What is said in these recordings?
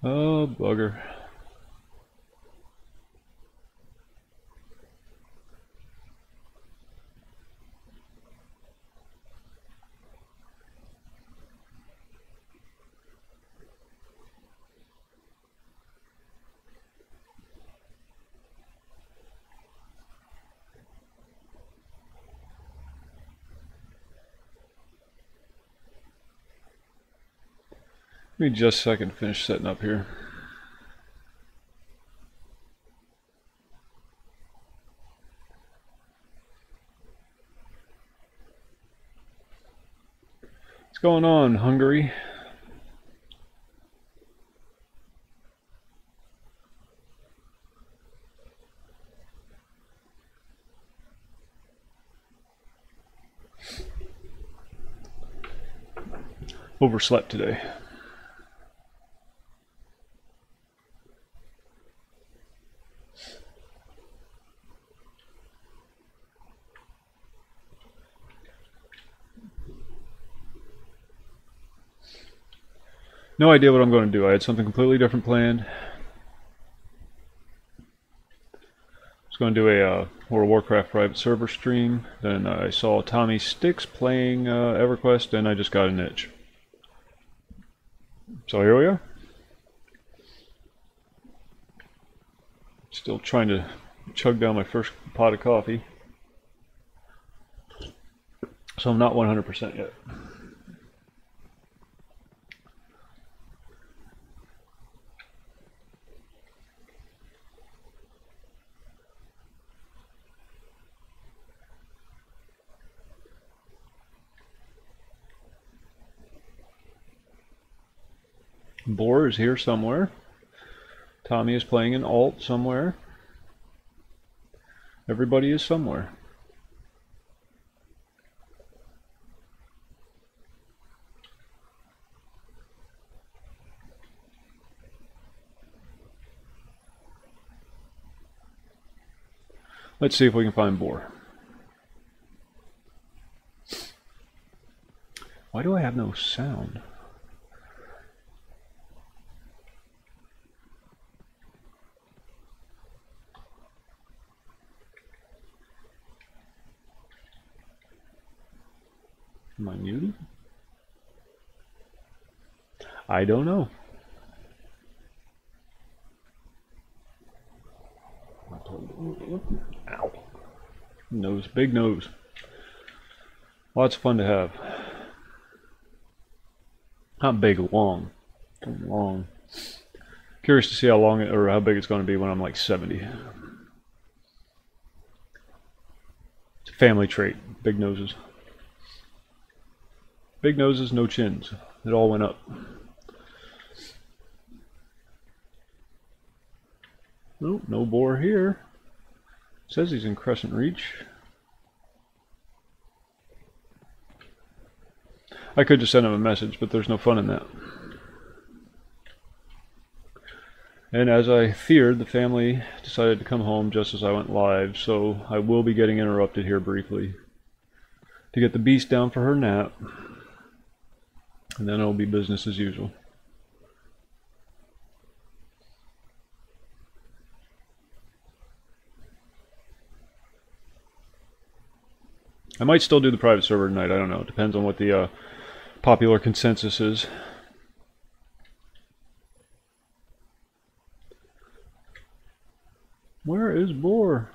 Oh, bugger. Give me just a second to finish setting up here. What's going on, Hungary? Overslept today. No idea what I'm going to do. I had something completely different planned. I was going to do a World of Warcraft private server stream. Then I saw Tommy Sticks playing EverQuest, and I just got an itch. So here we are. Still trying to chug down my first pot of coffee. So I'm not 100% yet. Boar is here somewhere. Tommy is playing an alt somewhere. Everybody is somewhere. Let's see if we can find Boar. Why do I have no sound? Am I muted? I don't know. Ow. Nose, big nose. Lots of fun to have. Not big, long. Long. Curious to see how long or how big it's going to be when I'm like 70. It's a family trait. Big noses. Big noses, no chins. It all went up. Oh, no boar here. Says he's in Crescent Reach. I could just send him a message, but there's no fun in that. And as I feared, the family decided to come home just as I went live, so I will be getting interrupted here briefly to get the beast down for her nap, and then it'll be business as usual. I might still do the private server tonight, I don't know. It depends on what the popular consensus is. Where is Boar?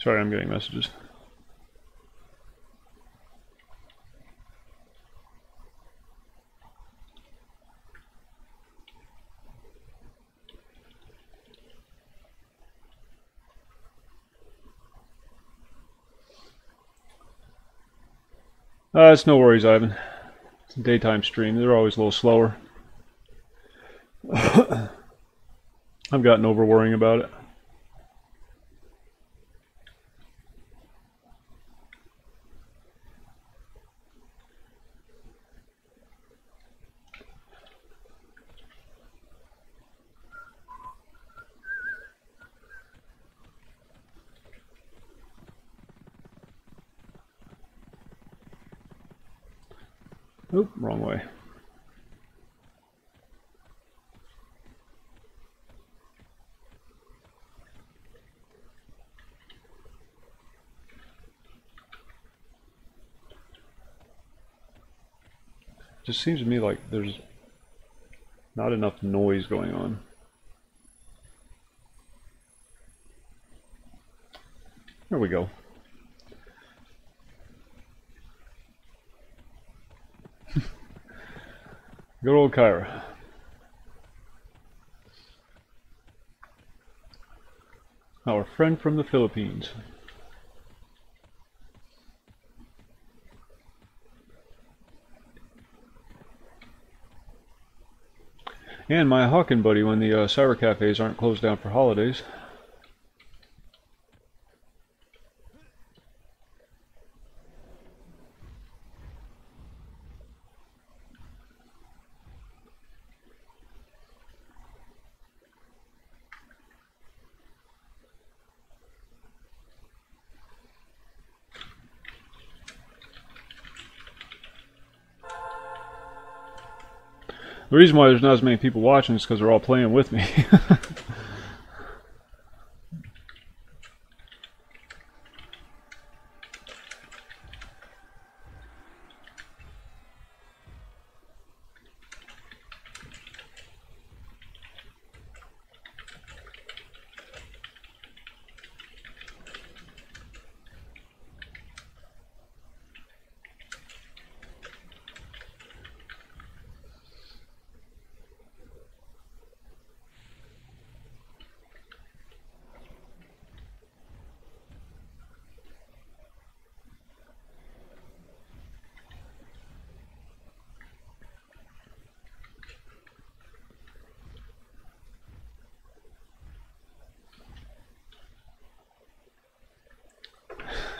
Sorry, I'm getting messages. It's no worries, Ivan. It's a daytime stream. They're always a little slower. I've gotten over worrying about it. Oop, wrong way. Just seems to me like there's not enough noise going on. There we go. Good old Kyra. Our friend from the Philippines. And my hawking buddy when the cyber cafes aren't closed down for holidays. The reason why there's not as many people watching is because they're all playing with me.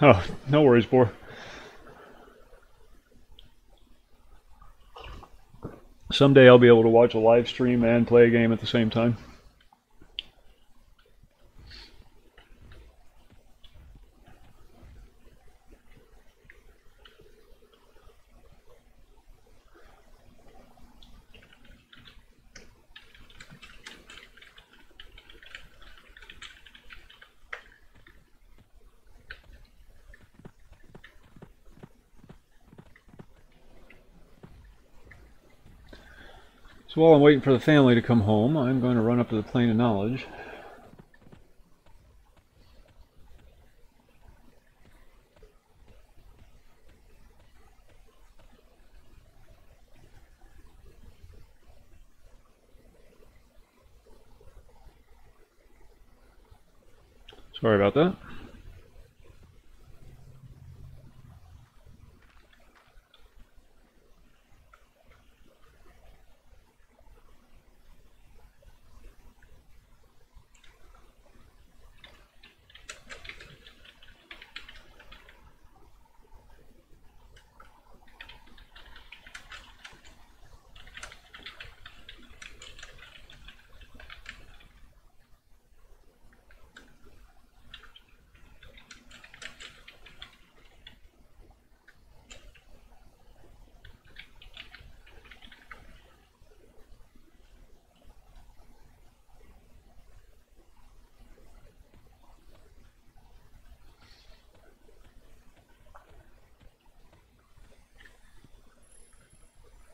Oh, no worries, Boar. Someday I'll be able to watch a live stream and play a game at the same time. So while I'm waiting for the family to come home, I'm going to run up to the Plane of Knowledge. Sorry about that.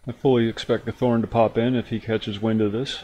I fully expect the Thorn to pop in if he catches wind of this.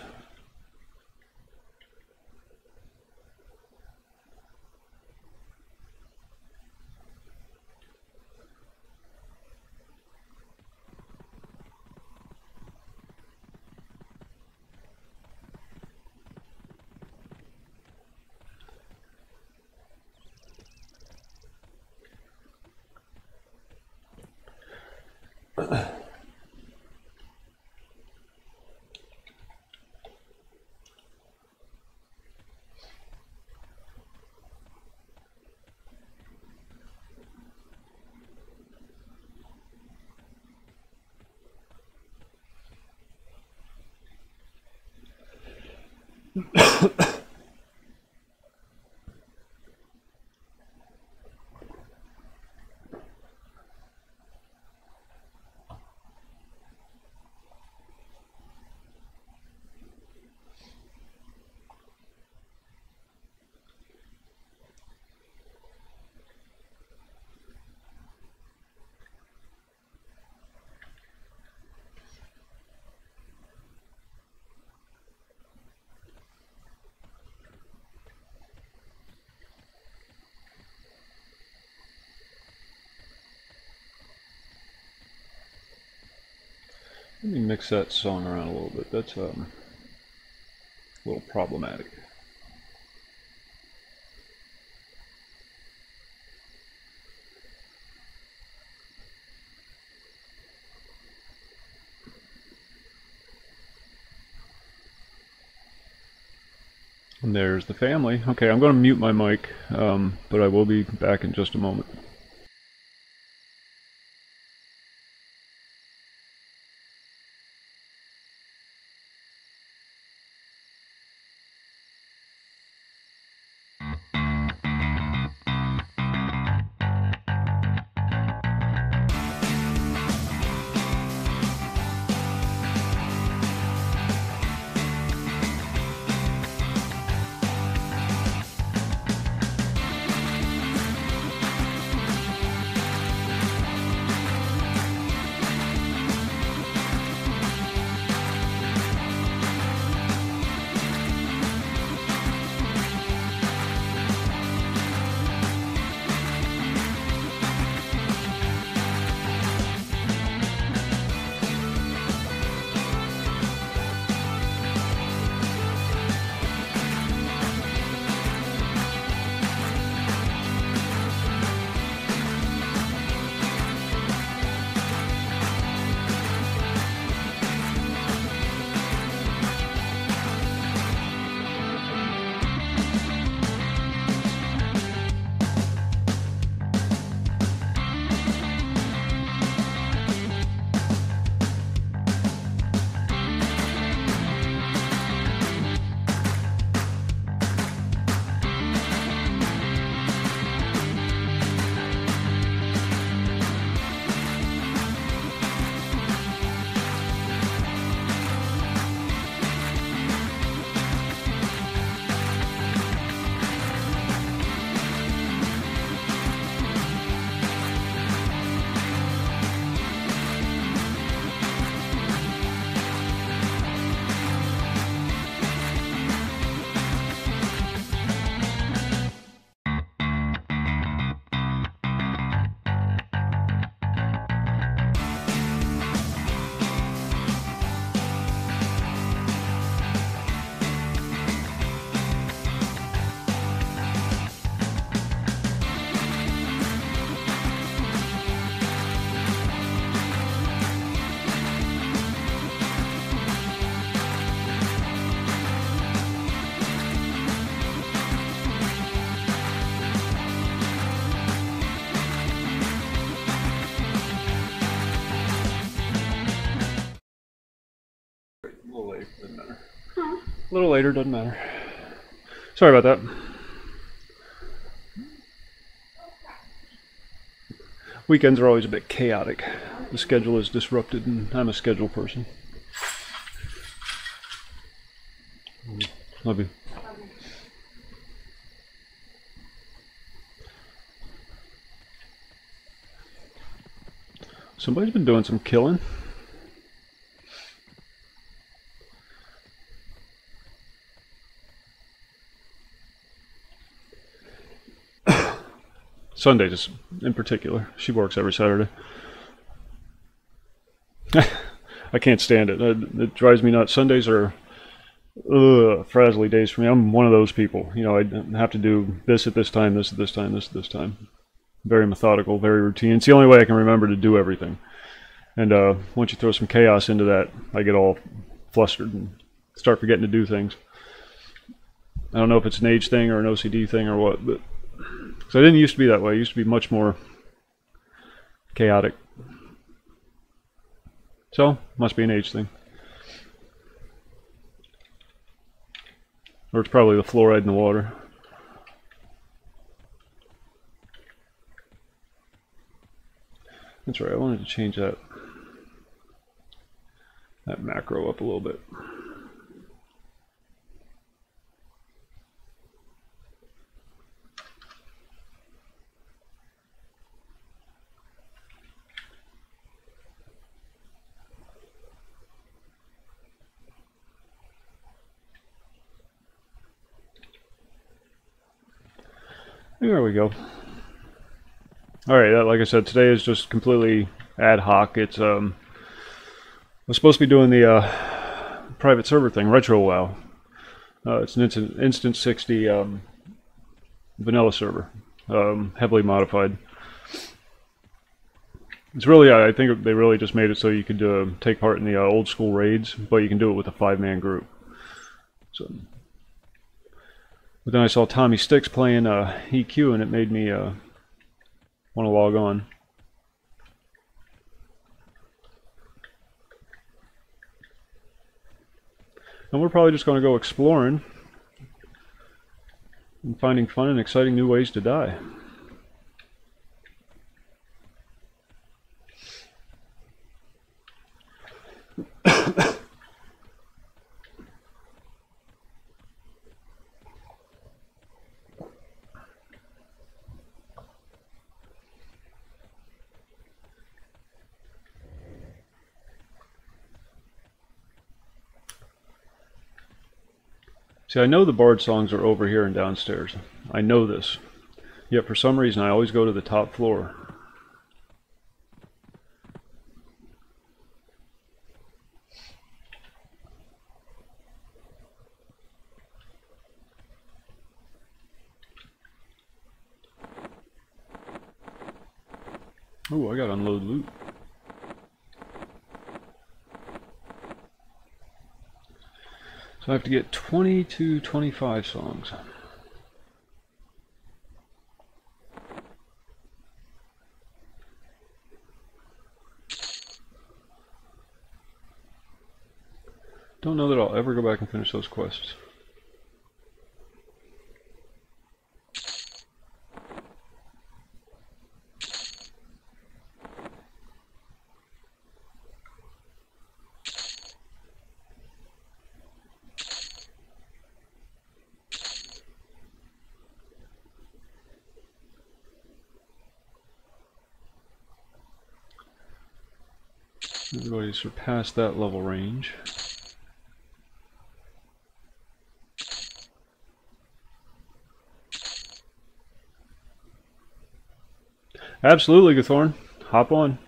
Let me mix that song around a little bit. That's a little problematic. And there's the family. Okay, I'm going to mute my mic, but I will be back in just a moment. A little later, doesn't matter. Sorry about that. Weekends are always a bit chaotic. The schedule is disrupted, and I'm a schedule person. Love you. Somebody's been doing some killing. Sundays in particular. She works every Saturday. I can't stand it. It drives me nuts. Sundays are frazzly days for me. I'm one of those people. You know, I have to do this at this time, this at this time, this at this time. Very methodical, very routine. It's the only way I can remember to do everything. And once you throw some chaos into that, I get all flustered and start forgetting to do things. I don't know if it's an age thing or an OCD thing or what, but because I didn't used to be that way. I used to be much more chaotic. So, must be an age thing. Or it's probably the fluoride in the water. That's right, I wanted to change that macro up a little bit. There we go. Alright, like I said, today is just completely ad hoc. It's was supposed to be doing the private server thing, Retro WoW. It's an instant 60 vanilla server, heavily modified. It's really, I think they really just made it so you could take part in the old school raids, but you can do it with a 5-man group. So, but then I saw Tommy Sticks playing EQ, and it made me want to log on. And we're probably just going to go exploring and finding fun and exciting new ways to die. See, I know the Bard songs are over here and downstairs. I know this. Yet for some reason I always go to the top floor. Oh, I gotta unload loot. So I have to get 20 to 25 songs. Don't know that I'll ever go back and finish those quests. Everybody surpassed that level range. Absolutely, Gathorn. Hop on.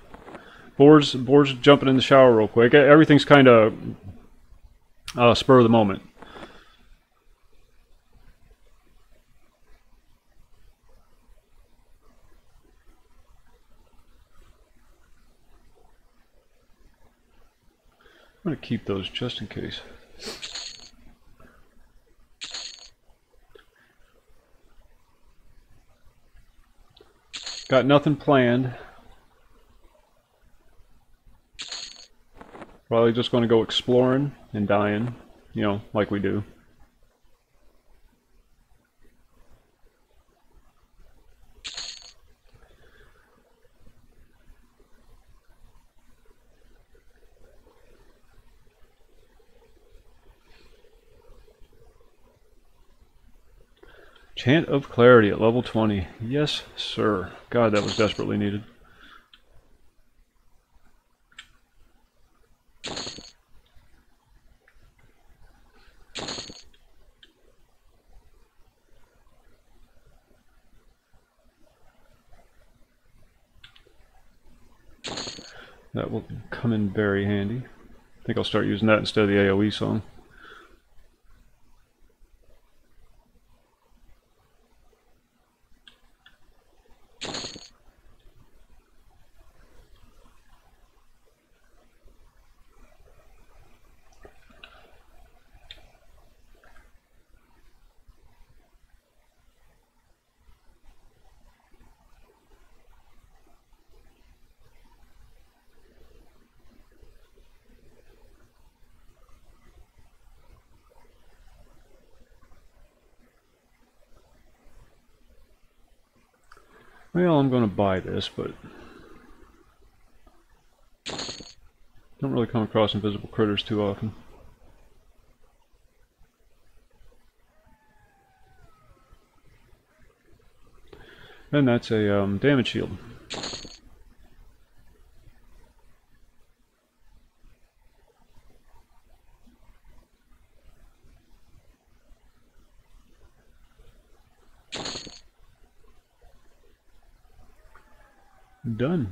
Boar's jumping in the shower real quick. Everything's kind of spur of the moment. I'm going to keep those just in case. Got nothing planned. Probably just going to go exploring and dying, you know, like we do. Chant of Clarity at level 20. Yes, sir. God, that was desperately needed. That will come in very handy. I think I'll start using that instead of the AoE song. Well, I'm going to buy this, but don't really come across invisible critters too often. And that's a damage shield. Done.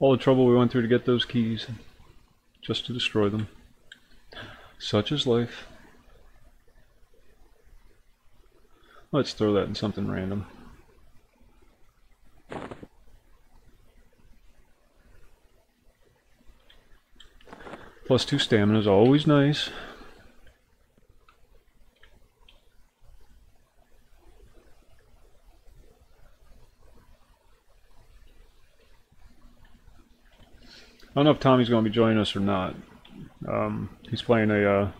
All the trouble we went through to get those keys, just to destroy them. Such is life. Let's throw that in something random. +2 stamina is always nice. I don't know if Tommy's going to be joining us or not. He's playing a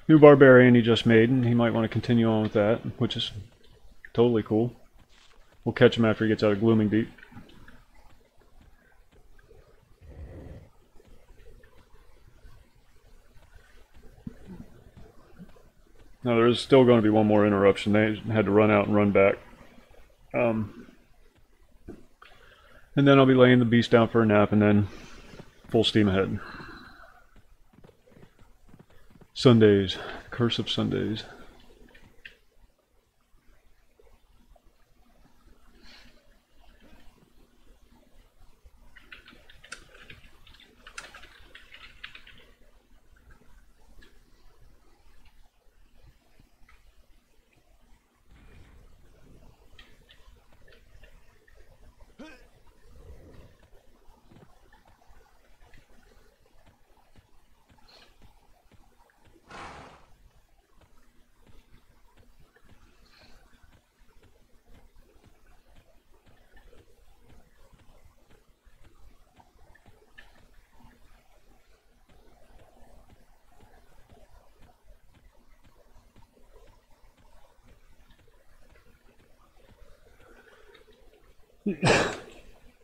new barbarian he just made, and he might want to continue on with that, which is totally cool. We'll catch him after he gets out of Glooming Deep. Now there is still going to be one more interruption. They had to run out and run back. And then I'll be laying the beast down for a nap and then full steam ahead. Sundays. Curse of Sundays.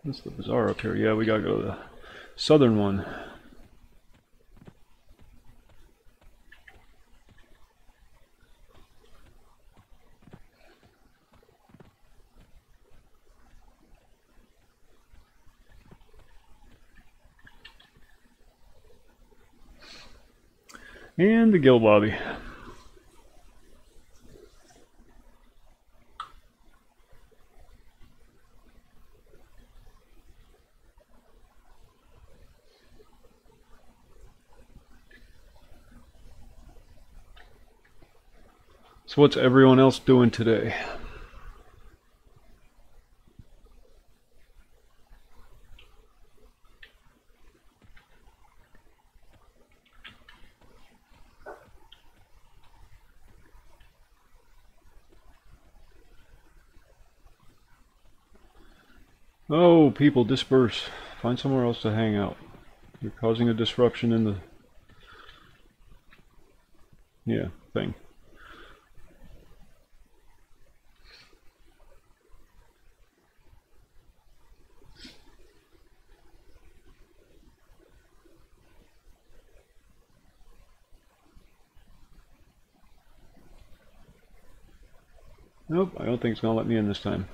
That's the bazaar up here. Yeah, we gotta go to the southern one. And the guild lobby. So what's everyone else doing today? Oh, people disperse. Find somewhere else to hang out. You're causing a disruption in the thing. Nope, I don't think it's gonna let me in this time.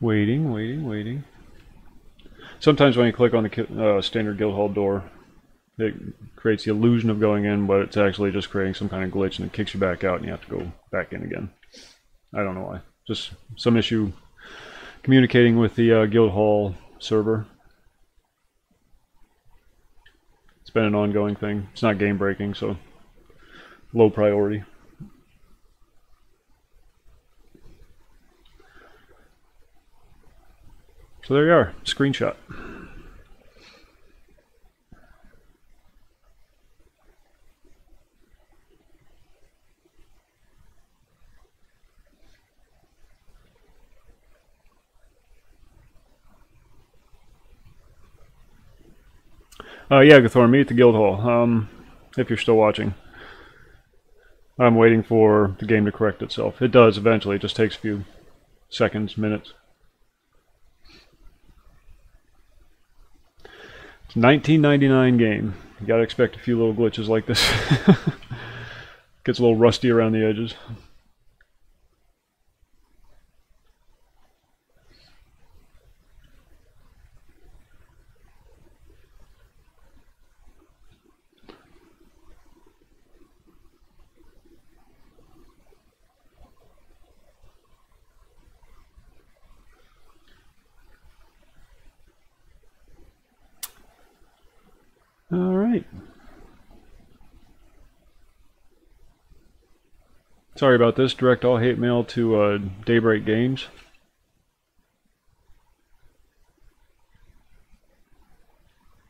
Waiting, waiting, waiting. Sometimes when you click on the standard guild hall door, it creates the illusion of going in, but it's actually just creating some kind of glitch and it kicks you back out and you have to go back in again. I don't know why. Just some issue communicating with the guild hall server. It's been an ongoing thing. It's not game breaking, so low priority. So there you are, screenshot. Yeah, Gathor, meet at the guild hall. If you're still watching. I'm waiting for the game to correct itself. It does eventually, it just takes a few seconds, minutes. It's a 1999 game. You gotta expect a few little glitches like this. Gets a little rusty around the edges. right. Sorry about this. Direct all hate mail to Daybreak Games.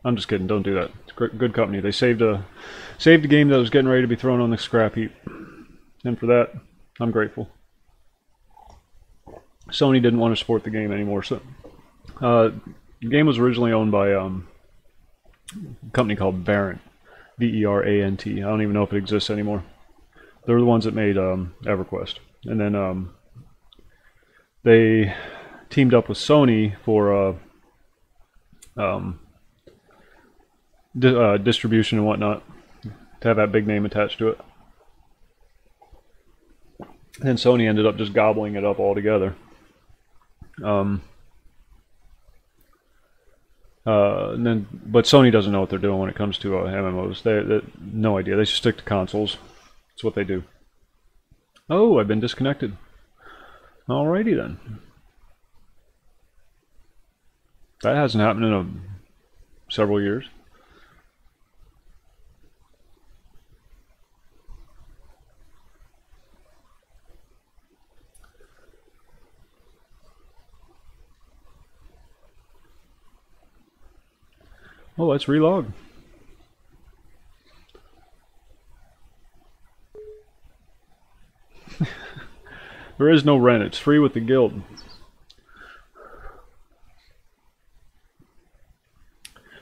I'm just kidding. Don't do that. It's good company. They saved a game that was getting ready to be thrown on the scrap heap, and for that, I'm grateful. Sony didn't want to support the game anymore, so the game was originally owned by a company called Varant, V-E-R-A-N-T. I don't even know if it exists anymore. They're the ones that made EverQuest, and then they teamed up with Sony for distribution and whatnot, to have that big name attached to it. And Sony ended up just gobbling it up altogether. But Sony doesn't know what they're doing when it comes to MMOs. They no idea. They should stick to consoles. That's what they do. Oh, I've been disconnected. Alrighty then. That hasn't happened in several years. Oh, let's relog. There is no rent. It's free with the guild.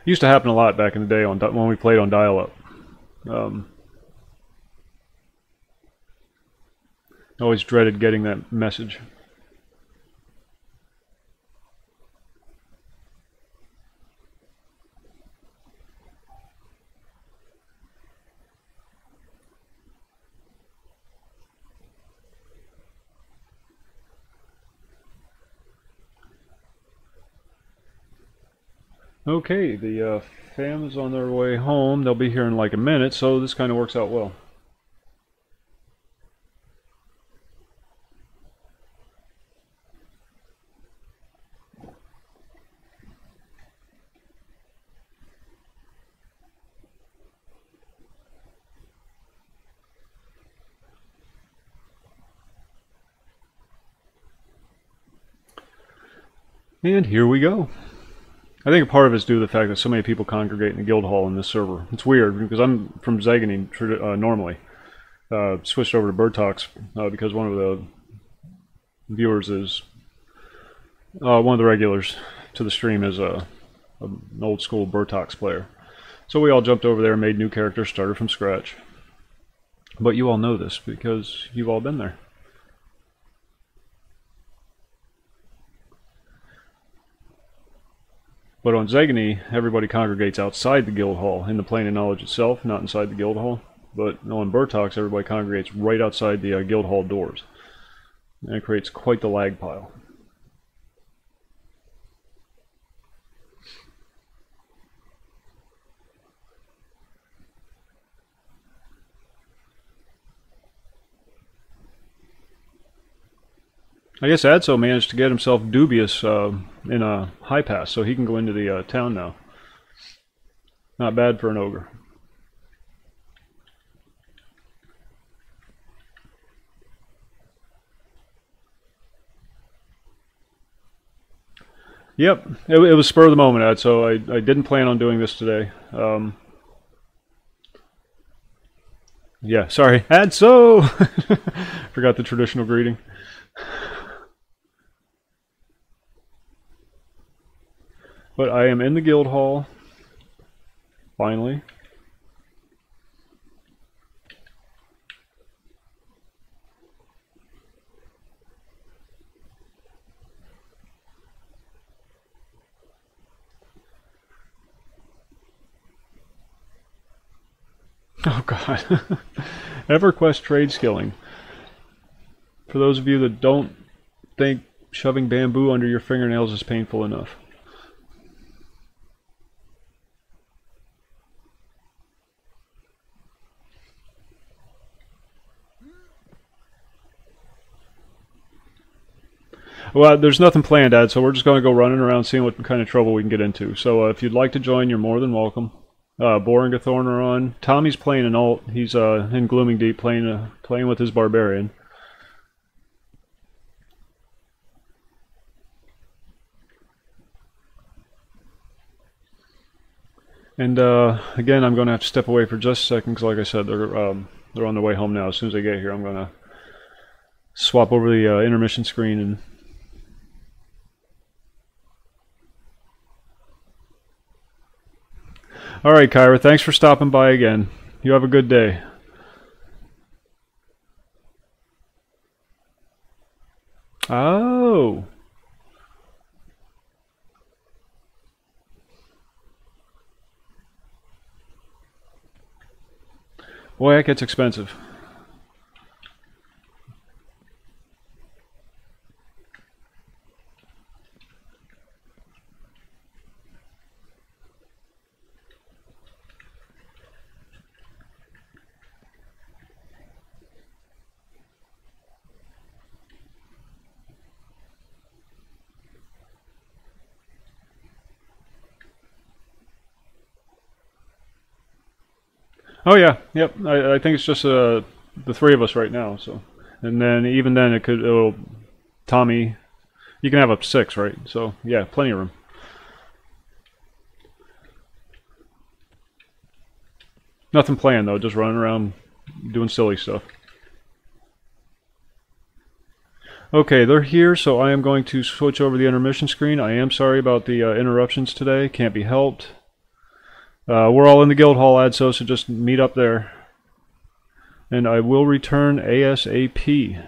Used to happen a lot back in the day when we played on dial-up. Always dreaded getting that message. Okay, the fam is on their way home. They'll be here in like a minute, so this kind of works out well. And here we go. I think a part of it is due to the fact that so many people congregate in the guild hall in this server. It's weird because I'm from Zegany normally. Switched over to Bird Talks because one of the viewers is one of the regulars to the stream is an old school Bird Talks player. So we all jumped over there and made new characters, started from scratch. But you all know this because you've all been there. But on Zegany, everybody congregates outside the guild hall, in the plane of knowledge itself, not inside the guild hall. But on Burtox, everybody congregates right outside the guild hall doors. And it creates quite the lag pile. I guess Adso managed to get himself dubious in a high pass, so he can go into the town now. Not bad for an ogre. Yep, it was spur of the moment, Adso. I didn't plan on doing this today. Yeah, sorry, Adso! Forgot the traditional greeting. But I am in the guild hall, finally. Oh god. EverQuest trade skilling. For those of you that don't think shoving bamboo under your fingernails is painful enough. Well, there's nothing planned, Dad, so we're just going to go running around seeing what kind of trouble we can get into. So if you'd like to join, you're more than welcome. Boar and Gathorn are on. Tommy's playing an alt. He's in Glooming Deep playing with his Barbarian. And again, I'm going to have to step away for just a second because, like I said, they're on their way home now. As soon as they get here, I'm going to swap over the intermission screen and. All right, Kyra, thanks for stopping by again. You have a good day. Oh. Boy, that gets expensive. Oh yeah, yep. I think it's just the three of us right now. So, and then even then it'll Tommy. You can have up to 6, right? So yeah, plenty of room. Nothing planned though, just running around doing silly stuff. Okay, they're here, so I am going to switch over the intermission screen. I am sorry about the interruptions today. Can't be helped. We're all in the guild hall, Adso, so just meet up there. And I will return ASAP.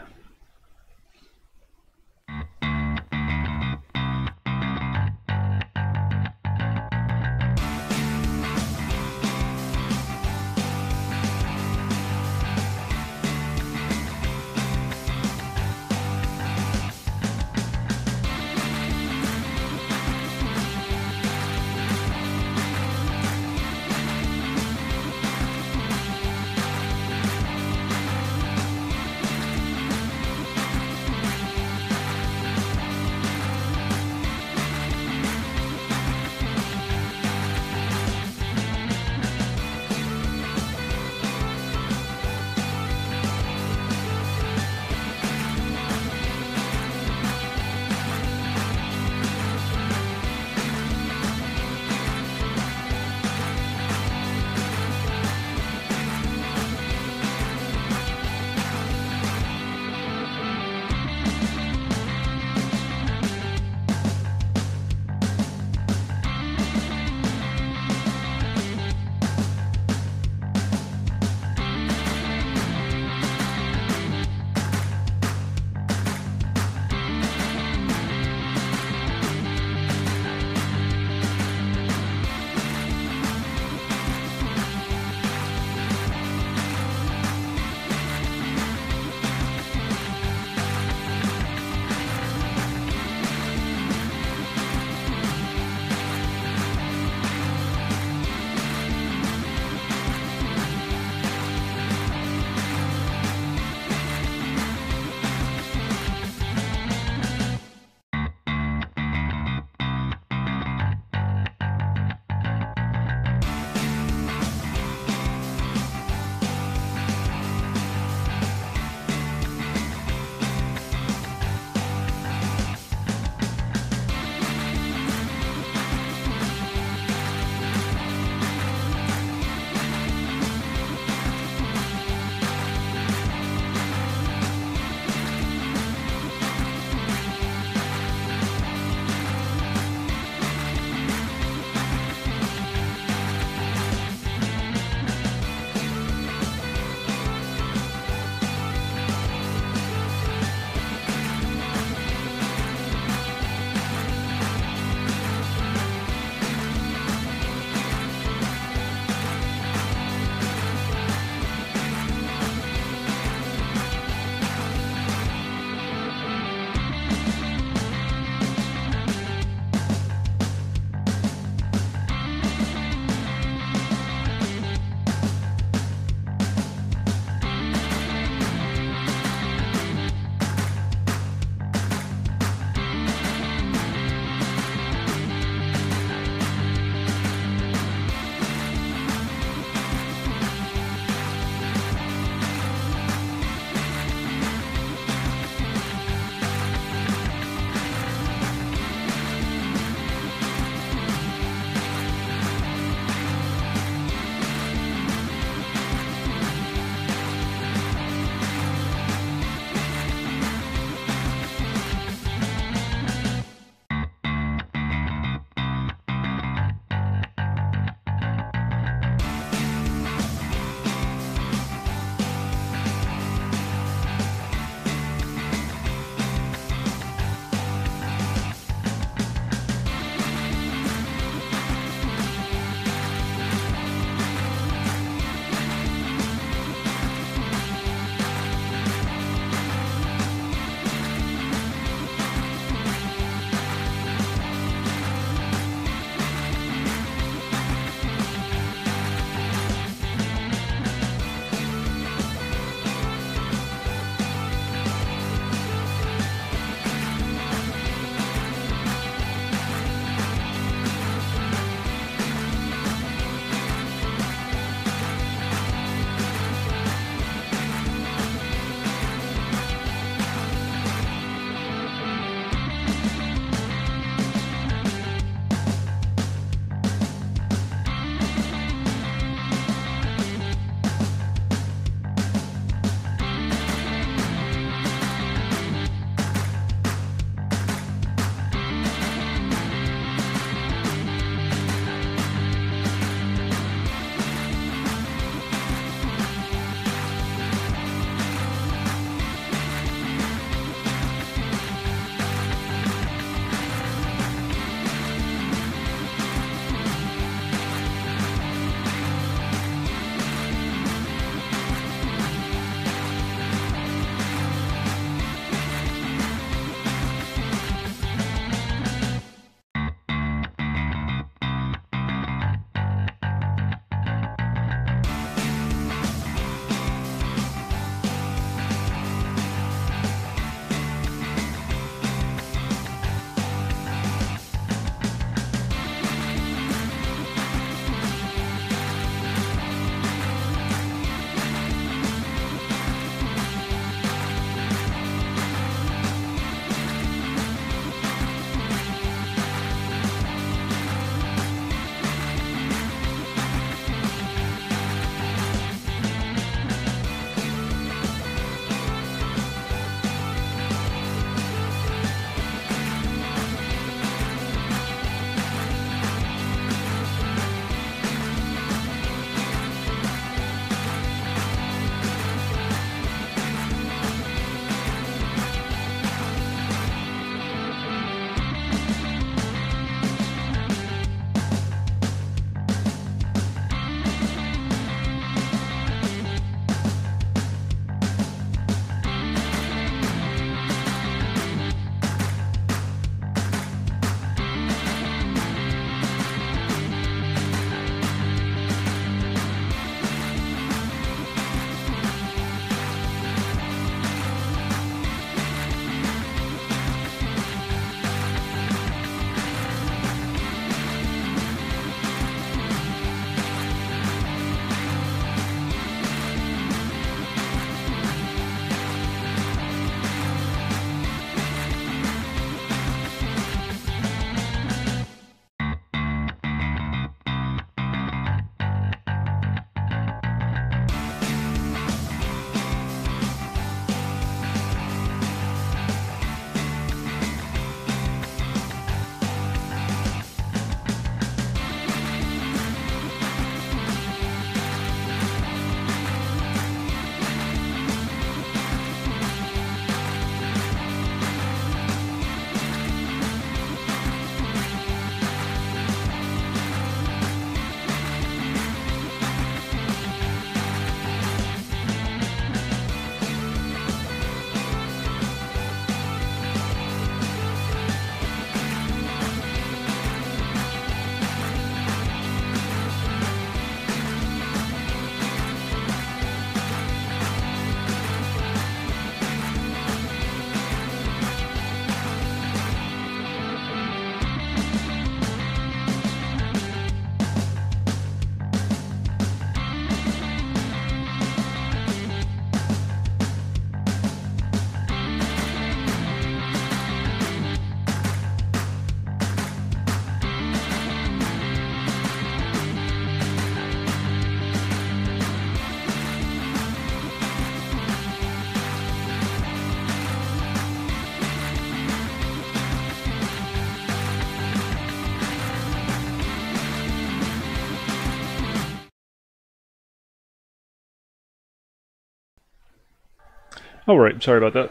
Alright, sorry about that.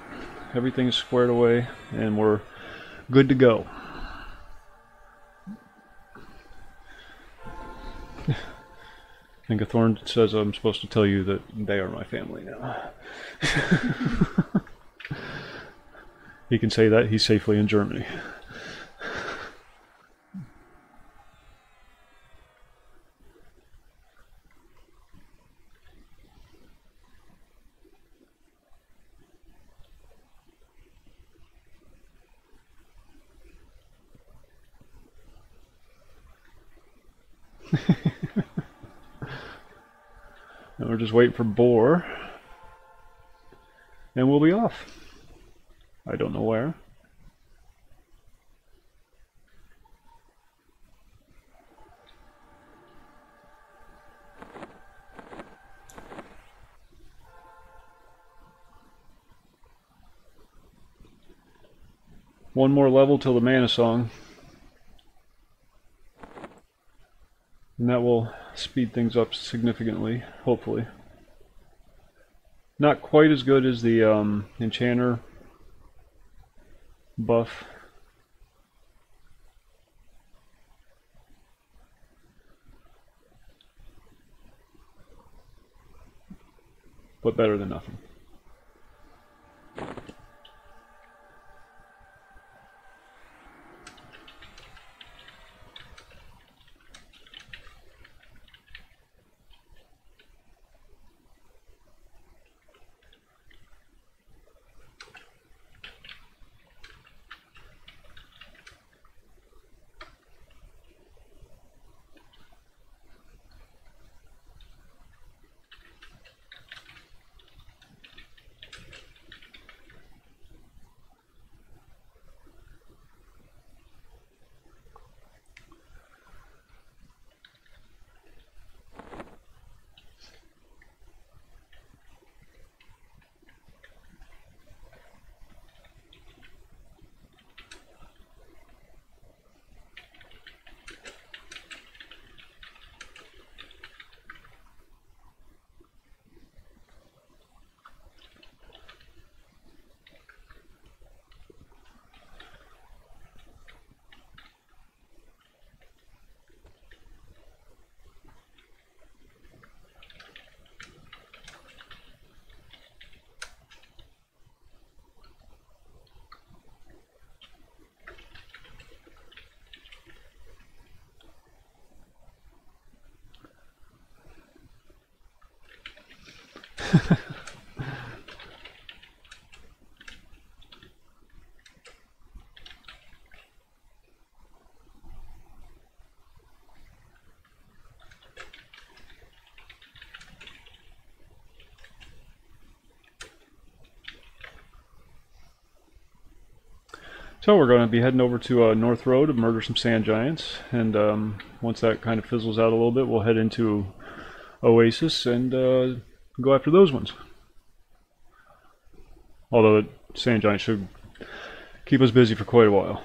Everything's squared away and we're good to go. Ingathorn says I'm supposed to tell you that they are my family now. He can say that he's safely in Germany. And we're just waiting for Boar. And we'll be off. I don't know where. One more level till the mana song. And that will speed things up significantly, hopefully. Not quite as good as the enchanter buff. But better than nothing. So we're going to be heading over to North Road to murder some sand giants, and once that kind of fizzles out a little bit, we'll head into Oasis and go after those ones. Although the sand giants should keep us busy for quite a while.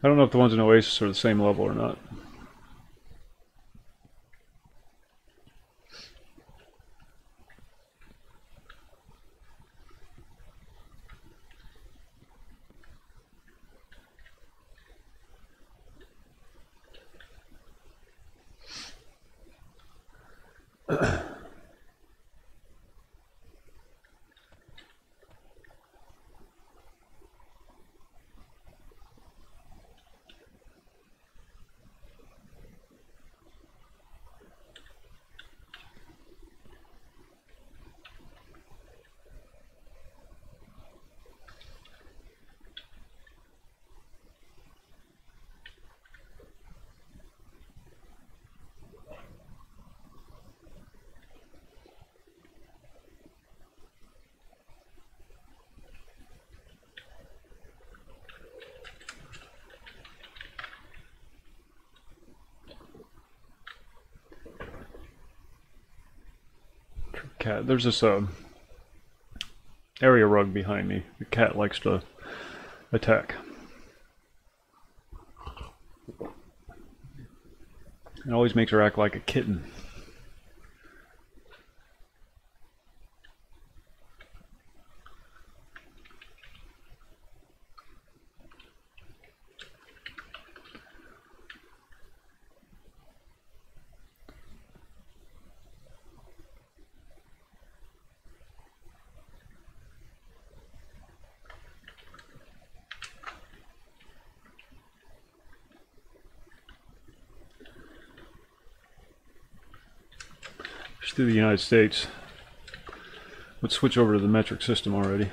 I don't know if the ones in Oasis are the same level or not. cat. There's this area rug behind me. The cat likes to attack. It always makes her act like a kitten. Just through the United States. Let's switch over to the metric system already.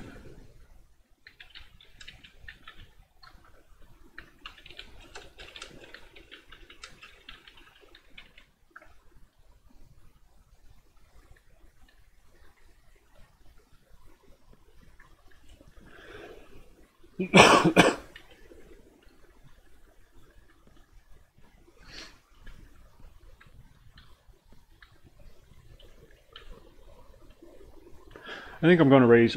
I think I'm going to raise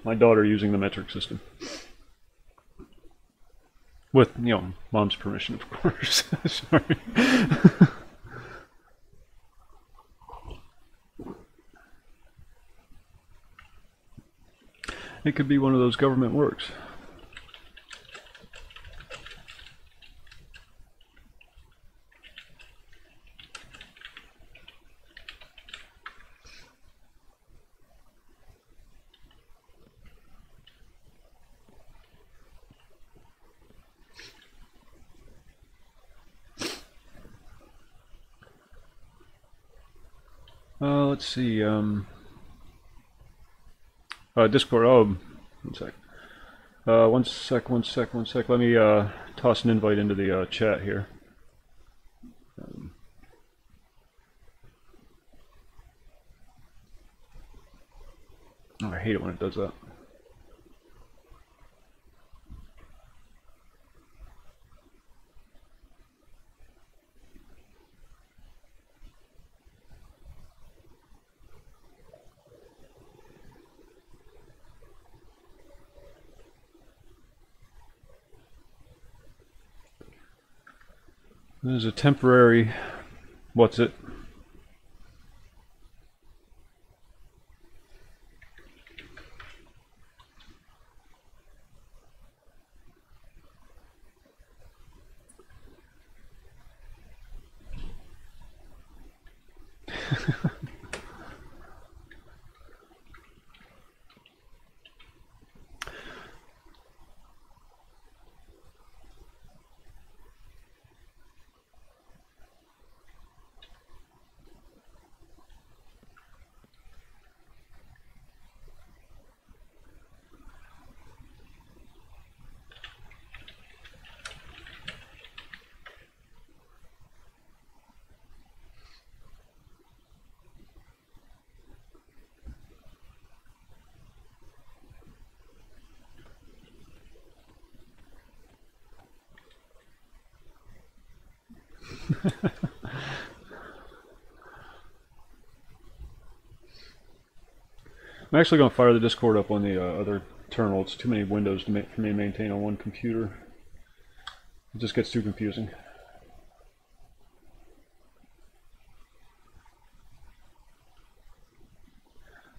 my daughter using the metric system. With, you know, mom's permission, of course. Sorry. It could be one of those government works. Let's see. Discord. Oh, one sec. One sec. Let me toss an invite into the chat here. Oh, I hate it when it does that. There's a temporary, what's it? I'm actually going to fire the Discord up on the other terminal. It's too many windows for me to maintain on one computer. It just gets too confusing.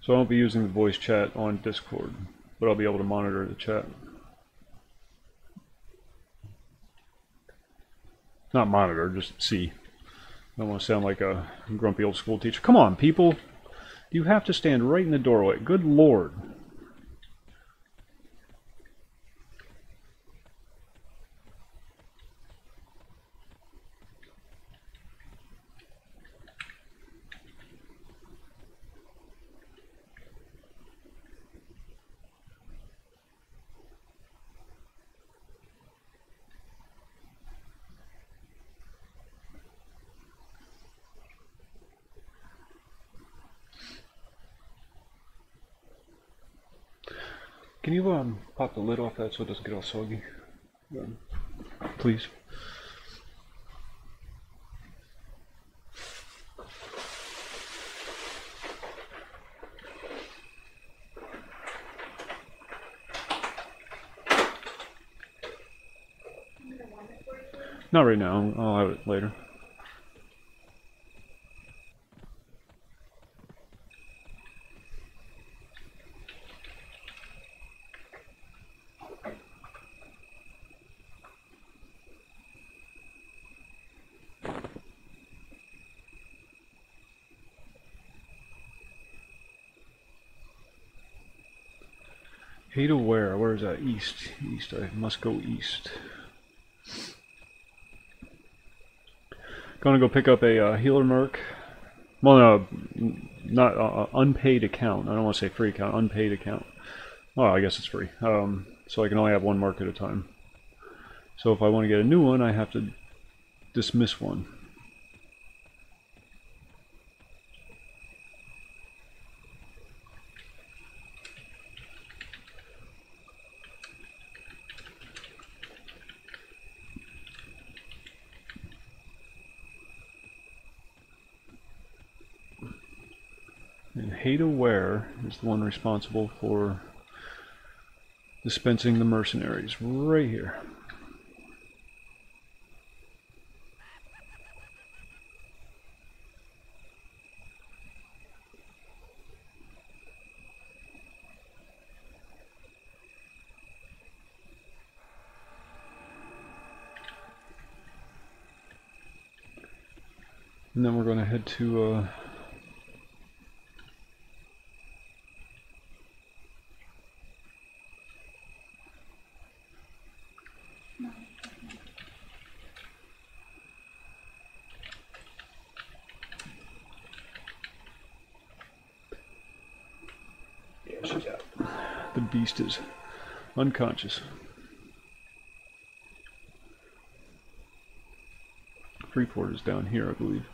So I won't be using the voice chat on Discord, but I'll be able to monitor the chat. Not monitor, just see. I don't want to sound like a grumpy old school teacher. Come on, people! You have to stand right in the doorway. Good Lord. Can you pop the lid off that so it doesn't get all soggy? Please. Not right now. I'll have it later. Hay to where? Where is that? East. East. I must go east. Gonna go pick up a healer merc. Well, no, not unpaid account. I don't want to say free account. Unpaid account. Well, I guess it's free. So I can only have one merc at a time. So if I want to get a new one, I have to dismiss one. And Hada Ware is the one responsible for dispensing the mercenaries, right here. And then we're going to head to yeah, she's out. The beast is unconscious. Freeport is down here, I believe.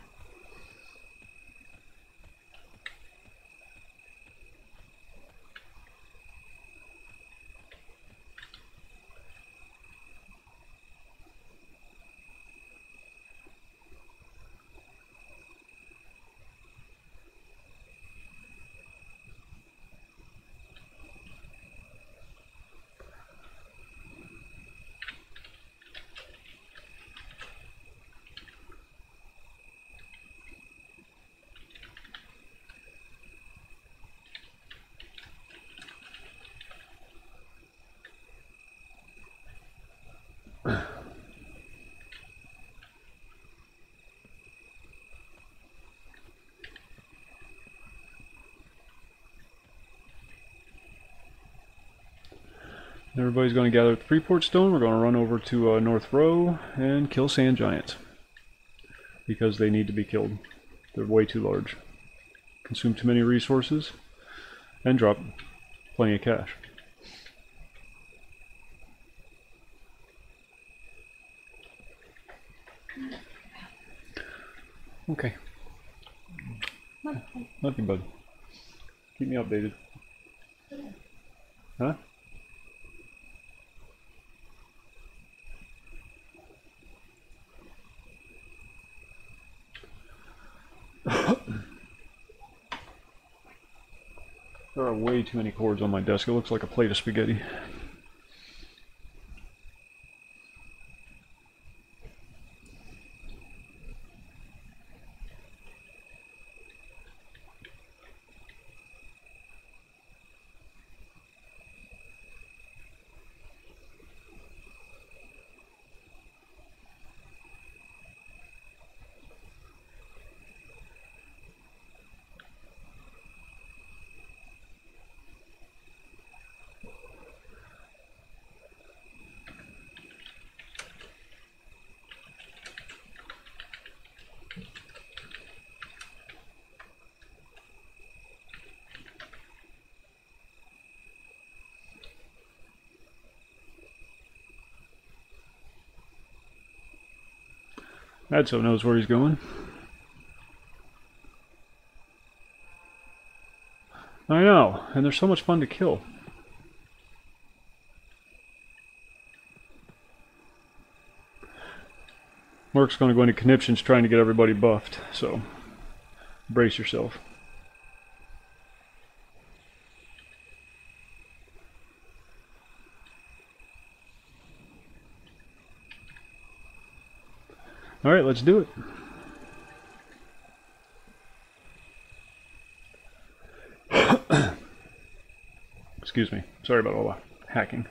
Everybody's going to gather at the Freeport Stone. We're going to run over to North Row and kill sand giants. Because they need to be killed. They're way too large. Consume too many resources. And drop plenty of cash. Okay. Love you, bud. Keep me updated. Huh? There are way too many cords on my desk. It looks like a plate of spaghetti. Adso knows where he's going. I know, and they're so much fun to kill. Merc's going to go into conniptions trying to get everybody buffed, so brace yourself. Alright, let's do it. Excuse me. Sorry about all the hacking.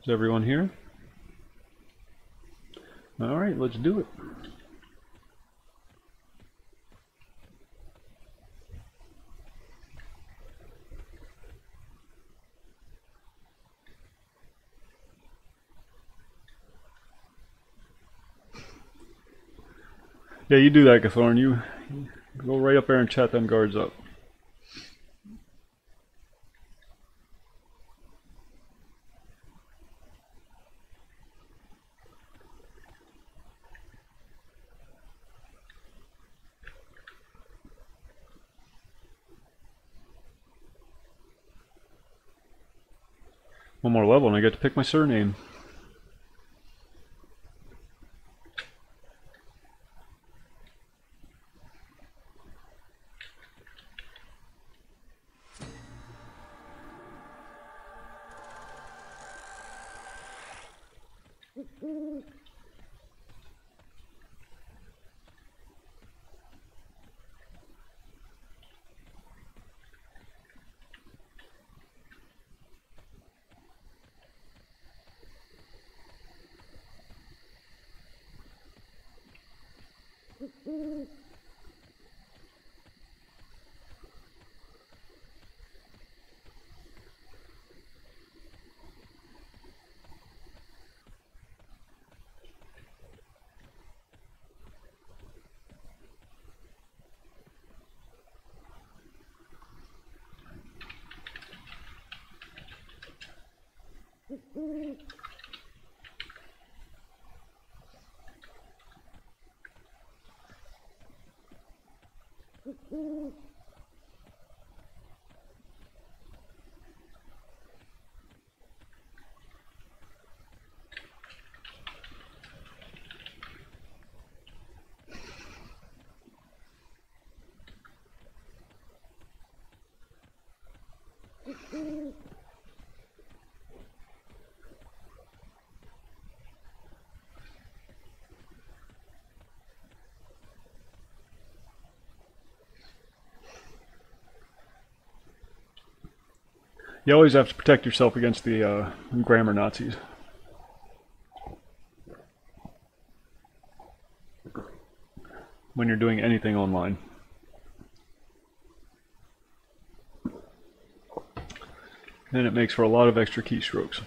Is everyone here? Alright, let's do it. Yeah, you do that, Gathorn. You go right up there and chat them guards up. One more level and I get to pick my surname. You always have to protect yourself against the grammar Nazis. When you're doing anything online. And it makes for a lot of extra keystrokes.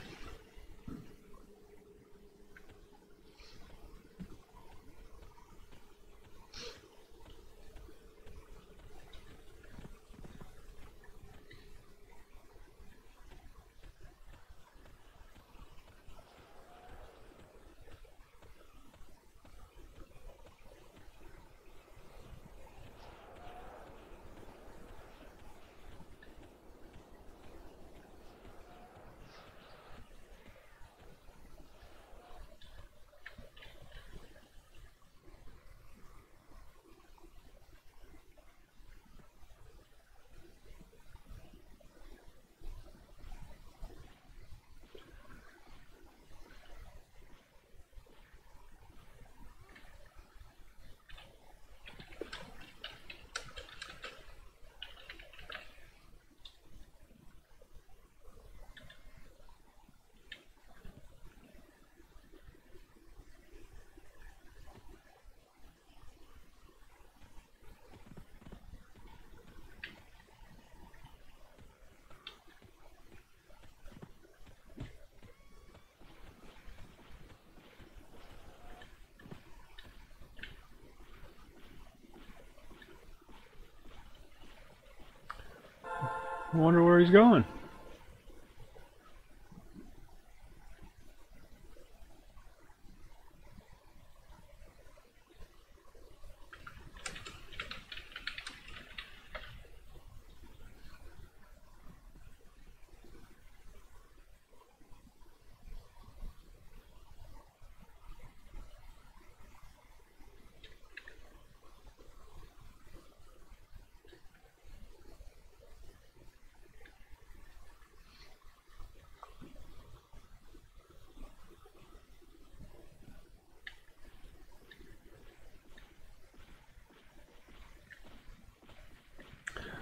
I wonder where he's going.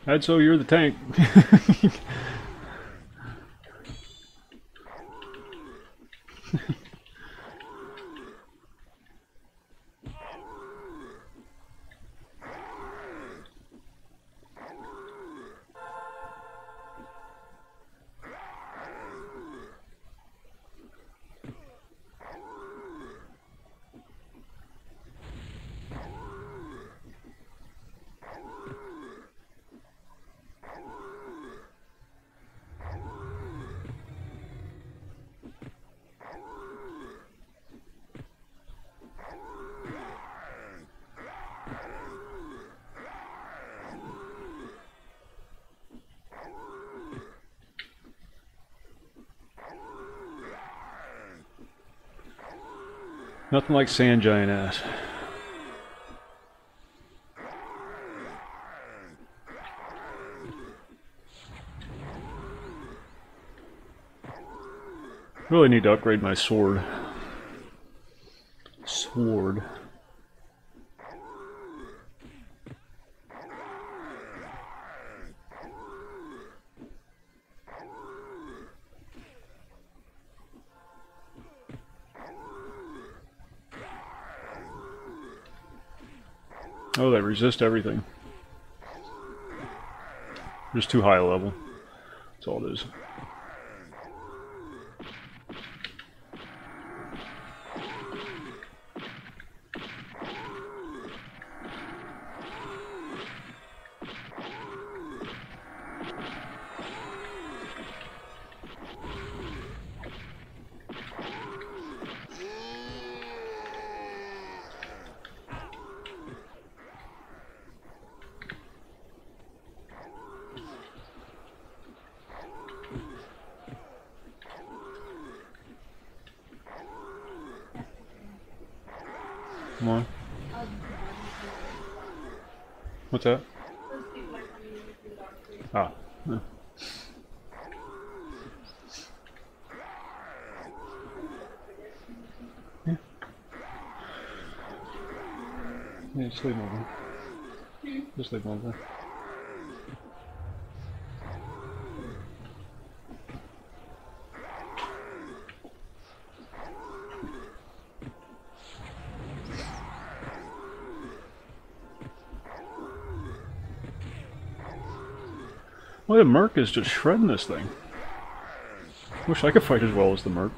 I'd so you're the tank. Nothing like sand giant ass. Really need to upgrade my sword. Sword. Oh, they resist everything. Just too high a level. That's all it is. Come on. What's that? Ah. Yeah. Yeah. Yeah, just leave them over. Just leave them over. Well, the Merc is just shredding this thing. Wish I could fight as well as the Merc.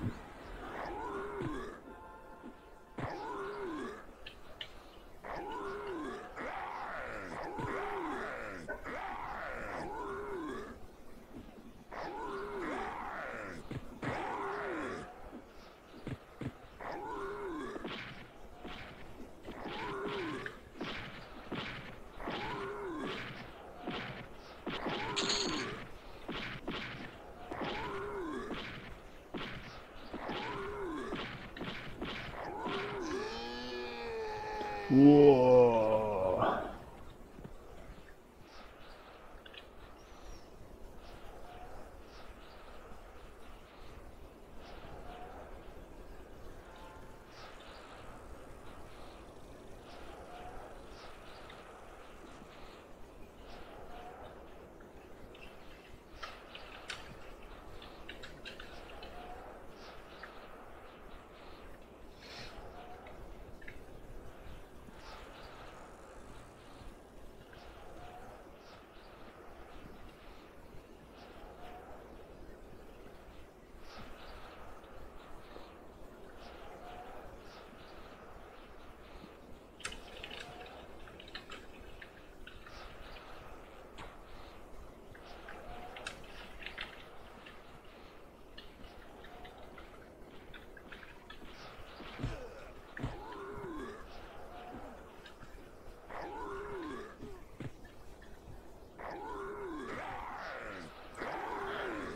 Whoa.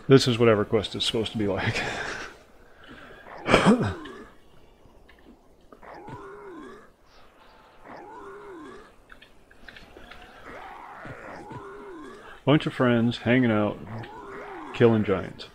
This is what EverQuest is supposed to be like. Bunch of friends hanging out, killing giants.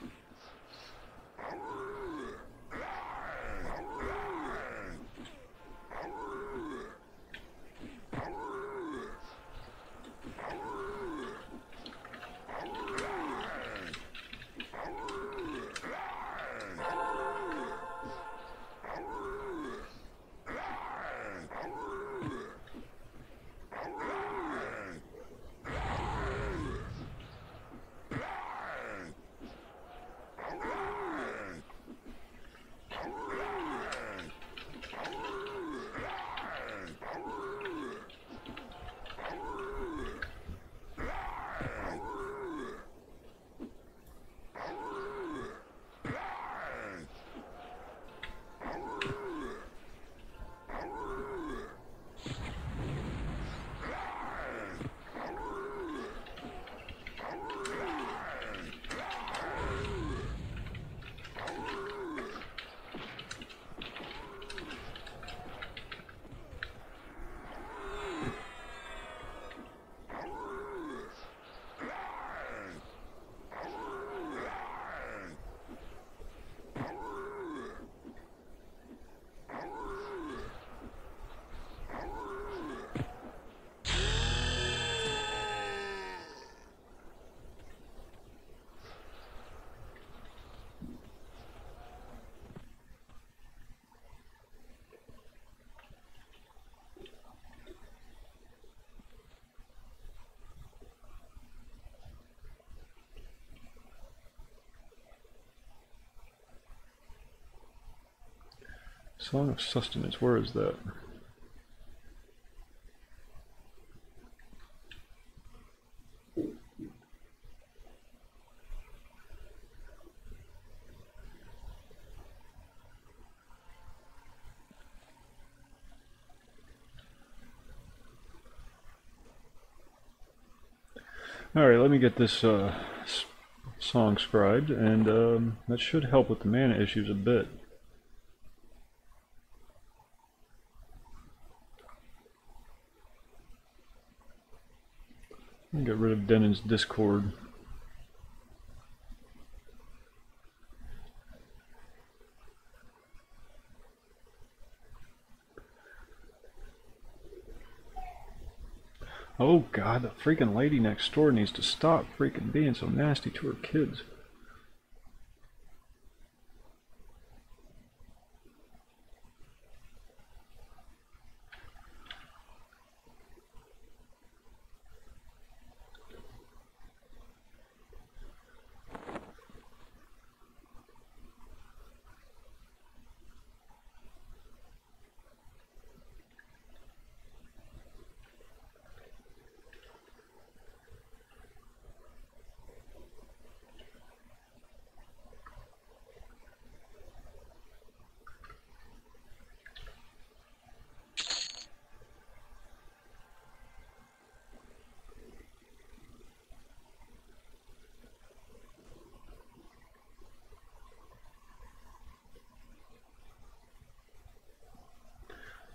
Song of Sustenance, where is that? Alright, let me get this song scribed, and that should help with the mana issues a bit. Get rid of Denon's Discord. Oh god, the freaking lady next door needs to stop freaking being so nasty to her kids.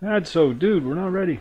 That's so, dude, we're not ready.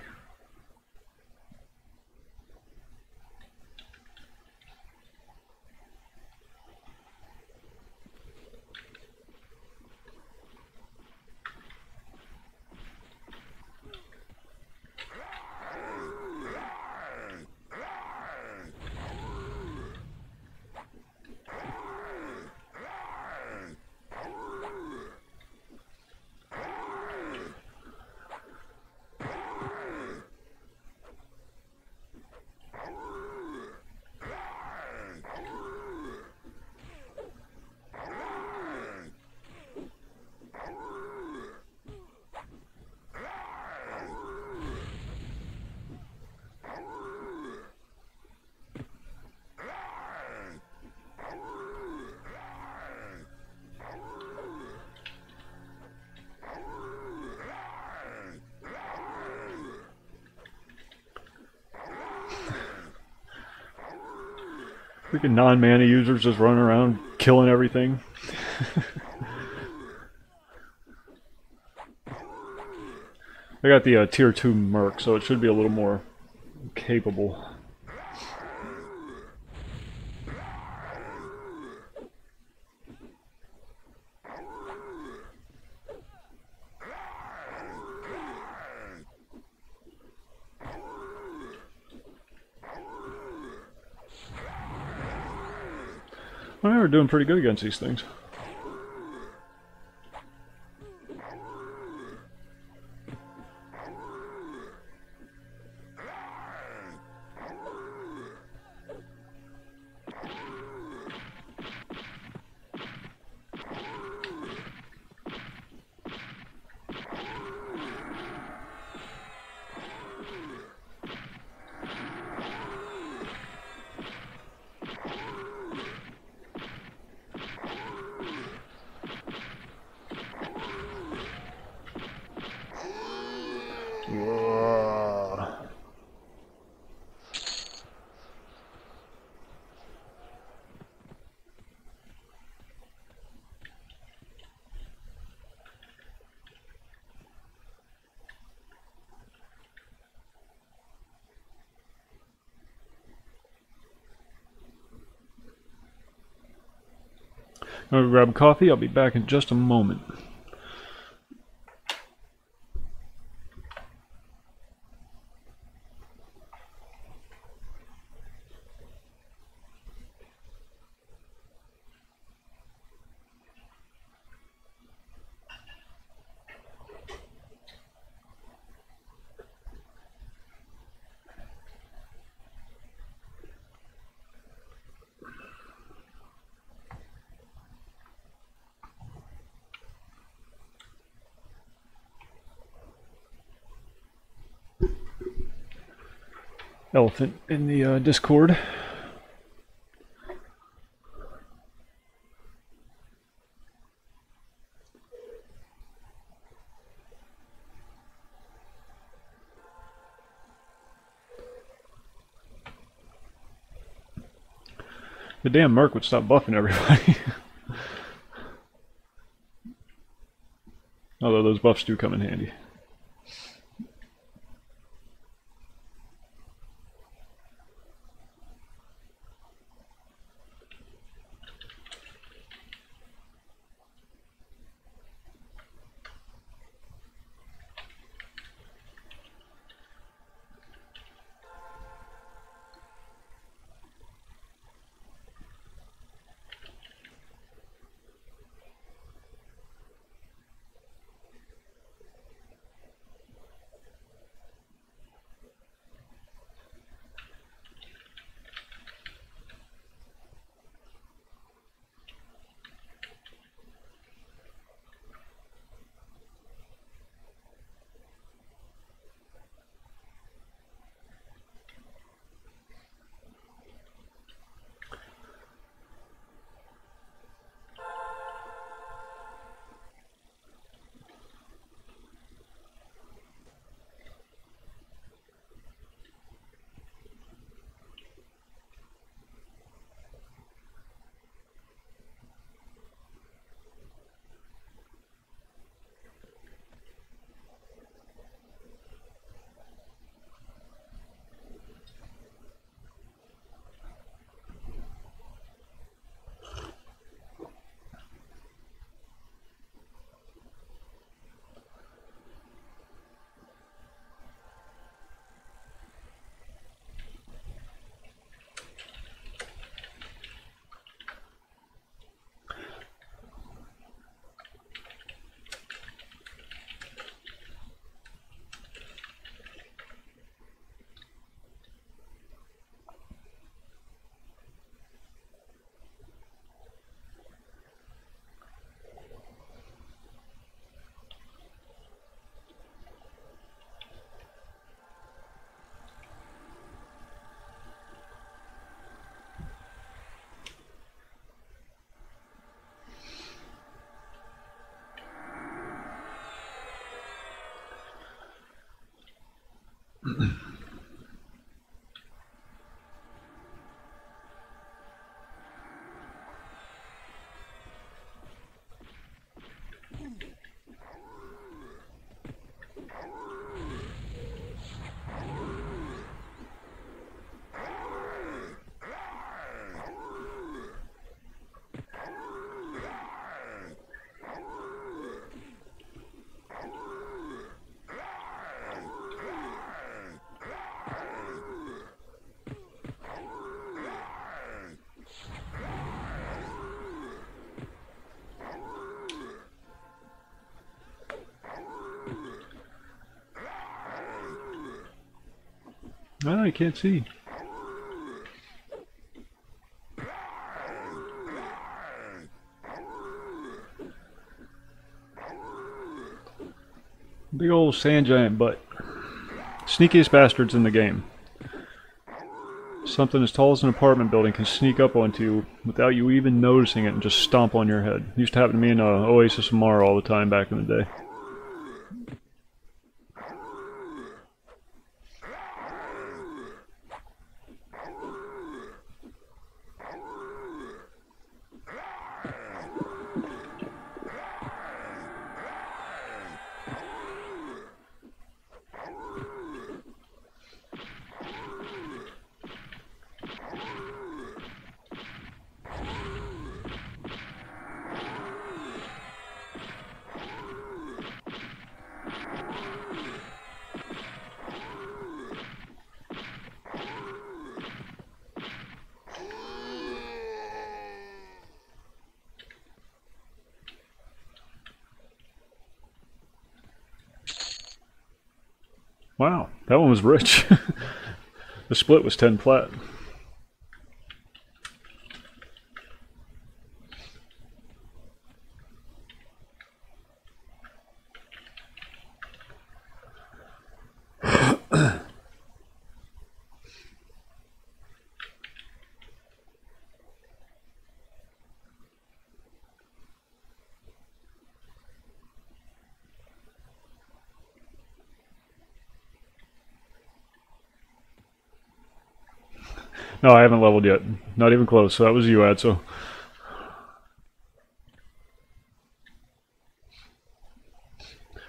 Freaking non-mana users just running around killing everything. I got the tier 2 Merc, so it should be a little more capable. Well, we're doing pretty good against these things. I'm gonna grab coffee. I'll be back in just a moment. elephant in the Discord. The damn Merc would stop buffing everybody. Although those buffs do come in handy. Oh, I can't see. Big old sand giant butt. Sneakiest bastards in the game. Something as tall as an apartment building can sneak up onto you without you even noticing it and just stomp on your head. Used to happen to me in Oasis of Mara all the time back in the day. Wow, that one was rich. The split was 10 flat. No, I haven't leveled yet. Not even close. So that was you, Ad. So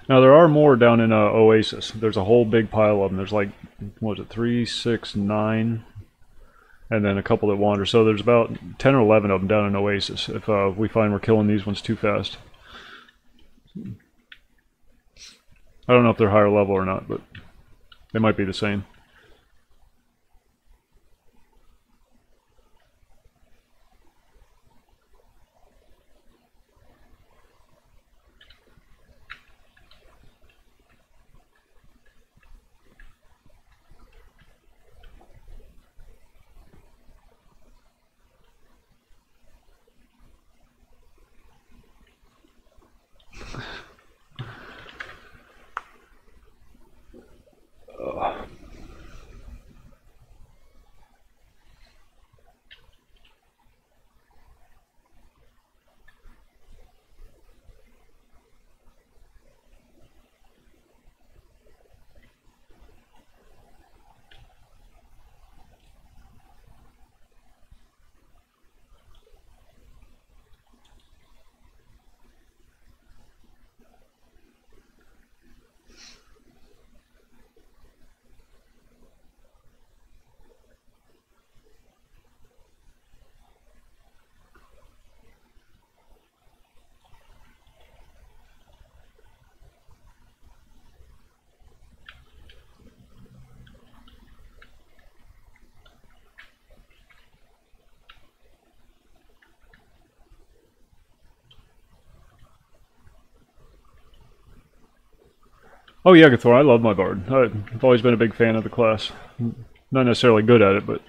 now there are more down in Oasis. There's a whole big pile of them. There's like, what was it, 3, 6, 9, and then a couple that wander. So there's about 10 or 11 of them down in Oasis. If we find we're killing these ones too fast. I don't know if they're higher level or not, but they might be the same. Oh yeah, Gathor, I love my Bard. I've always been a big fan of the class. Not necessarily good at it, but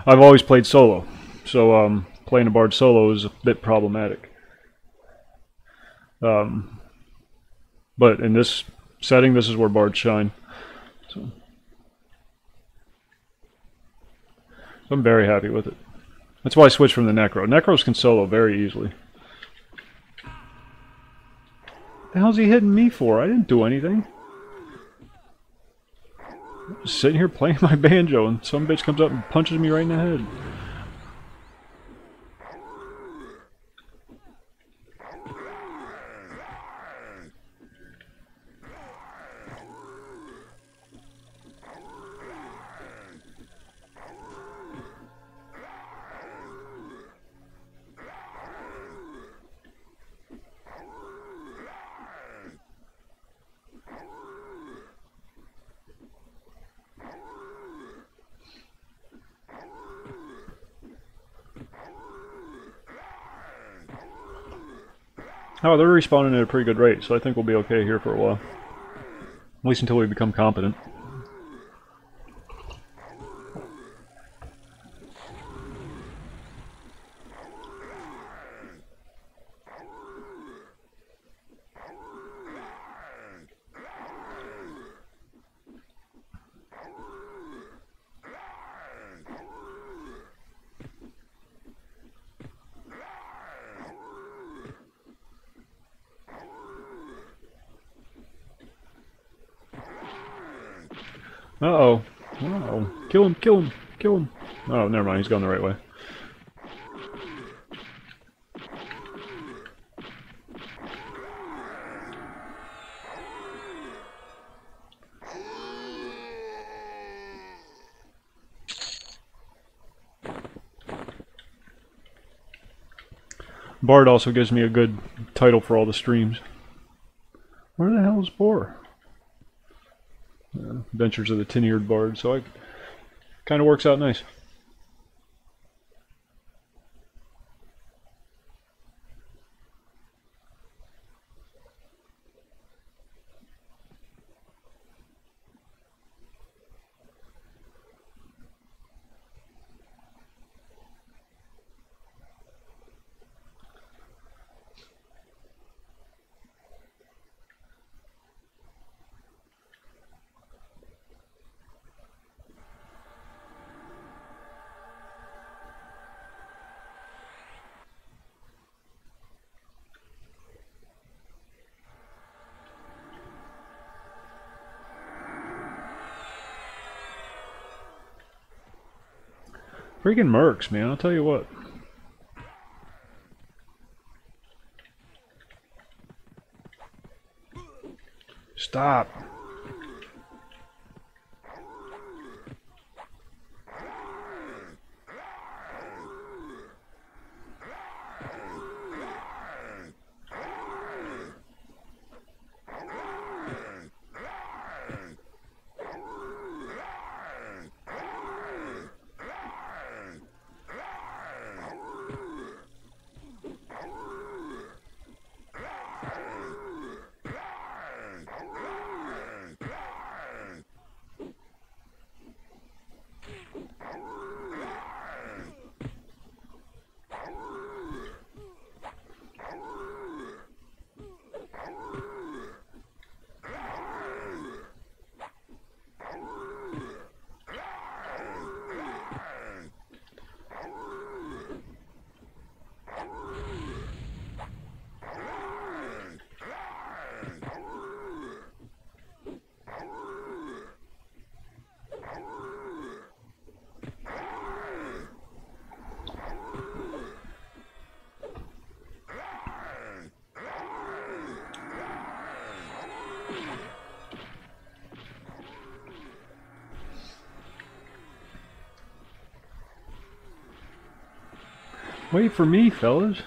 I've always played solo. So playing a Bard solo is a bit problematic. But in this setting, this is where Bards shine. So I'm very happy with it. That's why I switched from the Necro. Necros can solo very easily. The hell's he hitting me for? I didn't do anything. I'm just sitting here playing my banjo and some bitch comes up and punches me right in the head. Oh, they're respawning at a pretty good rate, so I think we'll be okay here for a while. At least until we become competent. Uh-oh. Uh-oh. Kill him, kill him, kill him. Oh, never mind, he's going the right way. Bard also gives me a good title for all the streams. Where the hell is Boar? Adventures of the Tin-Eared Bard, so it kind of works out nice. Freaking mercs, man, I'll tell you what. Stop. Wait for me, fellas.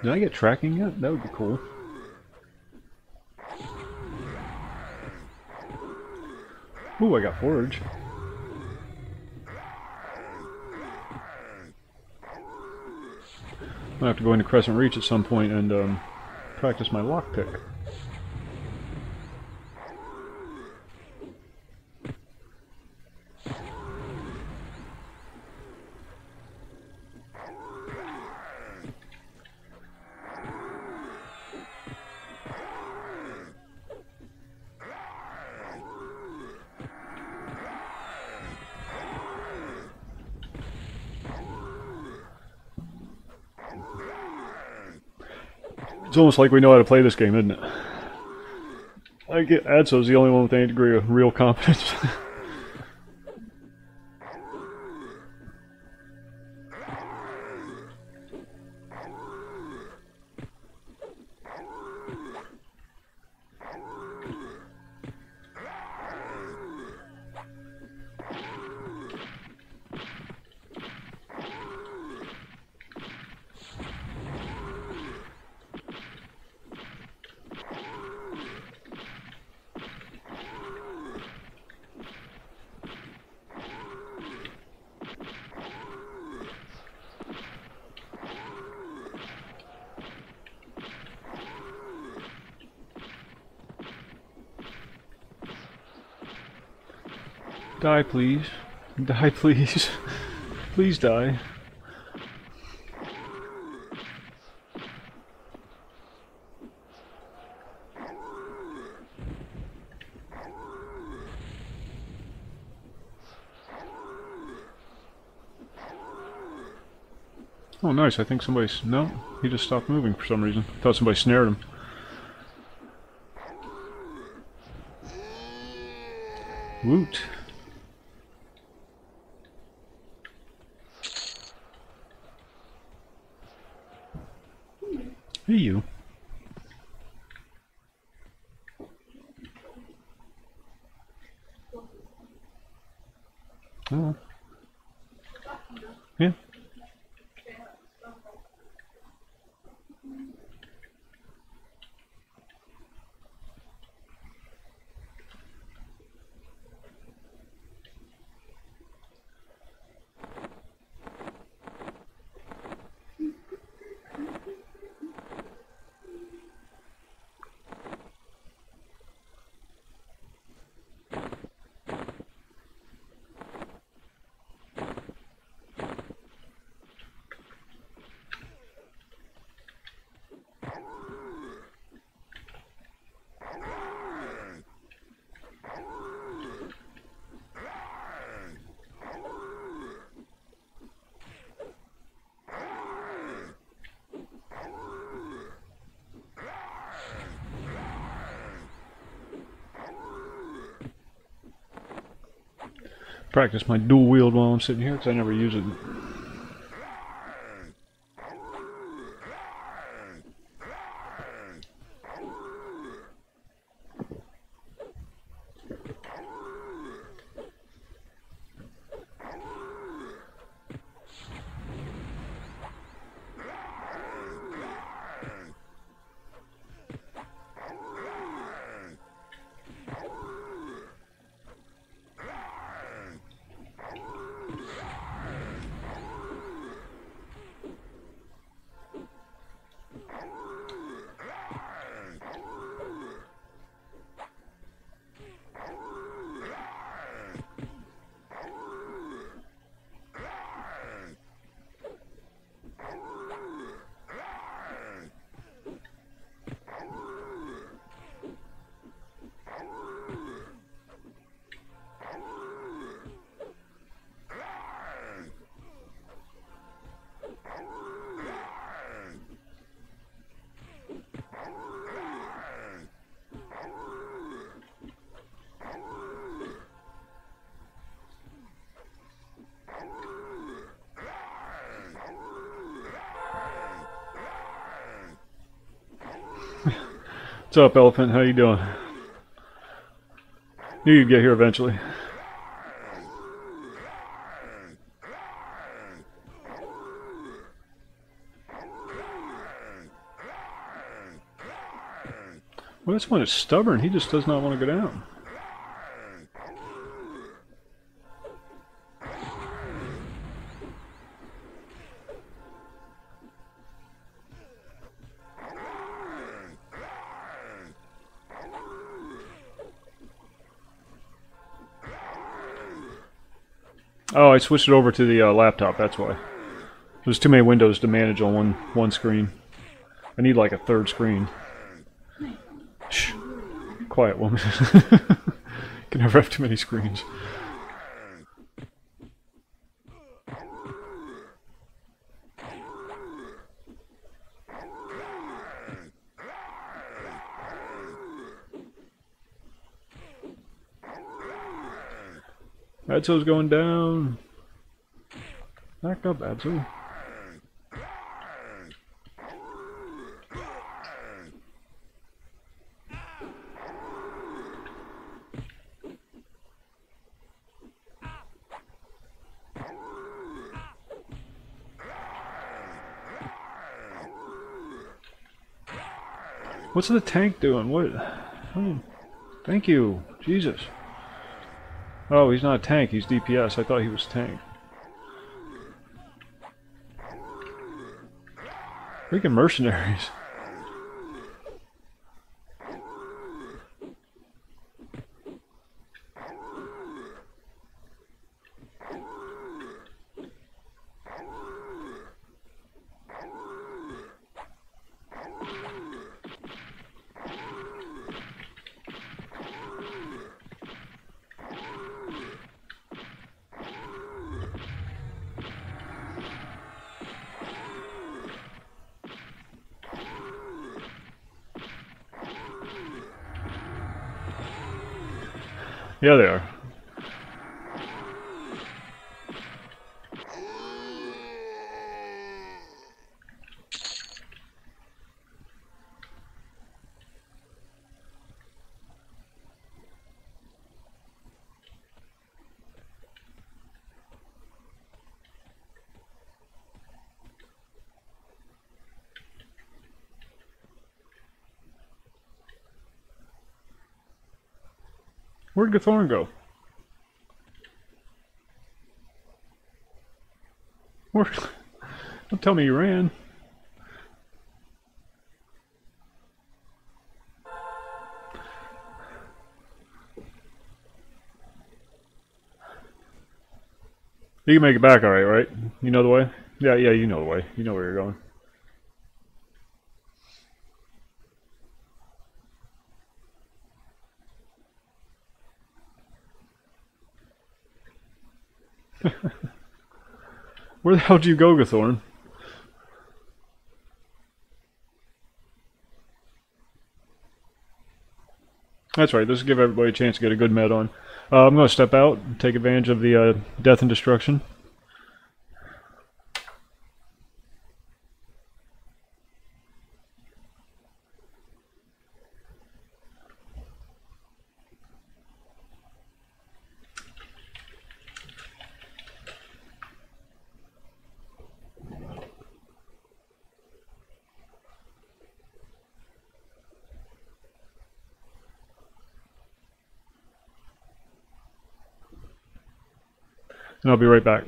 Did I get tracking yet? That would be cool. Ooh, I got forage. I'm gonna have to go into Crescent Reach at some point and practice my lockpick. It's almost like we know how to play this game, isn't it? I get Adso's the only one with any degree of real competence. Die, please. Die, please. Please die. Oh, nice. I think somebody's... No, he just stopped moving for some reason. Thought somebody snared him. Woot. Hey, you. Oh. Yeah. Practice my dual wield while I'm sitting here because I never use it. What's up, Elephant? How you doing? Knew you'd get here eventually. Well, this one is stubborn. He just does not want to go down. Oh, I switched it over to the laptop, that's why. There's too many windows to manage on one screen. I need like a third screen. Shh. Quiet, woman. Can never have too many screens. Adzo's going down. Back up, Adzo. What's the tank doing? What? Oh, thank you. Jesus. Oh, he's not a tank, he's DPS. I thought he was tank. Freaking mercenaries. Yeah, they are. Where'd Gathorn go? Where? Don't tell me you ran. You can make it back alright, right? You know the way? Yeah, you know the way. You know where you're going. Where the hell did you go, Gathorn? That's right, let's give everybody a chance to get a good med on. I'm going to step out and take advantage of the death and destruction. And I'll be right back.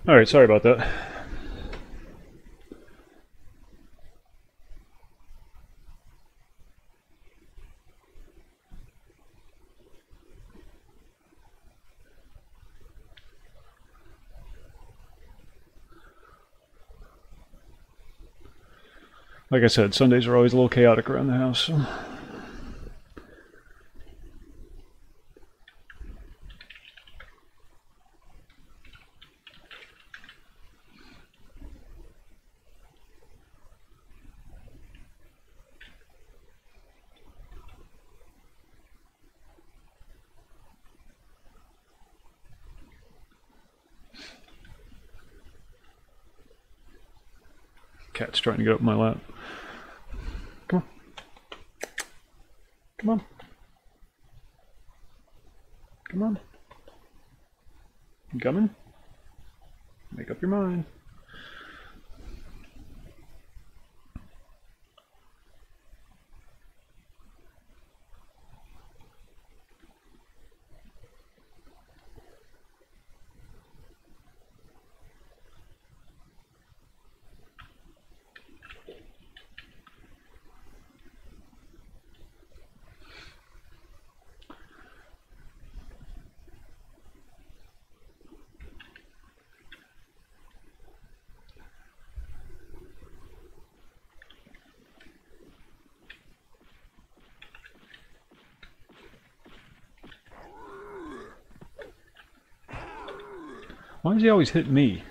Alright, sorry about that. Like I said, Sundays are always a little chaotic around the house. So. Cat's trying to get up my lap. Come on. Come on. Come on. You coming? Make up your mind. Why does he always hit me?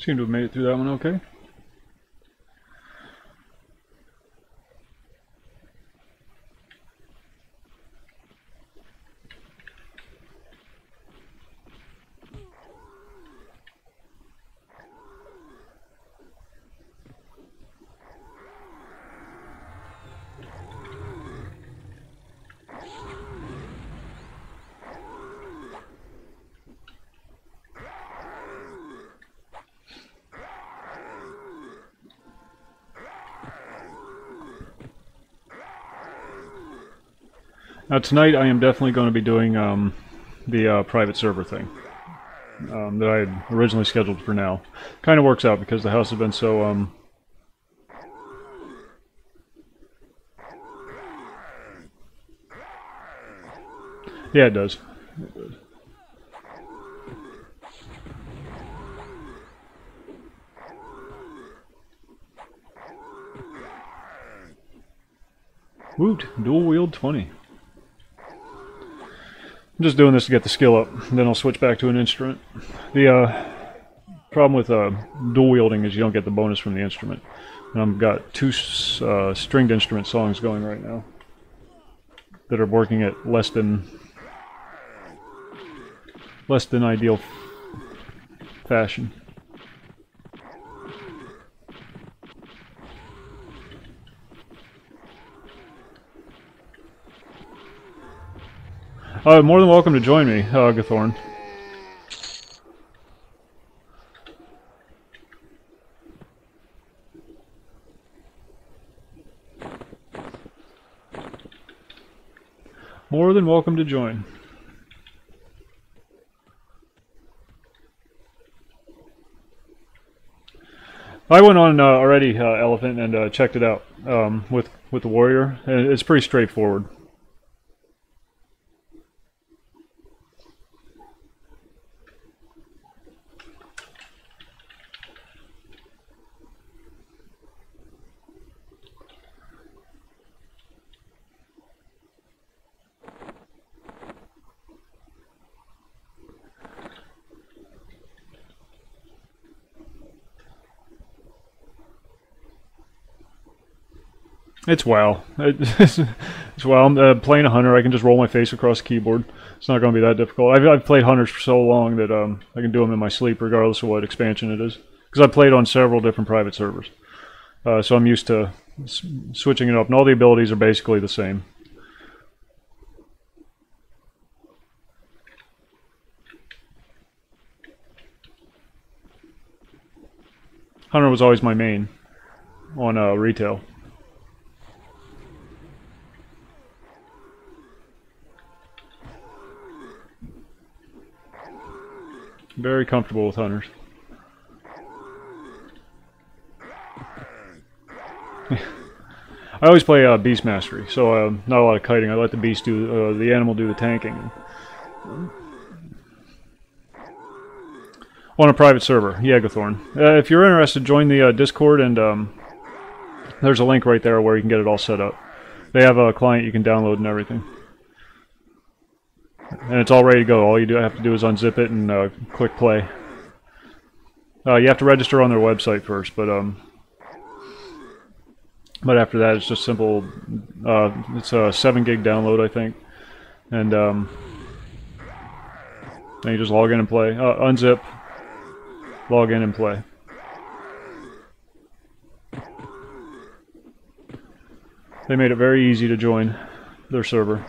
Seem to have made it through that one okay. Now tonight I am definitely going to be doing the private server thing that I had originally scheduled for now. Kind of works out because the house has been so yeah, it does. It does. Woot! Dual wield 20. I'm just doing this to get the skill up, and then I'll switch back to an instrument. The problem with dual wielding is you don't get the bonus from the instrument. And I've got two stringed instrument songs going right now that are working at less than less than ideal fashion. More than welcome to join me, Gathorn. More than welcome to join. I went on already, Elephant, and checked it out with the warrior. It's pretty straightforward. It's WoW. It's WoW. I'm playing a hunter. I can just roll my face across the keyboard. It's not going to be that difficult. I've played hunters for so long that I can do them in my sleep regardless of what expansion it is. Because I've played on several different private servers. So I'm used to switching it up. And all the abilities are basically the same. Hunter was always my main on retail. Very comfortable with hunters. I always play beast mastery, so not a lot of kiting. I let the beast do the animal do the tanking. On a private server, Yagathorn. If you're interested, join the Discord, and there's a link right there where you can get it all set up. They have a client you can download and everything. And it's all ready to go. All you have to do is unzip it and click play. You have to register on their website first, but after that it's just simple. It's a 7 gig download, I think, and then you just log in and play. Unzip, log in and play. They made it very easy to join their server.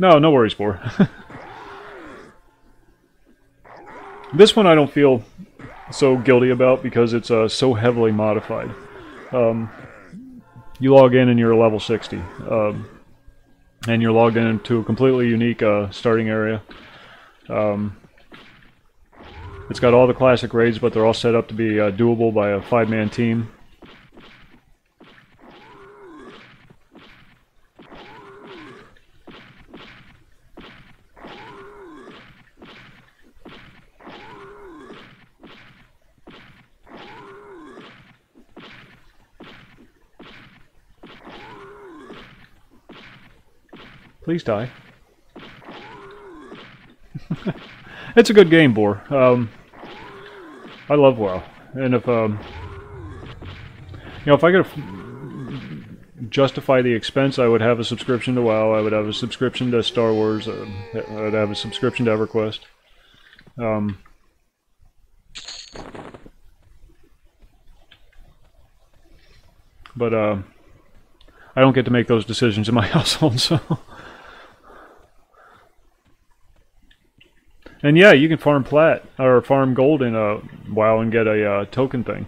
No worries, Boar. This one I don't feel so guilty about because it's so heavily modified. You log in and you're level 60. And you're logged into a completely unique starting area. It's got all the classic raids, but they're all set up to be doable by a 5-man team. Please die. It's a good game, Boar. I love WoW, and if if I could justify the expense, I would have a subscription to WoW. I would have a subscription to Star Wars. I would have a subscription to EverQuest. But I don't get to make those decisions in my household, so. And yeah, you can farm plat or farm gold in WoW and get a token thing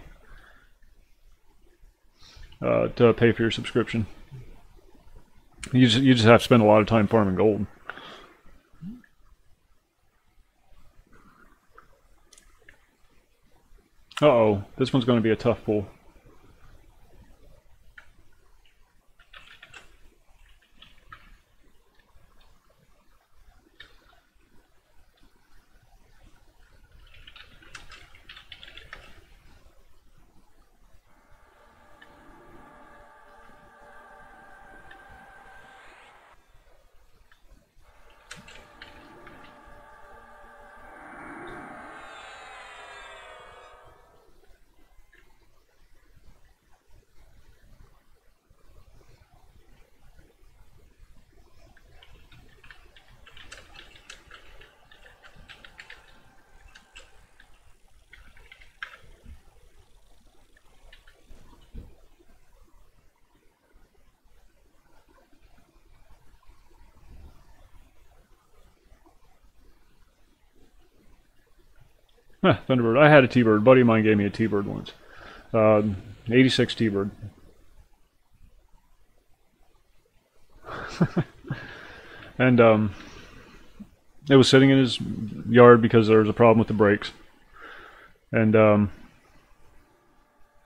to pay for your subscription. You just have to spend a lot of time farming gold. Uh-oh, this one's going to be a tough pull. Thunderbird. I had a T-Bird. A buddy of mine gave me a T-Bird once. 86 T-Bird. And it was sitting in his yard because there was a problem with the brakes. And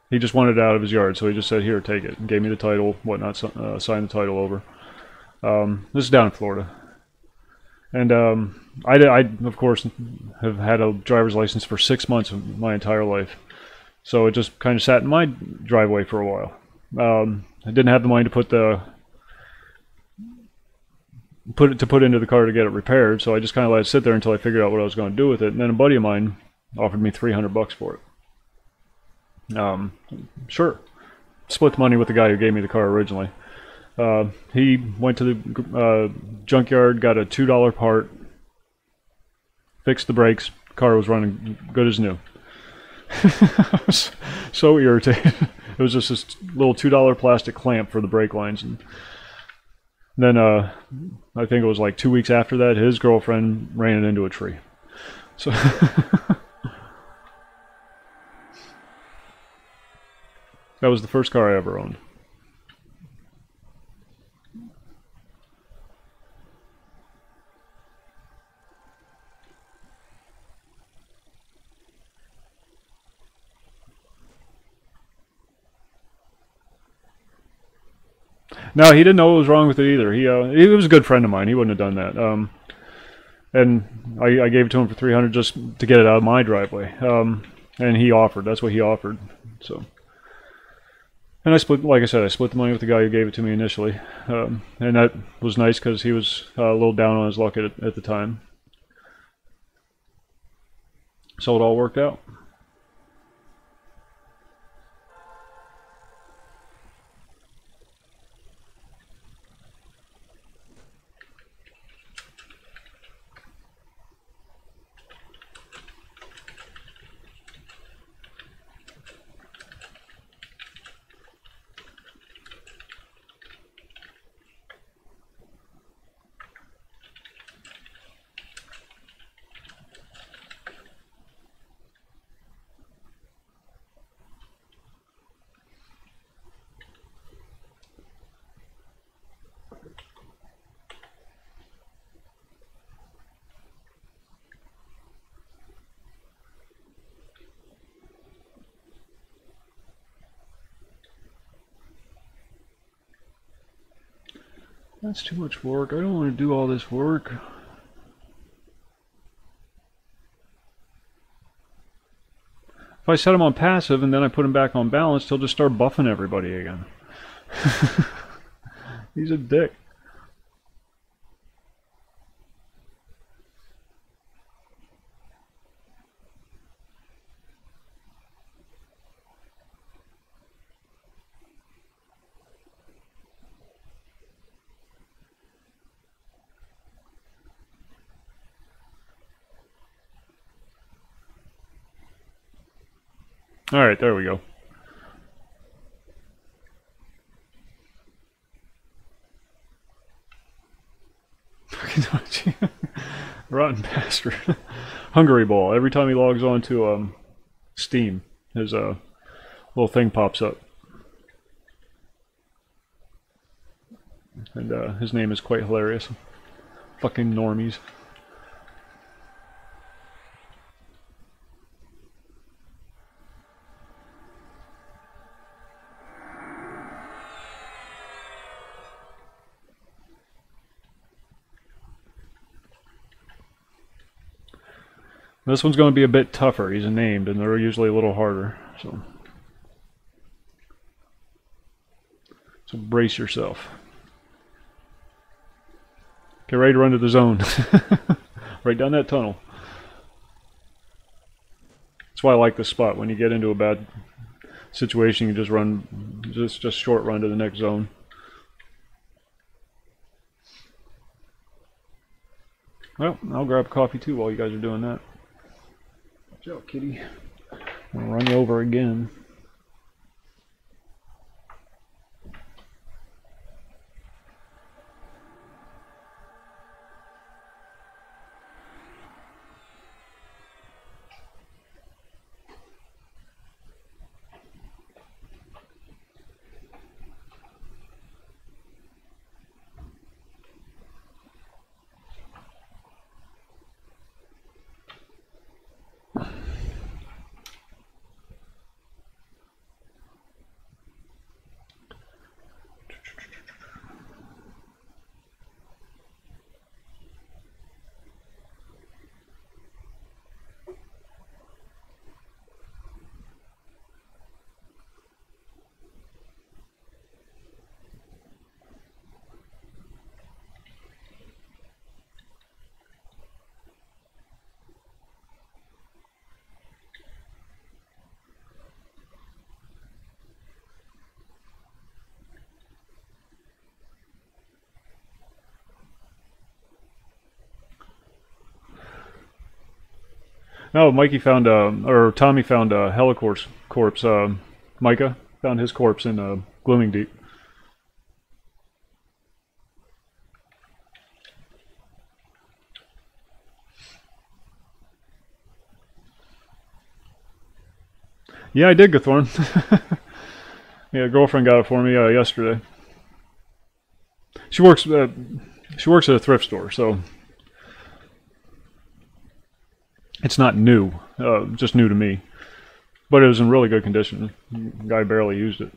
he just wanted it out of his yard, so he just said, "Here, take it," and gave me the title, whatnot, signed the title over. This is down in Florida. And I, of course, have had a driver's license for 6 months of my entire life. So it just kind of sat in my driveway for a while. I didn't have the money to put into the car to get it repaired, so I just kind of let it sit there until I figured out what I was going to do with it. And then a buddy of mine offered me $300 for it. Sure. Split the money with the guy who gave me the car originally. He went to the junkyard, got a $2 part, fixed the brakes, car was running good as new. I was so irritated. It was just this little $2 plastic clamp for the brake lines. And then I think it was like 2 weeks after that, his girlfriend ran it into a tree. So that was the first car I ever owned. No, he didn't know what was wrong with it either. He was a good friend of mine. He wouldn't have done that. And I gave it to him for $300 just to get it out of my driveway. And he offered. That's what he offered. So, and I split, like I said, I split the money with the guy who gave it to me initially. And that was nice because he was a little down on his luck at the time. So it all worked out. That's too much work. I don't want to do all this work. If I set him on passive and then I put him back on balanced, he'll just start buffing everybody again. He's a dick. Alright, there we go. Rotten bastard. Hungary Ball. Every time he logs on to Steam, his little thing pops up. And his name is quite hilarious. Fucking normies. This one's going to be a bit tougher. He's a named, and they're usually a little harder. So brace yourself. Get ready to run to the zone. Right down that tunnel. That's why I like this spot. When you get into a bad situation, you just run, just short run to the next zone. Well, I'll grab coffee too while you guys are doing that. Watch out, kitty. I'm gonna run you over again. No, Mikey found or Tommy found a helicorpse corpse. Micah found his corpse in Glooming Deep. Yeah, I did, Gathorn. Yeah, girlfriend got it for me yesterday. She works at a thrift store, so it's not new, just new to me. But it was in really good condition. The guy barely used it.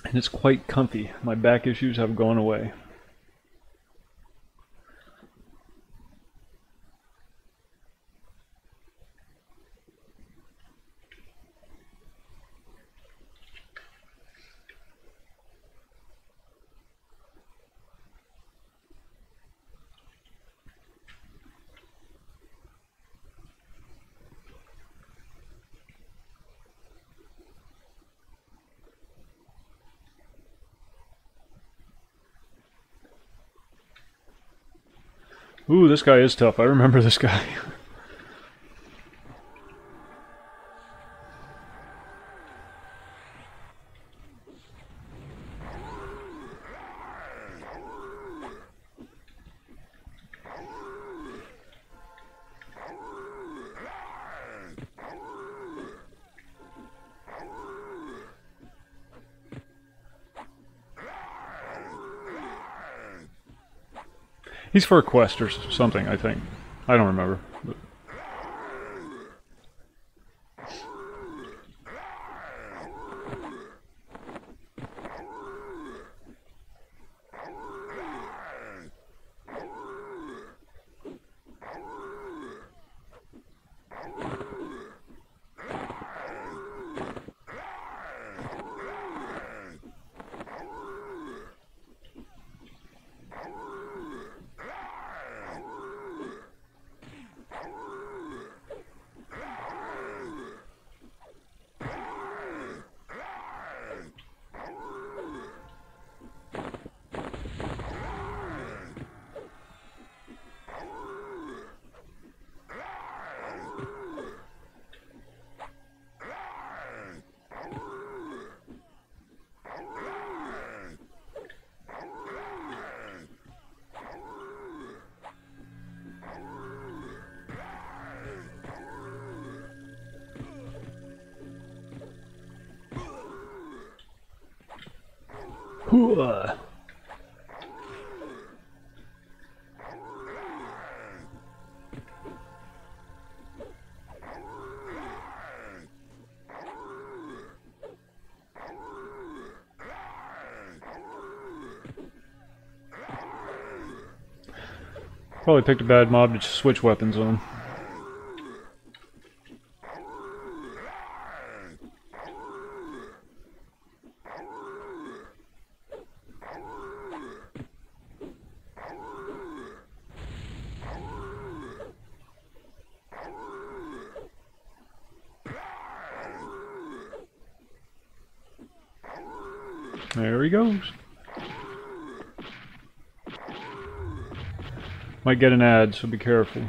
And it's quite comfy. My back issues have gone away. Ooh, this guy is tough. I remember this guy. He's for a quest or something, I think. I don't remember. But Hooah. Probably picked a bad mob to switch weapons on. There he goes. Might get an ad, so be careful.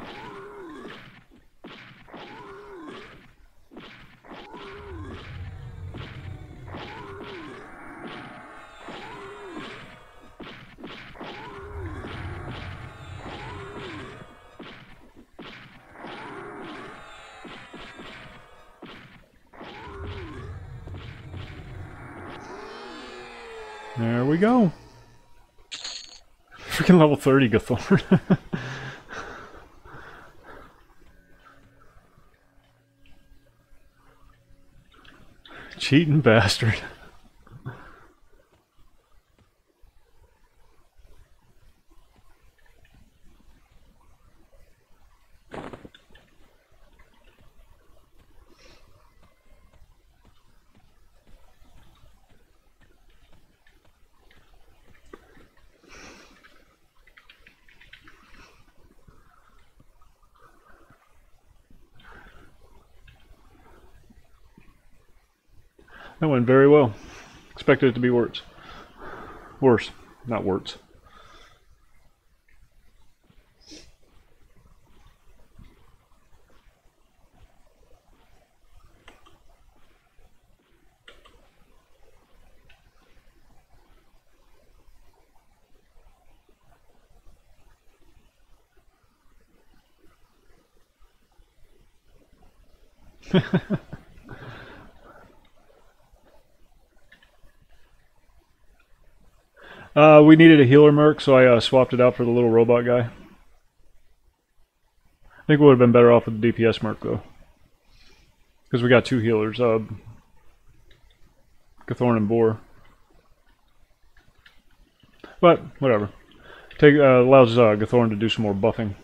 There we go. Freaking level 30 Gathorn. Cheating bastard. That went very well. Expected it to be worse. Worse, not worse. We needed a healer merc, so I swapped it out for the little robot guy. I think we would have been better off with the DPS merc, though. Because we got two healers, Gathorn and Boar. But, whatever. Allows Gathorn to do some more buffing.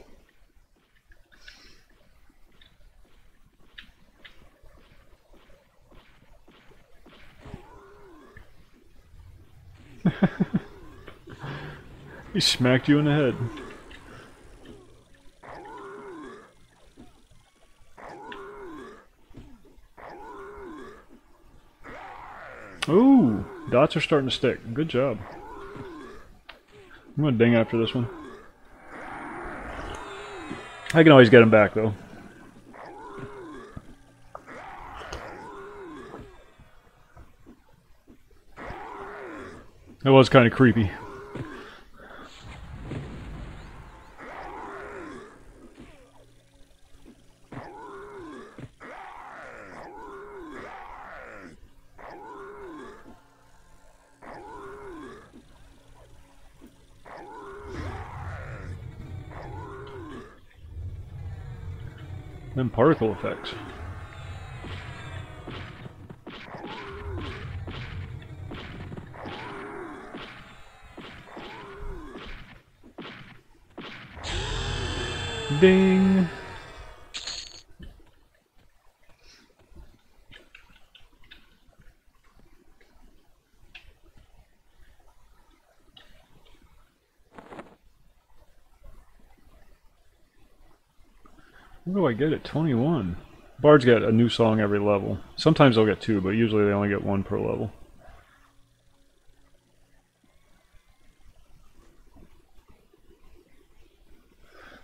He smacked you in the head. Ooh, dots are starting to stick. Good job. I'm gonna ding after this one. I can always get him back though. That was kind of creepy. Then particle effects. Ding! What do I get at 21? Bards get a new song every level. Sometimes they'll get two, but usually they only get one per level.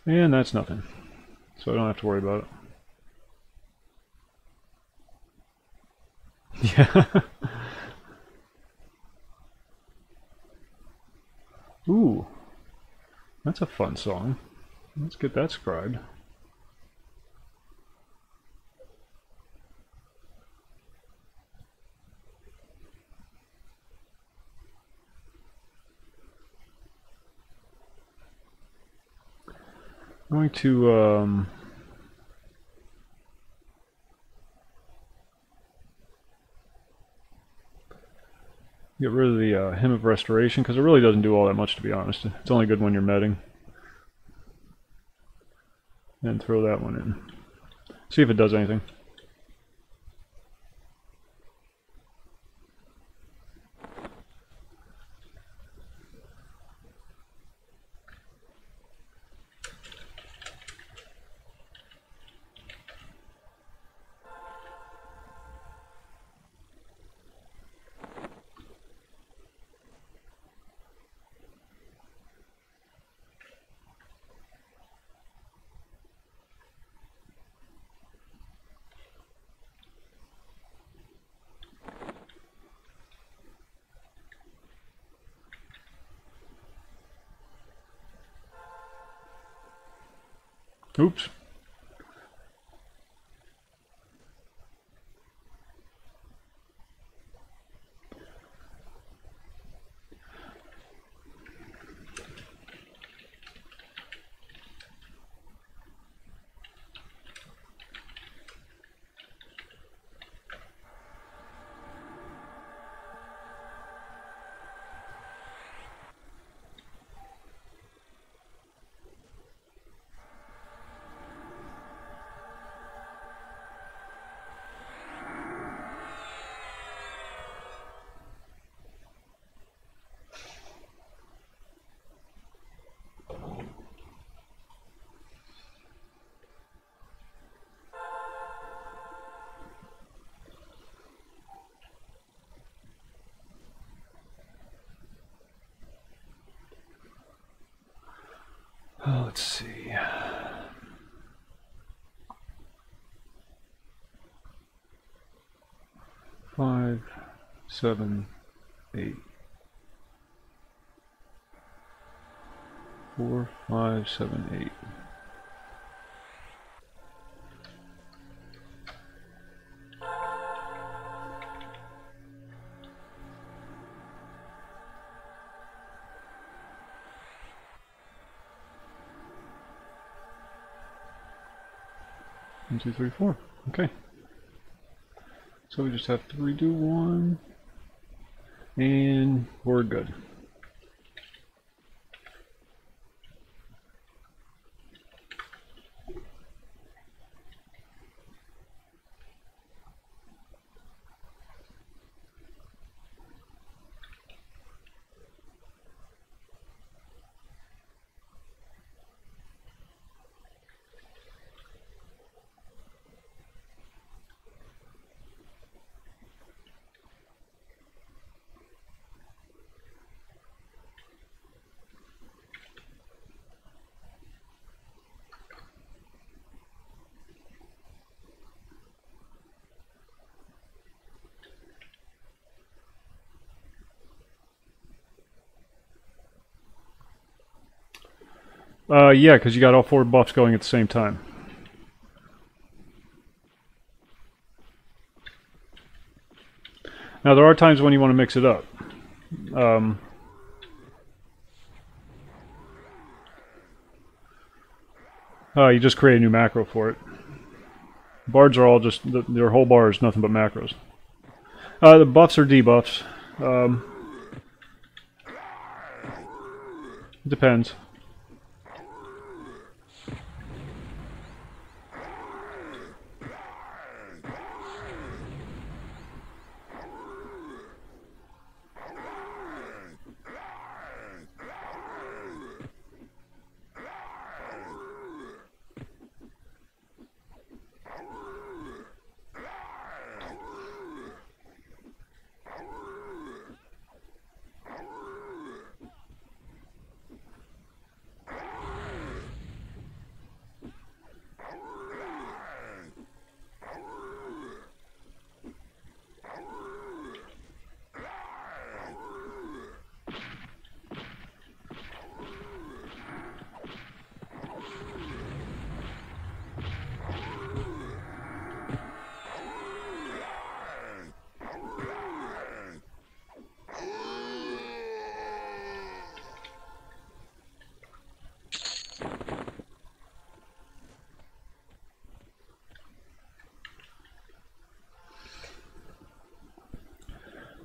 And that's nothing. So I don't have to worry about it. Yeah. Ooh. That's a fun song. Let's get that scribed. I'm going to get rid of the Hymn of Restoration, because it really doesn't do all that much, to be honest. It's only good when you're medding. And throw that one in. See if it does anything. Oops. Let's see. 5, 7, 8. 4, 5, 7, 8. One, two, three, four. Okay. So we just have to redo one, and we're good. Yeah, because you got all 4 buffs going at the same time. Now there are times when you want to mix it up. You just create a new macro for it. Bards are all just, their whole bar is nothing but macros. The buffs are debuffs. Depends.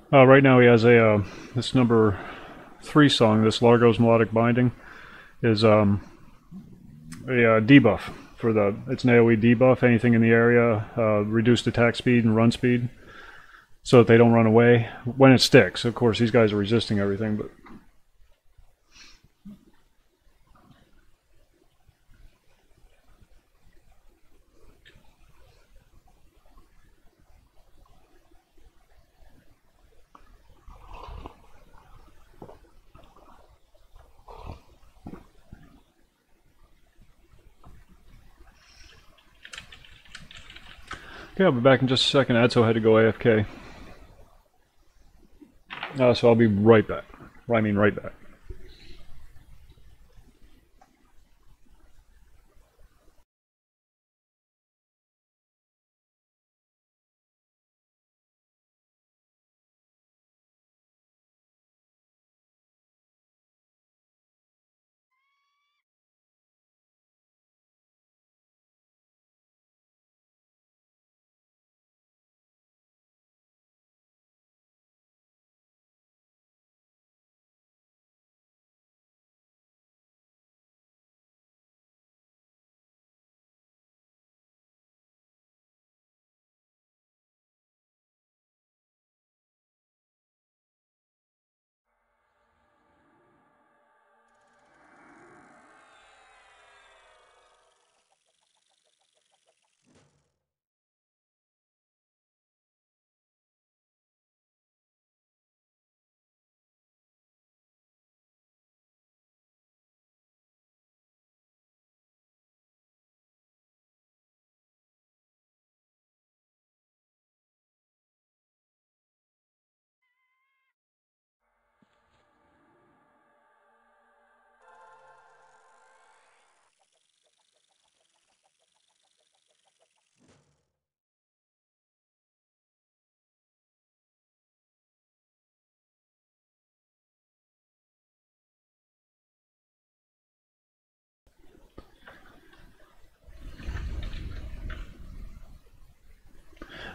Right now he has a this number 3 song. This Largo's Melodic Binding is a debuff for the. It's an AOE debuff. Anything in the area, reduced attack speed and run speed, so that they don't run away when it sticks. Of course, these guys are resisting everything, but. Okay, I'll be back in just a second. Adso had to go AFK. So I'll be right back. I mean, right back.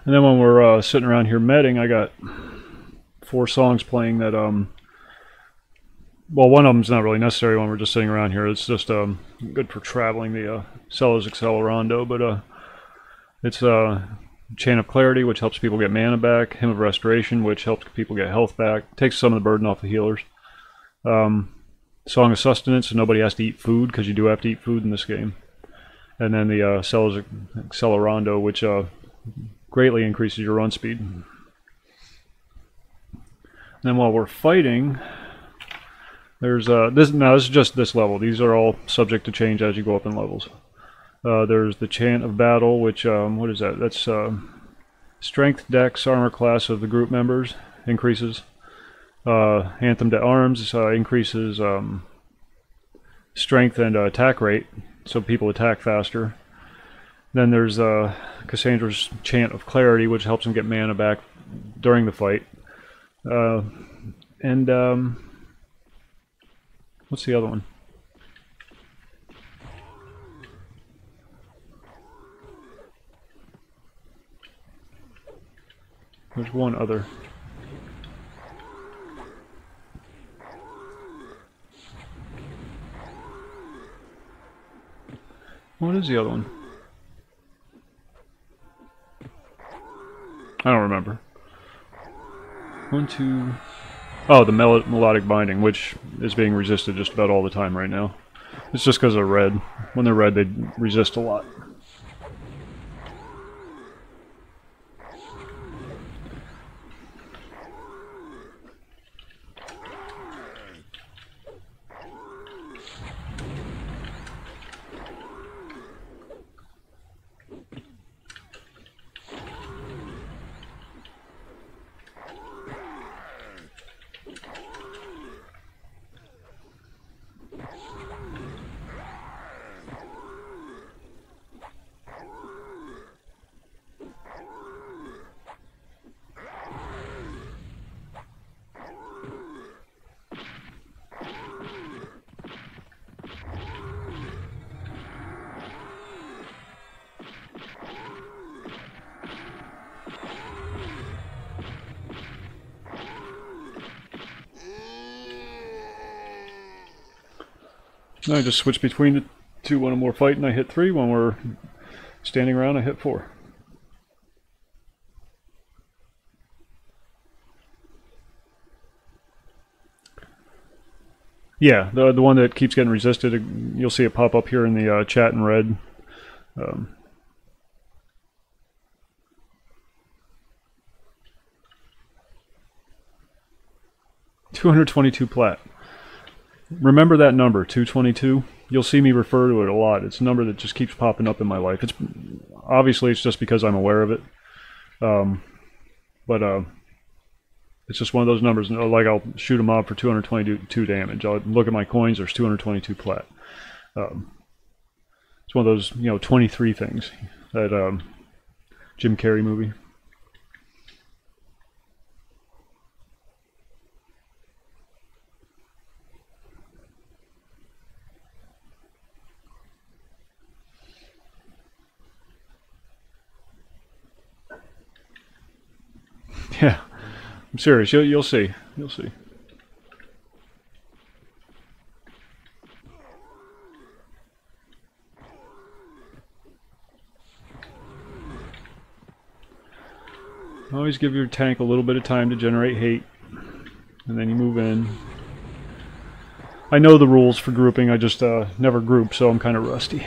And then when we're sitting around here medding, I got 4 songs playing that, well, one of them's not really necessary when we're just sitting around here. It's just good for traveling, the Celos Accelerando, but it's Chain of Clarity, which helps people get mana back, Hymn of Restoration, which helps people get health back, takes some of the burden off the healers. Song of Sustenance, so nobody has to eat food, because you do have to eat food in this game. And then the Celos Accelerando, which greatly increases your run speed. And then while we're fighting, there's this is just this level. These are all subject to change as you go up in levels. There's the Chant of Battle, which what is that? That's Strength, Dex, Armor class of the group members increases. Anthem to Arms increases strength and attack rate, so people attack faster. Then there's Cassandra's Chant of Clarity, which helps them get mana back during the fight. And what's the other one? There's one other. What is the other one? I don't remember. 1, 2... Oh, the melodic binding, which is being resisted just about all the time right now. It's just because they're red. When they're red, they resist a lot. I just switch between the two. When we're fighting, I hit 3. When we're standing around, I hit 4. Yeah, the one that keeps getting resisted, you'll see it pop up here in the chat in red. 222 plat. Remember that number, 222. You'll see me refer to it a lot. It's a number that just keeps popping up in my life. It's obviously it's just because I'm aware of it, but it's just one of those numbers. Like I'll shoot a mob for 222 damage. I'll look at my coins. There's 222 plat. It's one of those 23 things. That Jim Carrey movie. Yeah, I'm serious. You'll see. You'll see. Always give your tank a little bit of time to generate hate, and then you move in. I know the rules for grouping. I just never group, so I'm kind of rusty.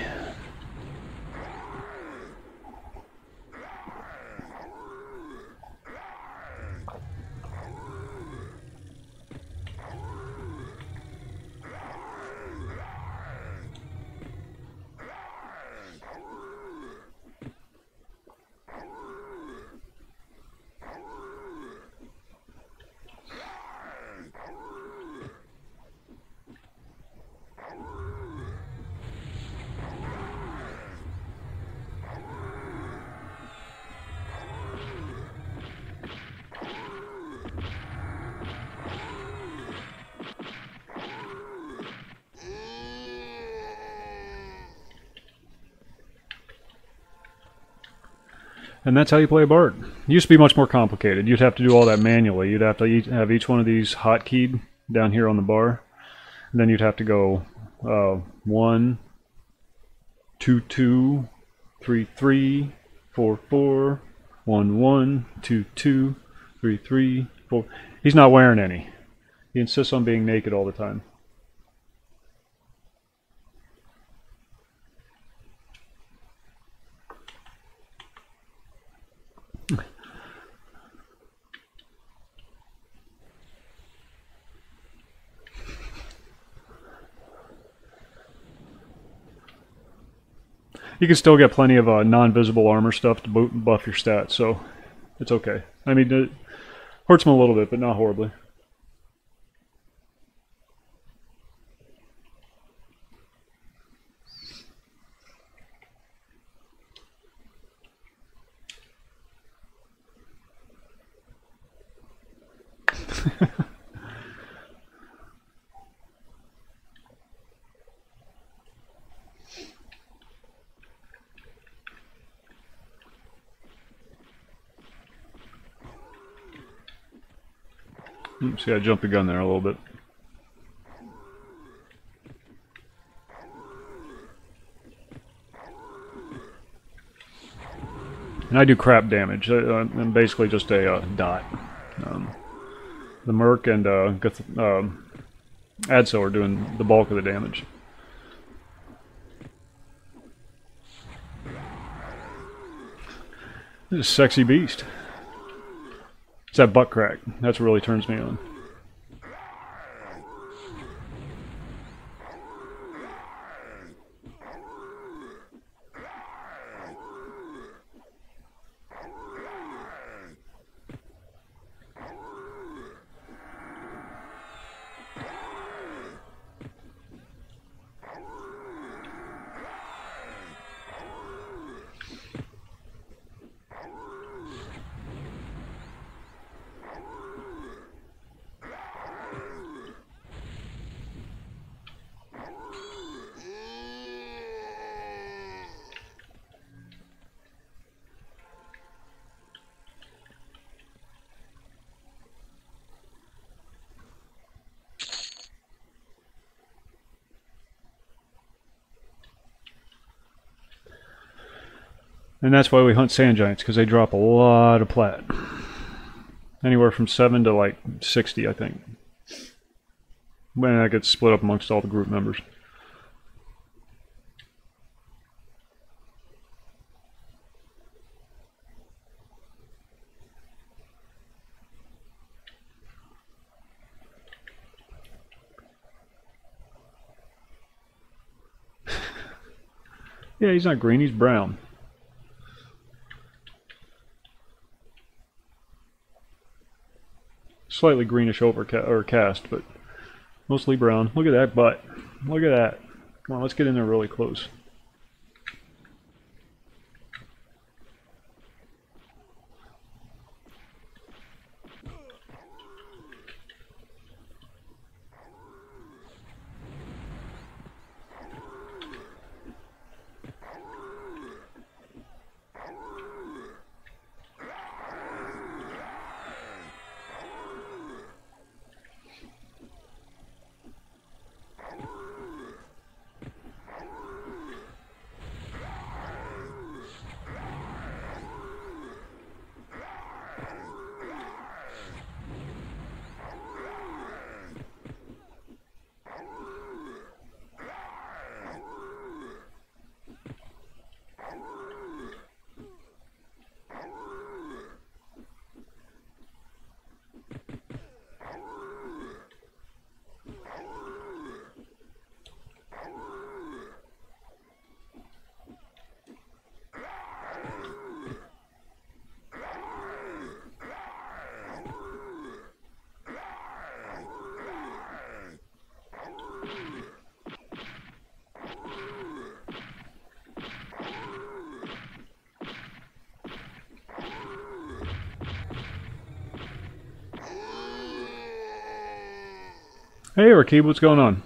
And that's how you play a bard. It used to be much more complicated. You'd have to do all that manually. You'd have to have each one of these hotkeyed down here on the bar. And then you'd have to go 1, 2, 2, 3, 3, 4, 4, 1, 1, 2, 2, 3, 3, 4. He's not wearing any. He insists on being naked all the time. You can still get plenty of non-visible armor stuff to buff your stats, so it's okay. I mean, it hurts him a little bit, but not horribly. See, I jumped the gun there a little bit. And I do crap damage. I'm basically just a dot. The Merc and Adso are doing the bulk of the damage. This is a sexy beast. It's that butt crack. That's what really turns me on. And that's why we hunt sand giants, because they drop a lot of plat. Anywhere from 7 to like 60, I think. When that gets split up amongst all the group members. Yeah, he's not green, he's brown. Slightly greenish overcast, but mostly brown. Look at that butt. Look at that. Come on, let's get in there really close. Hey, Rakib, what's going on?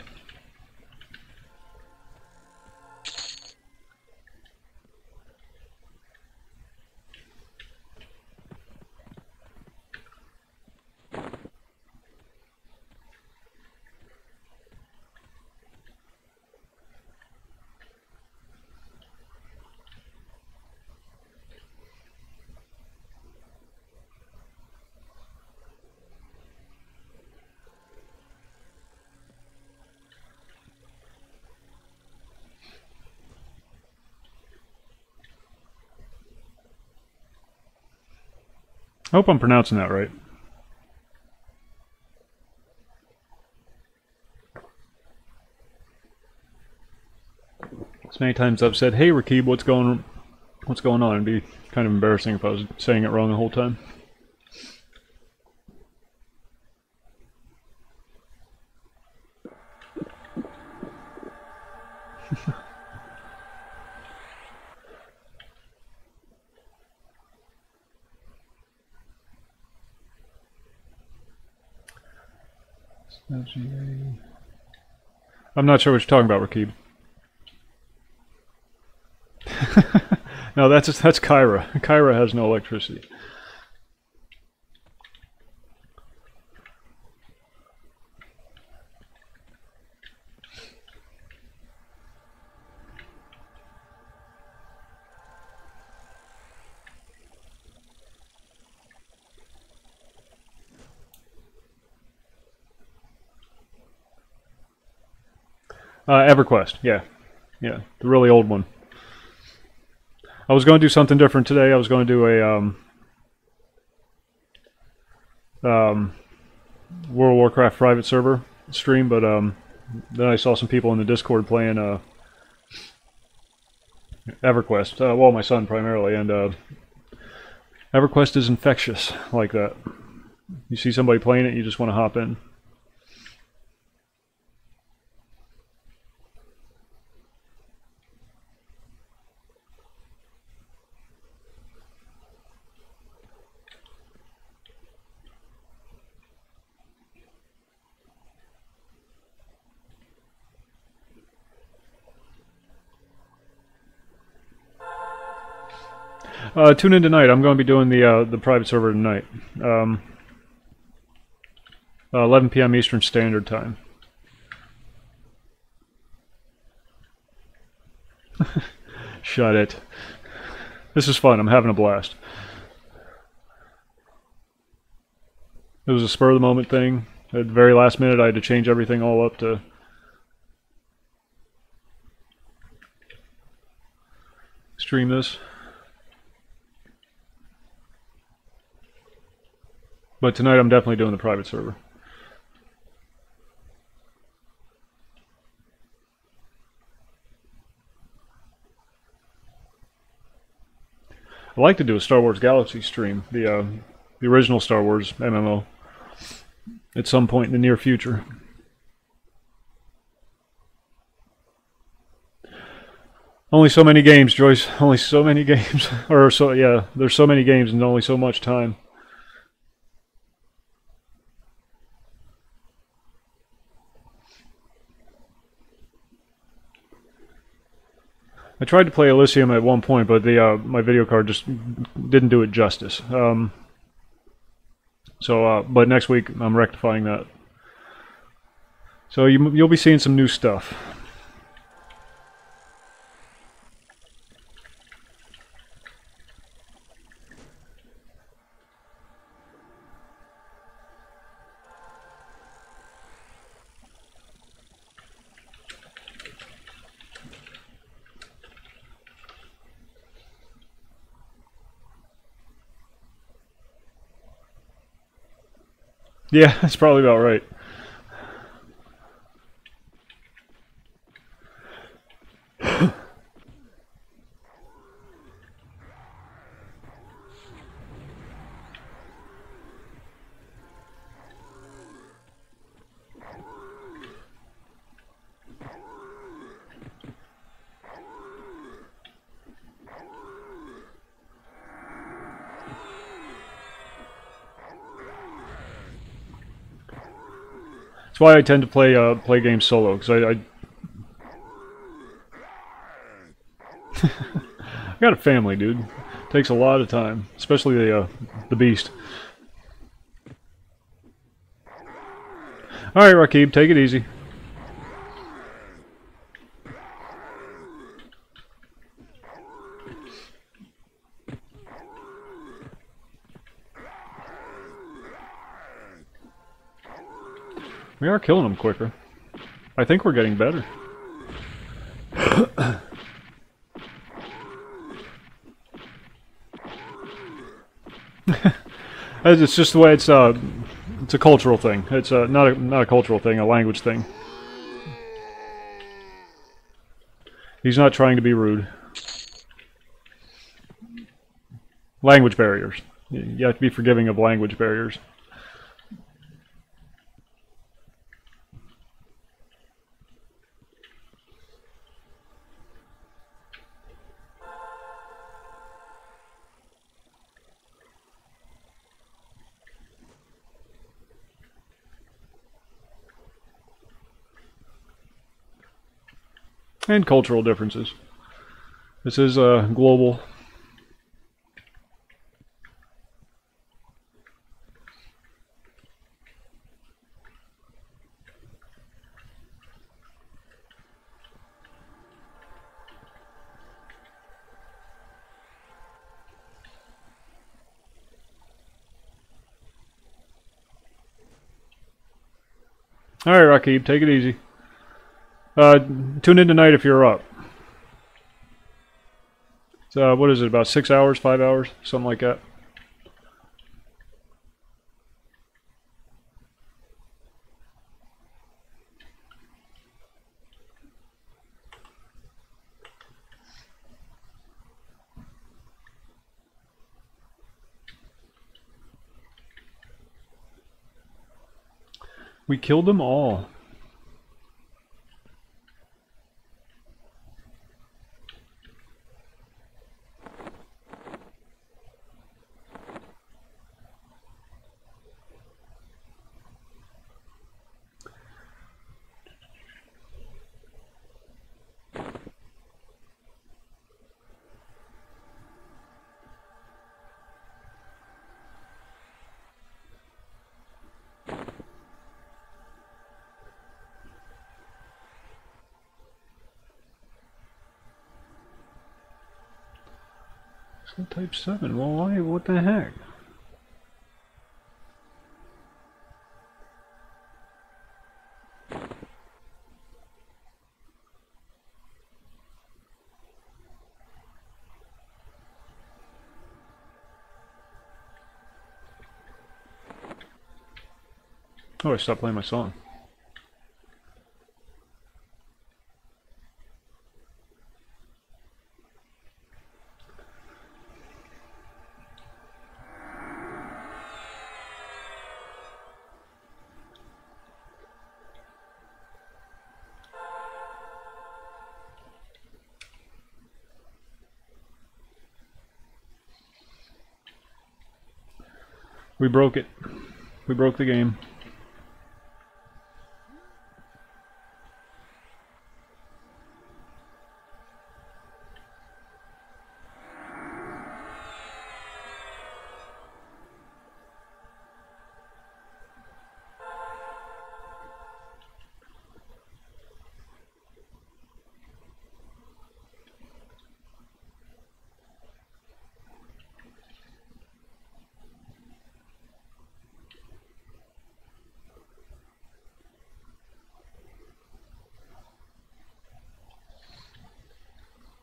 I hope I'm pronouncing that right. As many times I've said, "Hey, Rakib, what's going on?" It'd be kind of embarrassing if I was saying it wrong the whole time. I'm not sure what you're talking about, Rakib. No, that's Kyra. Kyra has no electricity. EverQuest, yeah, the really old one. I was going to do something different today. I was going to do a World of Warcraft private server stream, but then I saw some people in the Discord playing EverQuest. Well, my son primarily, and EverQuest is infectious like that. You see somebody playing it, you just want to hop in. 'Tune in tonight. I'm going to be doing the private server tonight. 11 p.m. Eastern Standard Time. Shut it. This is fun. I'm having a blast. It was a spur of the moment thing. At the very last minute, I had to change everything all up to stream this. But tonight I'm definitely doing the private server. I'd like to do a Star Wars Galaxy stream, the original Star Wars MMO, at some point in the near future. Only so many games, Joyce. Only so many games. Or so, yeah, there's so many games and only so much time. I tried to play Elysium at one point, but the my video card just didn't do it justice. But next week I'm rectifying that. So you'll be seeing some new stuff. Yeah, that's probably about right. That's why I tend to play games solo, because I got a family, dude. Takes a lot of time, especially the beast. All right, Rakib, take it easy. We are killing them quicker. I think we're getting better. It's just the way it's a cultural thing. It's not a cultural thing, a language thing. He's not trying to be rude. Language barriers. You have to be forgiving of language barriers. And cultural differences. This is global. Alright, Rakib, take it easy. Tune in tonight if you're up. So, what is it, about 6 hours, 5 hours? Something like that. We killed them all. Type 7, well, why? What the heck? Oh, I stopped playing my song. We broke it. We broke the game.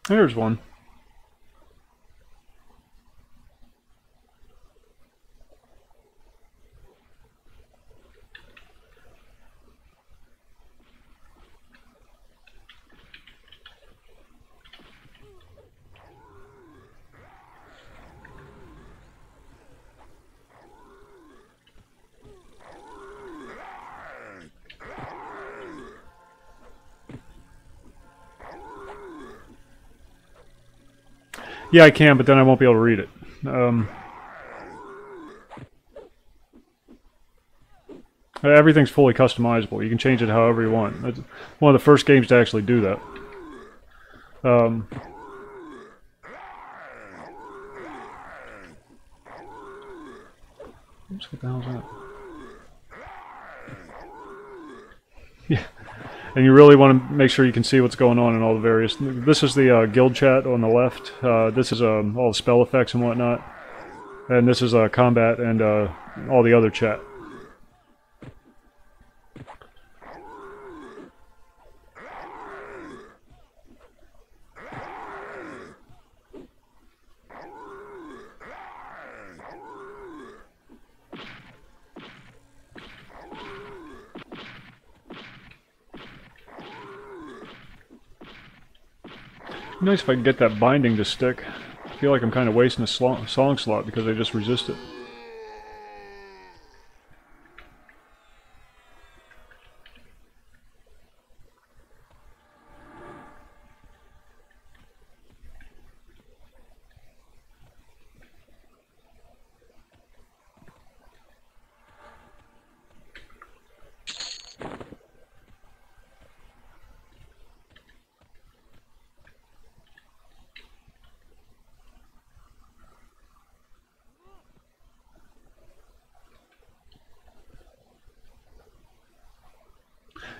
There's one. Yeah, I can, but then I won't be able to read it. Everything's fully customizable. You can change it however you want. It's one of the first games to actually do that. Oops, what the hell's that? Yeah. And you really want to make sure you can see what's going on in all the various... This is the guild chat on the left. This is all the spell effects and whatnot. And this is combat and all the other chat. Nice if I could get that binding to stick. I feel like I'm kind of wasting a song slot because I just resist it.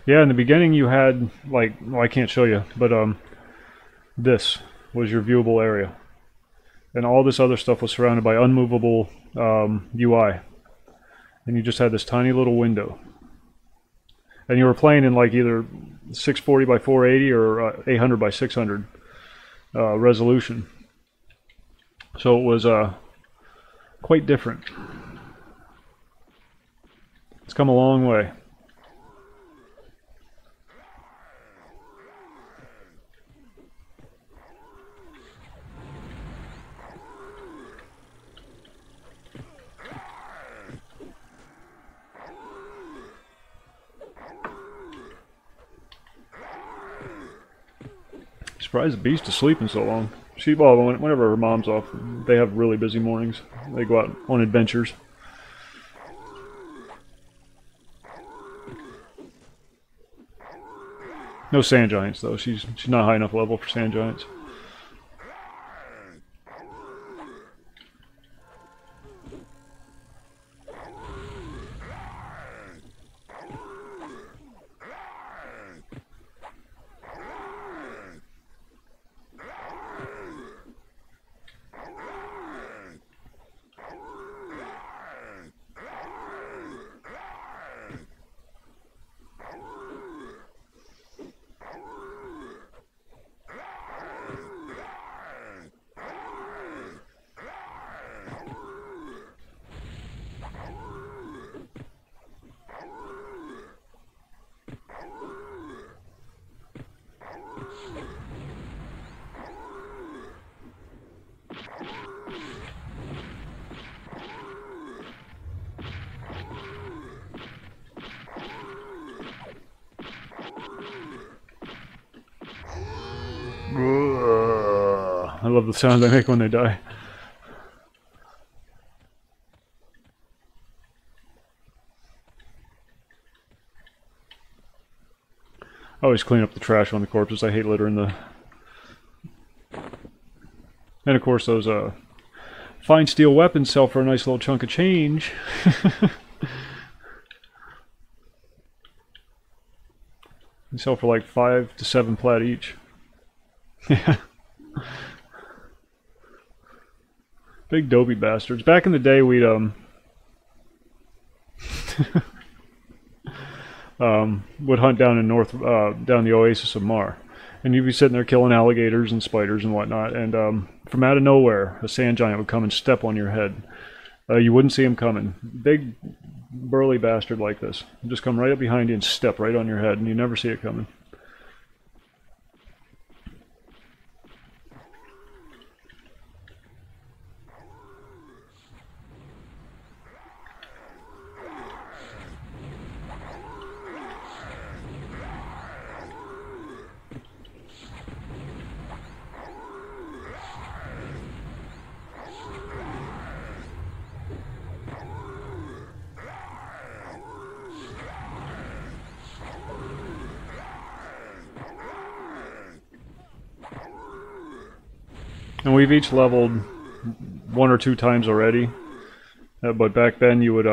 Yeah, in the beginning you had, like, well, I can't show you, but this was your viewable area. And all this other stuff was surrounded by unmovable UI. And you just had this tiny little window. And you were playing in like either 640 by 480 or 800 by 600 resolution. So it was quite different. It's come a long way. Surprised the beast is sleeping so long. Well, whenever her mom's off, they have really busy mornings. They go out on adventures. No sand giants though. She's not high enough level for sand giants. I love the sound they make when they die. I always clean up the trash on the corpses. I hate litter in the... And of course those fine steel weapons sell for a nice little chunk of change. They sell for like 5 to 7 plat each. Yeah. Big dopey bastards. Back in the day, we'd would hunt down in down the Oasis of Mar, and you'd be sitting there killing alligators and spiders and whatnot, and from out of nowhere, a sand giant would come and step on your head. You wouldn't see him coming. Big, burly bastard like this. He'd just come right up behind you and step right on your head, and you never see it coming. And we've each leveled 1 or 2 times already, but back then you would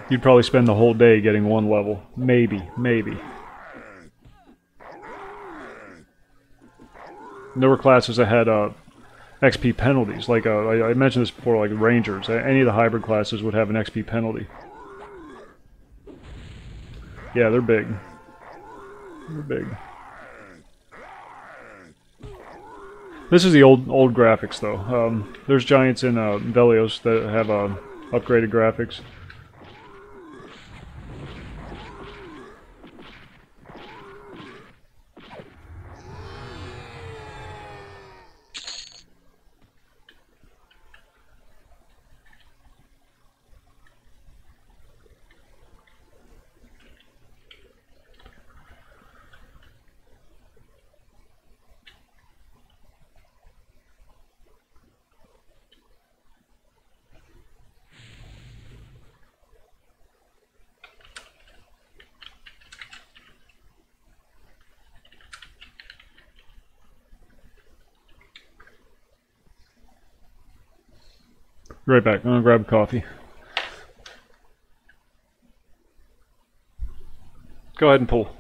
you'd probably spend the whole day getting 1 level, maybe. There were classes that had XP penalties, like I mentioned this before, like Rangers. Any of the hybrid classes would have an XP penalty. Yeah, they're big. They're big. This is the old graphics, though. There's giants in Velios that have upgraded graphics. Be right back. I'm gonna grab coffee. Go ahead and pull.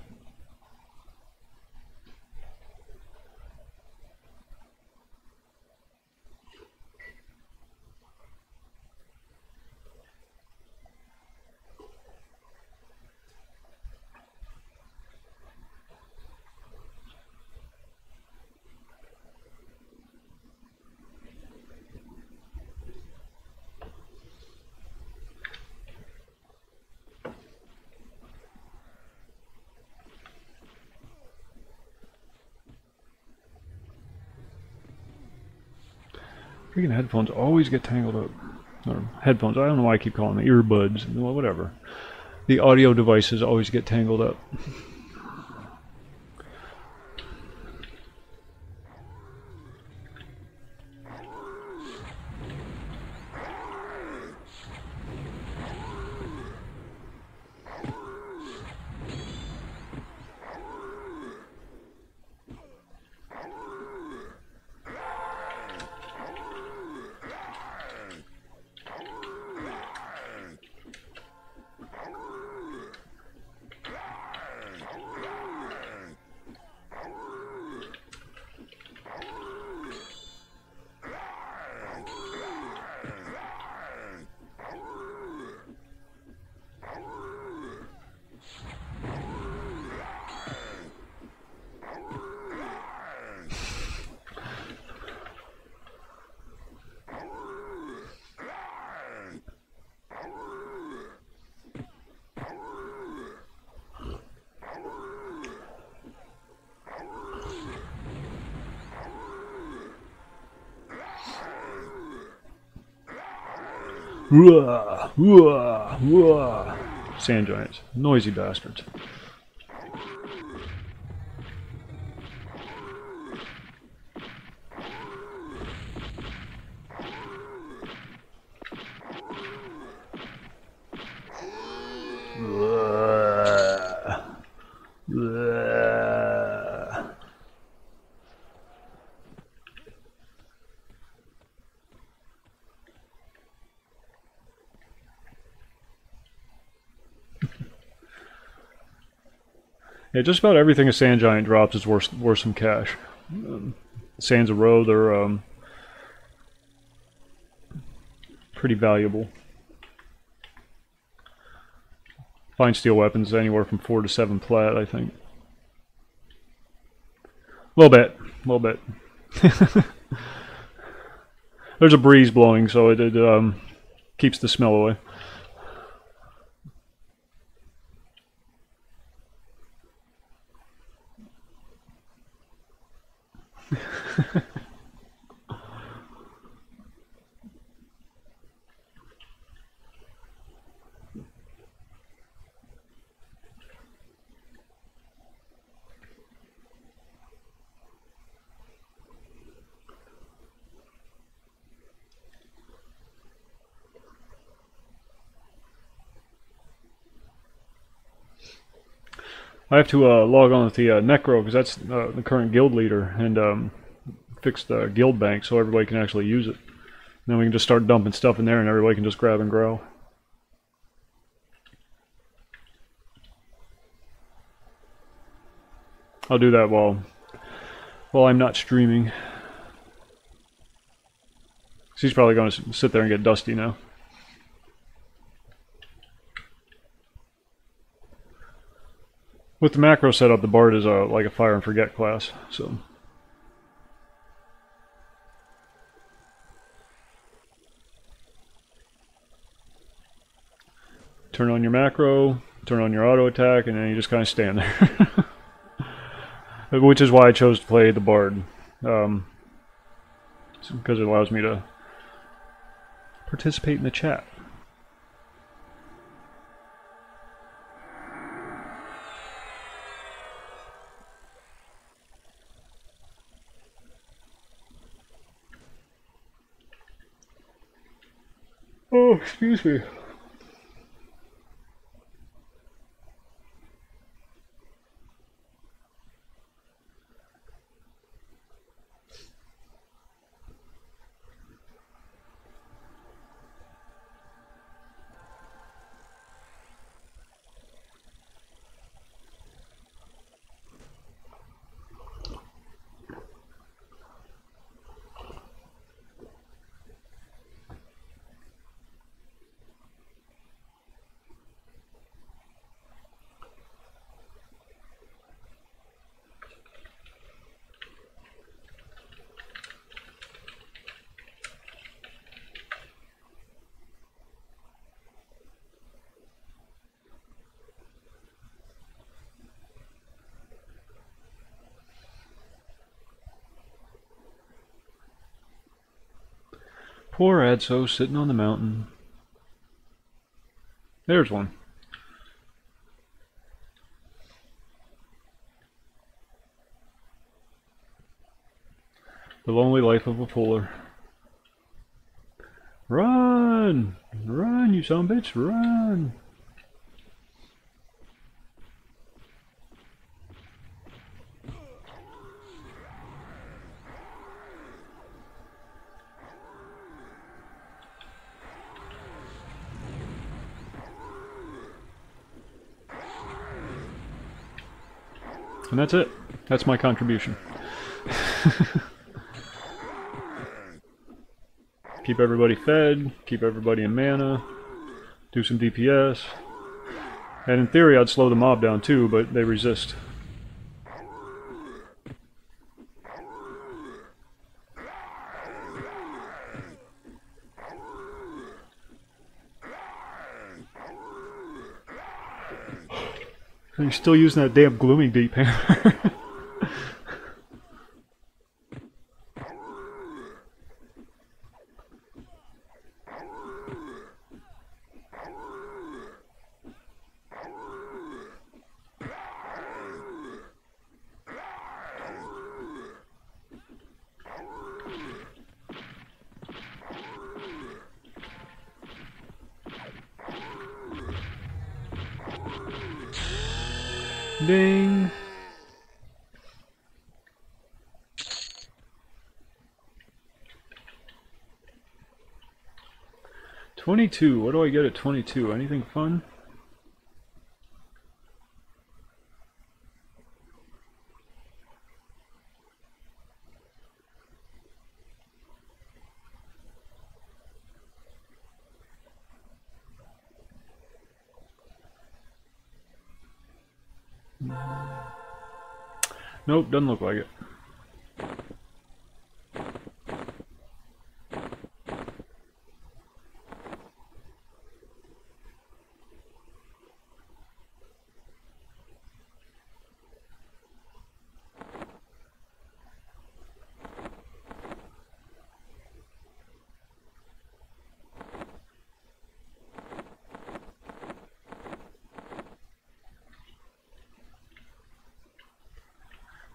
Freaking headphones always get tangled up. Or headphones, I don't know why I keep calling them earbuds, well, whatever. The audio devices always get tangled up. Whoa, whoa, whoa. Sand giants. Noisy bastards. Yeah, just about everything a sand giant drops is worth some cash. Sands of roe, they're pretty valuable. Fine steel weapons anywhere from 4 to 7 plat, I think. A little bit. There's a breeze blowing, so it keeps the smell away. I have to log on with the Necro because that's the current guild leader, and fix the guild bank so everybody can actually use it. Then we can just start dumping stuff in there and everybody can just grab and grow. I'll do that while I'm not streaming. He's probably going to sit there and get dusty now. With the macro setup, the Bard is like a fire and forget class, so. Turn on your macro, turn on your auto attack, and then you just kind of stand there. Which is why I chose to play the Bard. Because it allows me to participate in the chat. Oh, excuse me. Poor Adso sitting on the mountain. There's one. The lonely life of a puller. Run! Run, you son of a bitch, run! And that's it. That's my contribution. Keep everybody fed, keep everybody in mana, do some DPS. And in theory I'd slow the mob down too, but they resist. You're still using that damn glooming deep hammer. Ding. $22. What do I get at 22? Anything fun? Nope, doesn't look like it.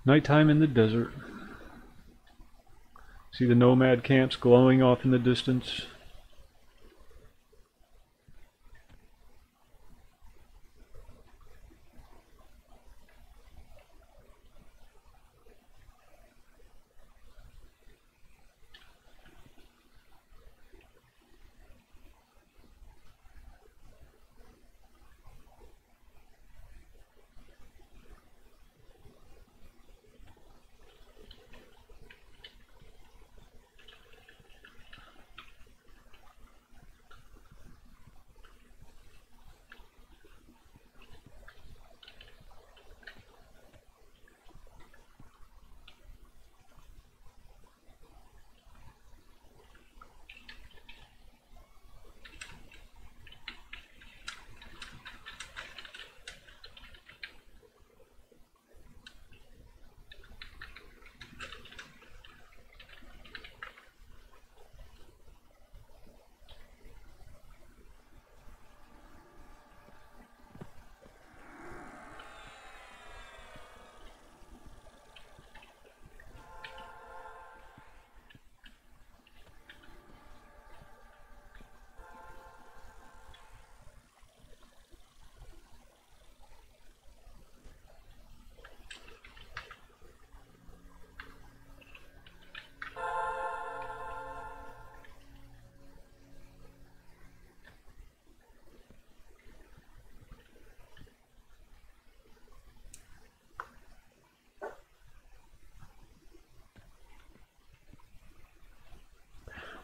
Nighttime in the desert. See the nomad camps glowing off in the distance.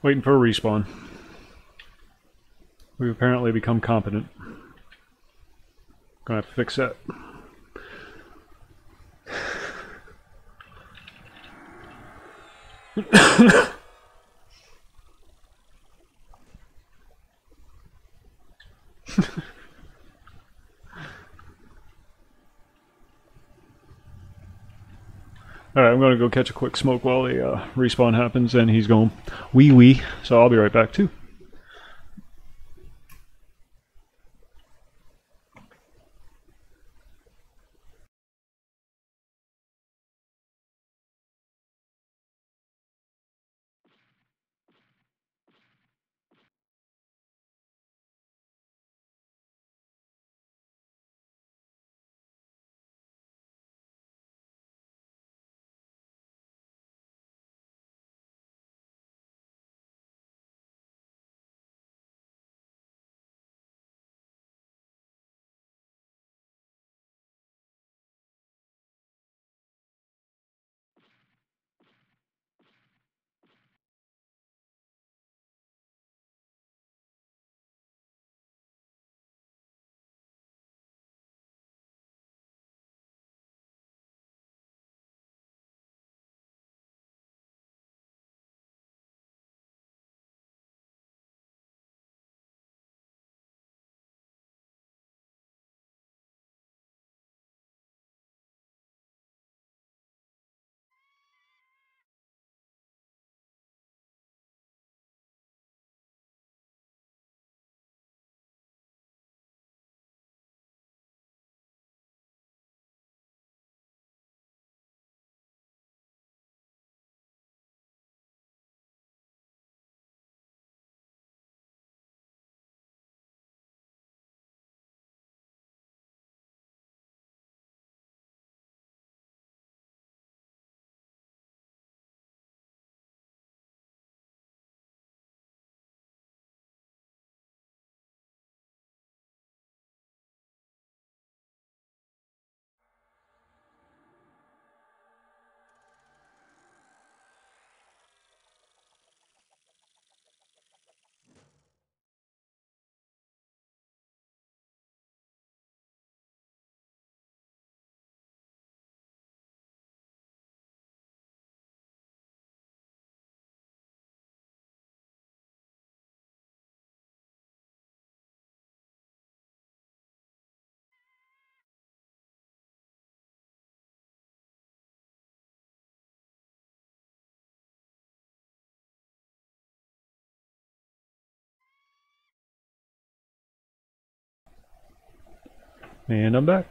Waiting for a respawn. We've apparently become competent. Gonna have to fix that. Alright, I'm gonna go catch a quick smoke while the respawn happens, and he's going wee wee, so I'll be right back too. And I'm back.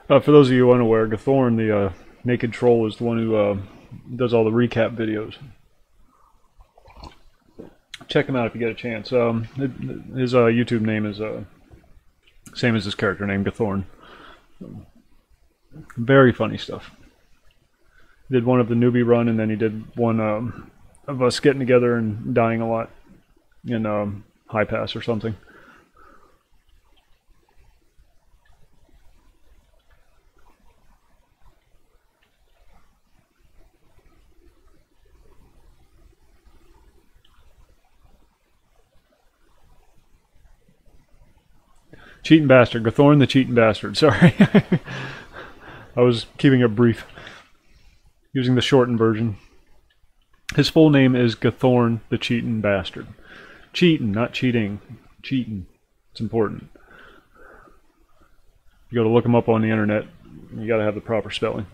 For those of you unaware, Gathorn, the naked troll, is the one who does all the recap videos. Check him out if you get a chance. His YouTube name is same as his character name, Gathorn. Very funny stuff. He did one of the newbie run, and then he did one of us getting together and dying a lot in high pass or something. Cheating bastard. Gathorn the cheating bastard. Sorry. I was keeping it brief. Using the shortened version. His full name is Gathorn the cheating bastard. Cheating, not cheating. Cheating. It's important. You got to look them up on the internet. You got to have the proper spelling.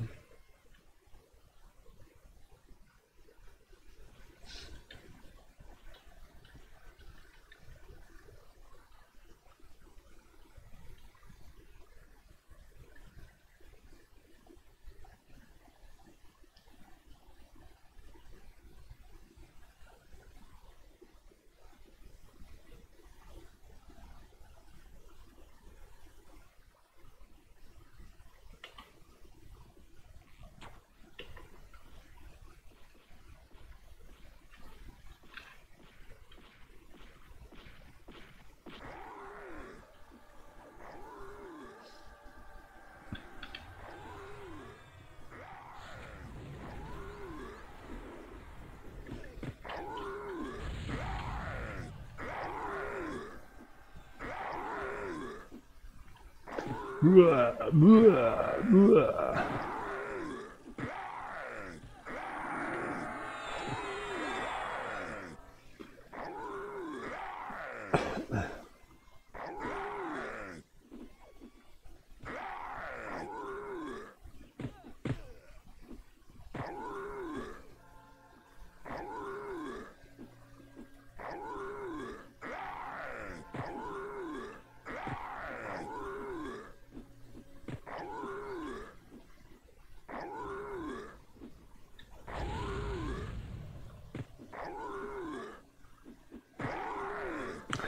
Blah, blah, blah.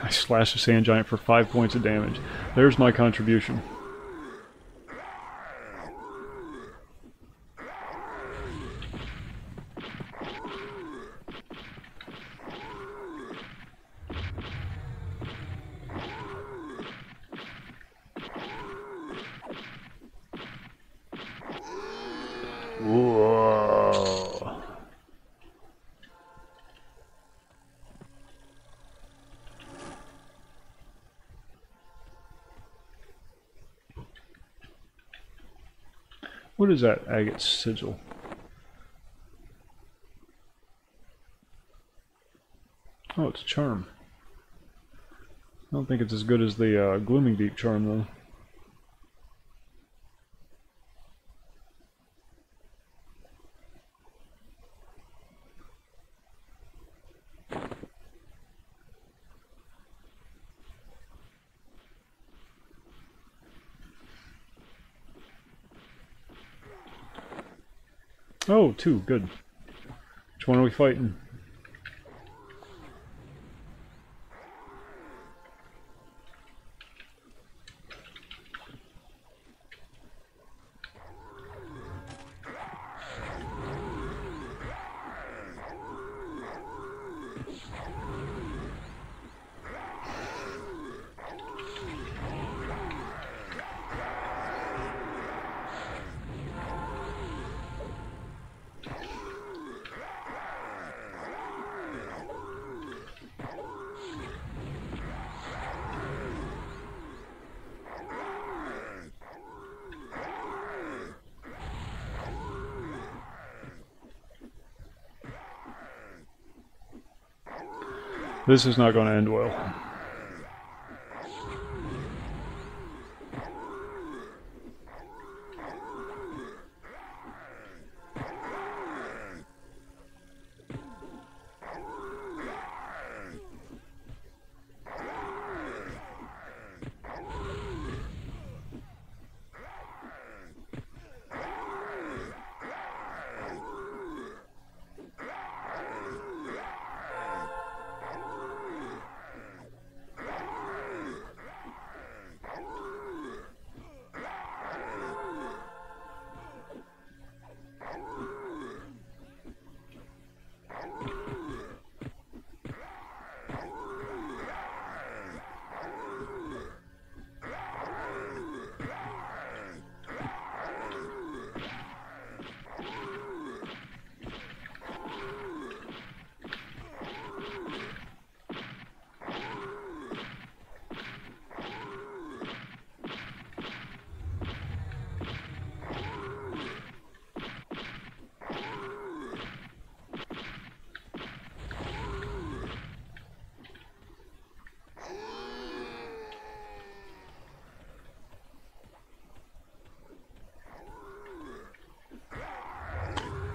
I slashed a sand giant for 5 points of damage. There's my contribution. Whoa. What is that agate sigil? Oh, it's a charm. I don't think it's as good as the Glooming Deep charm, though. Oh, 2, good. Which one are we fighting? This is not going to end well.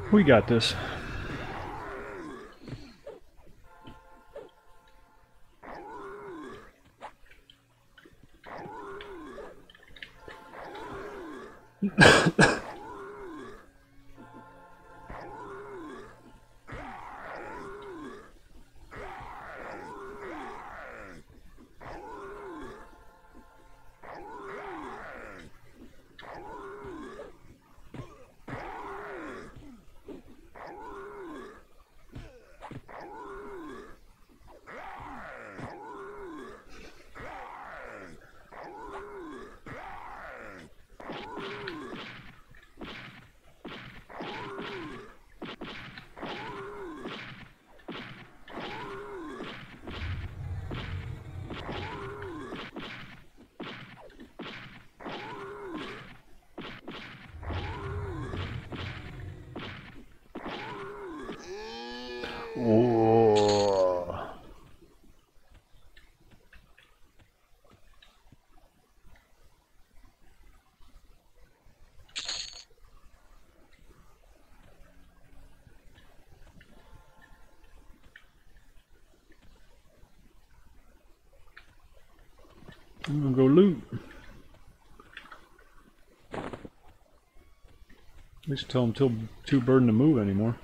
We got this. Oh. I'm gonna go loot. At least tell them too burdened to move anymore.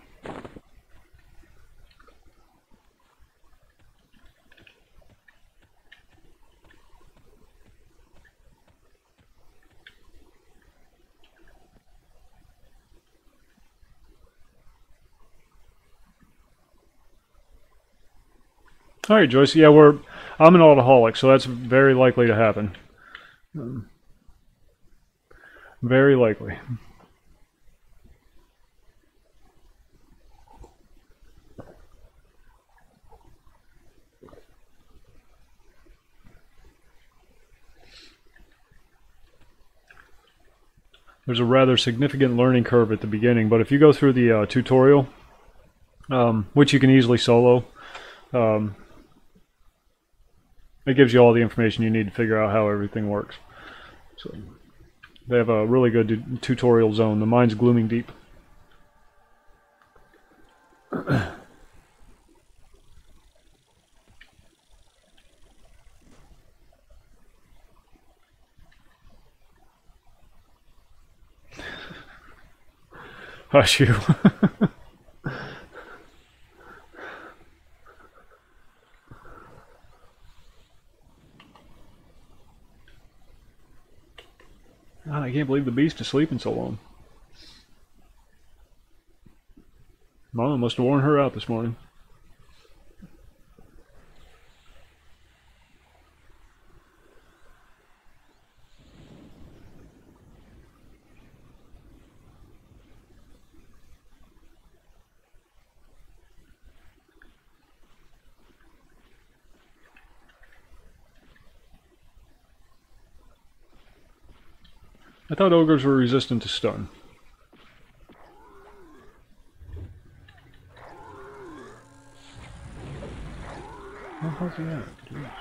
All right, Joyce. Yeah, I'm an alcoholic, so that's very likely to happen. Very likely. There's a rather significant learning curve at the beginning, but if you go through the tutorial, which you can easily solo, it gives you all the information you need to figure out how everything works. So they have a really good tutorial zone. The mine's glooming deep. Hush you. God, I can't believe the beast is sleeping so long. Mama must have worn her out this morning. I thought ogres were resistant to stun. How the hell's he at? Jeez.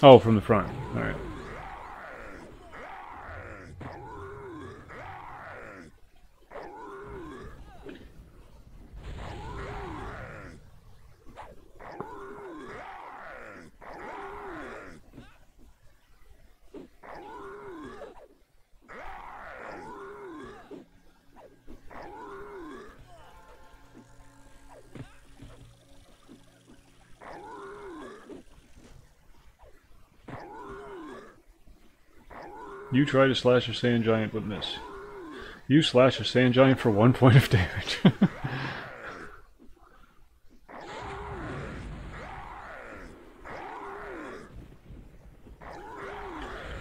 Oh, from the front. All right. You try to slash a sand giant but miss. You slash a sand giant for 1 point of damage.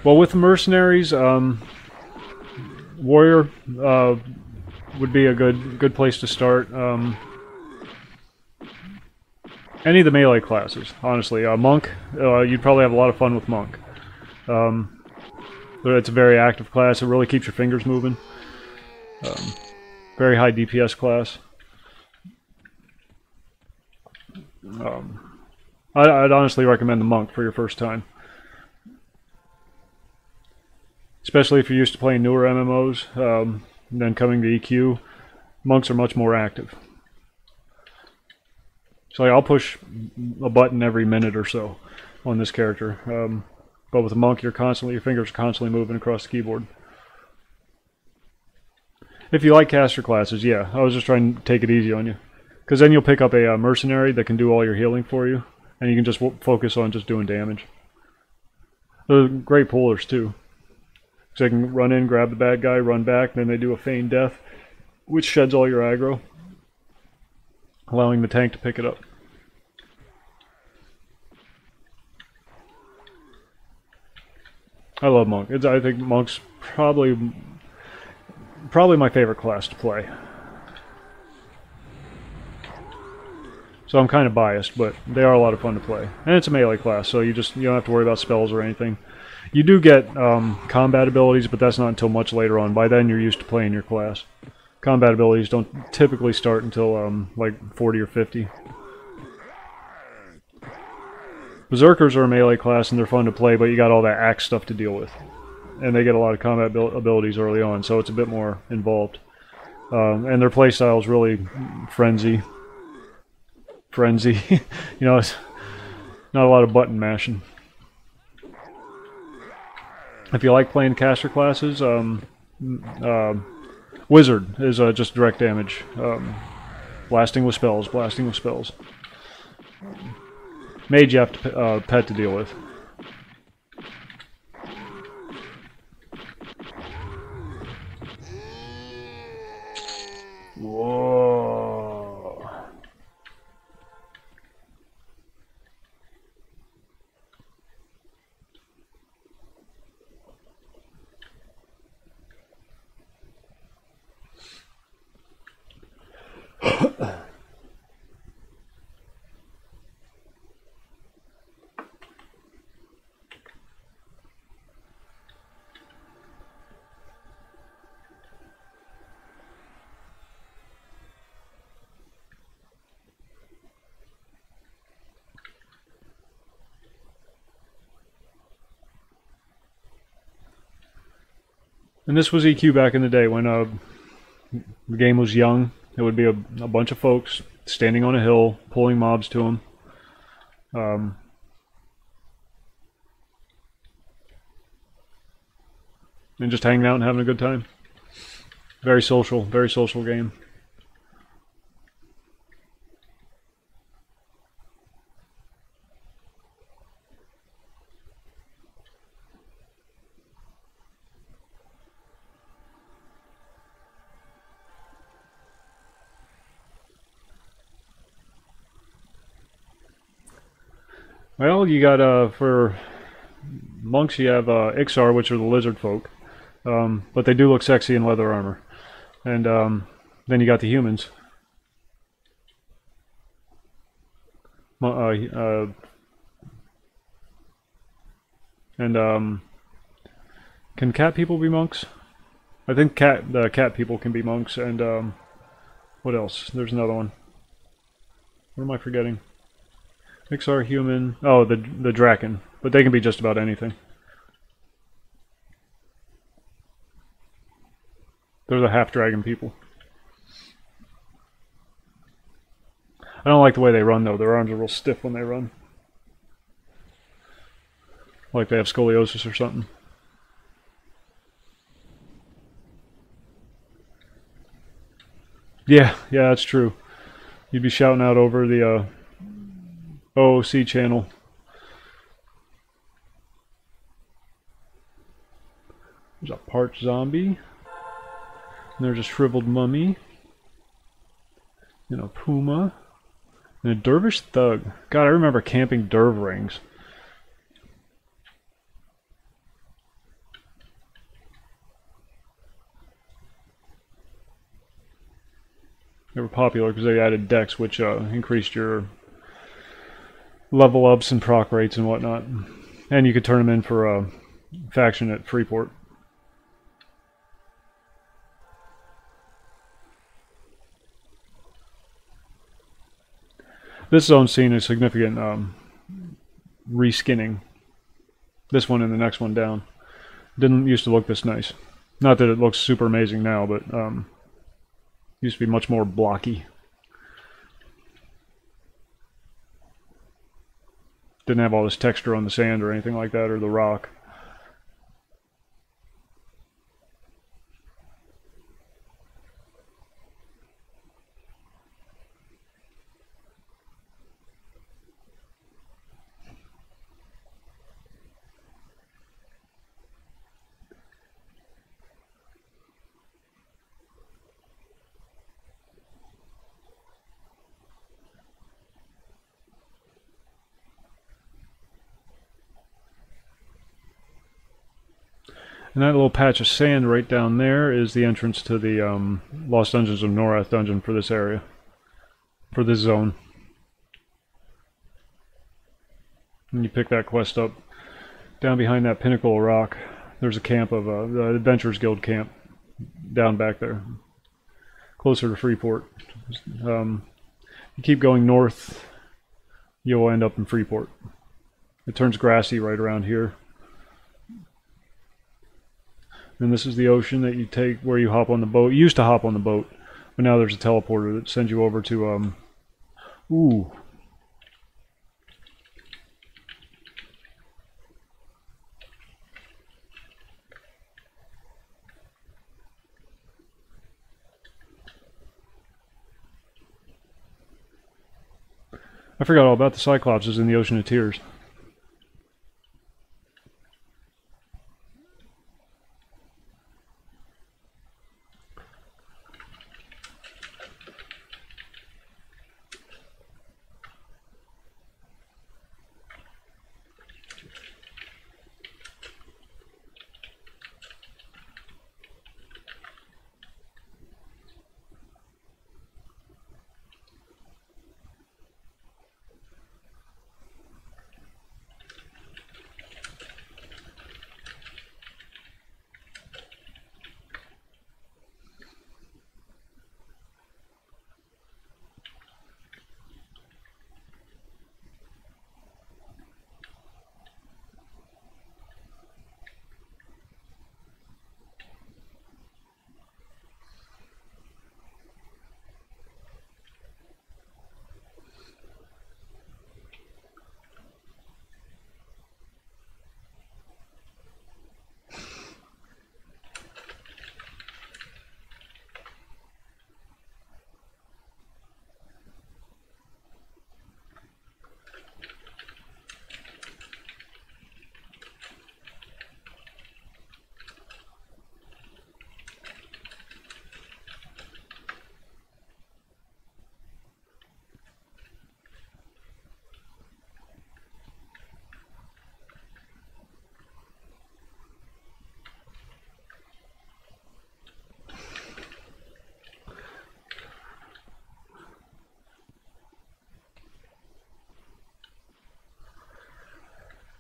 Well, with mercenaries, warrior would be a good place to start. Any of the melee classes, honestly. Monk, you'd probably have a lot of fun with monk. It's a very active class. It really keeps your fingers moving. Very high DPS class. I'd honestly recommend the monk for your first time. Especially if you're used to playing newer MMOs, and then coming to EQ, monks are much more active. So like, I'll push a button every minute or so on this character. But with a monk, your fingers are constantly moving across the keyboard. If you like caster classes, yeah, I was just trying to take it easy on you. Because then you'll pick up a mercenary that can do all your healing for you, and you can just focus on just doing damage. They're great pullers too. So they can run in, grab the bad guy, run back, then they do a feigned death, which sheds all your aggro, allowing the tank to pick it up. I love Monk. I think Monk's probably my favorite class to play. So I'm kind of biased, but they are a lot of fun to play. And it's a melee class, so you don't have to worry about spells or anything. You do get combat abilities, but that's not until much later on. By then, you're used to playing your class. Combat abilities don't typically start until like 40 or 50. Berserkers are a melee class, and they're fun to play, but you got all that axe stuff to deal with. And they get a lot of combat abilities early on, so it's a bit more involved. And their playstyle is really frenzy. You know, it's not a lot of button mashing. If you like playing caster classes, Wizard is just direct damage. Blasting with spells. Mage you have to pet to deal with. Whoa. And this was EQ back in the day when the game was young. It would be a bunch of folks standing on a hill, pulling mobs to them. And just hanging out and having a good time. Very social game. Well, you got, for monks, you have Ixar, which are the lizard folk. But they do look sexy in leather armor. And then you got the humans. Can cat people be monks? I think the cat people can be monks, and what else? There's another one. What am I forgetting? Ixar, human. Oh, the Draken. But they can be just about anything. They're the half-dragon people. I don't like the way they run, though. Their arms are real stiff when they run. Like they have scoliosis or something. Yeah, that's true. You'd be shouting out over the OOC channel. There's a parched zombie. And there's a shriveled mummy. And a puma. And a dervish thug. God, I remember camping derv rings. They were popular because they added decks, which increased your level ups and proc rates and whatnot. And you could turn them in for a faction at Freeport. This zone's seen a significant reskinning. This one and the next one down. Didn't used to look this nice. Not that it looks super amazing now, but used to be much more blocky. Didn't have all this texture on the sand or anything like that, or the rock. And that little patch of sand right down there is the entrance to the Lost Dungeons of Norath dungeon for this area, for this zone. And you pick that quest up. Down behind that pinnacle of rock, there's a camp of the Adventurers Guild camp down back there, closer to Freeport. You keep going north, you'll end up in Freeport. It turns grassy right around here. And this is the ocean that you take where you hop on the boat. You used to hop on the boat, but now there's a teleporter that sends you over to, ooh. I forgot all about the Cyclopses in the Ocean of Tears.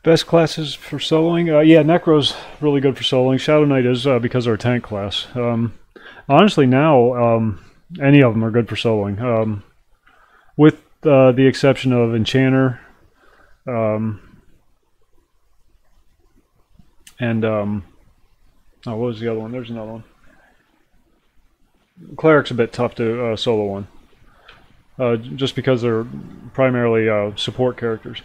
Best classes for soloing? Yeah, Necro's really good for soloing. Shadow Knight is because they're a tank class. Honestly, now any of them are good for soloing, with the exception of Enchanter and oh, what was the other one? There's another one. Cleric's a bit tough to solo on, just because they're primarily support characters.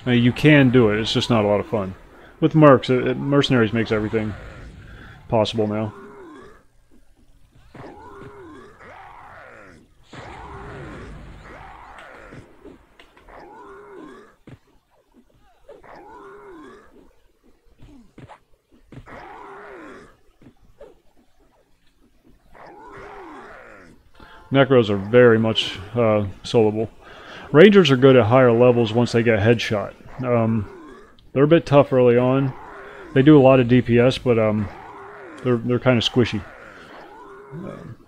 You can do it, it's just not a lot of fun. With Mercs, Mercenaries makes everything possible now. Necros are very much soloable. Rangers are good at higher levels once they get headshot. They're a bit tough early on. They do a lot of DPS, but they're kind of squishy.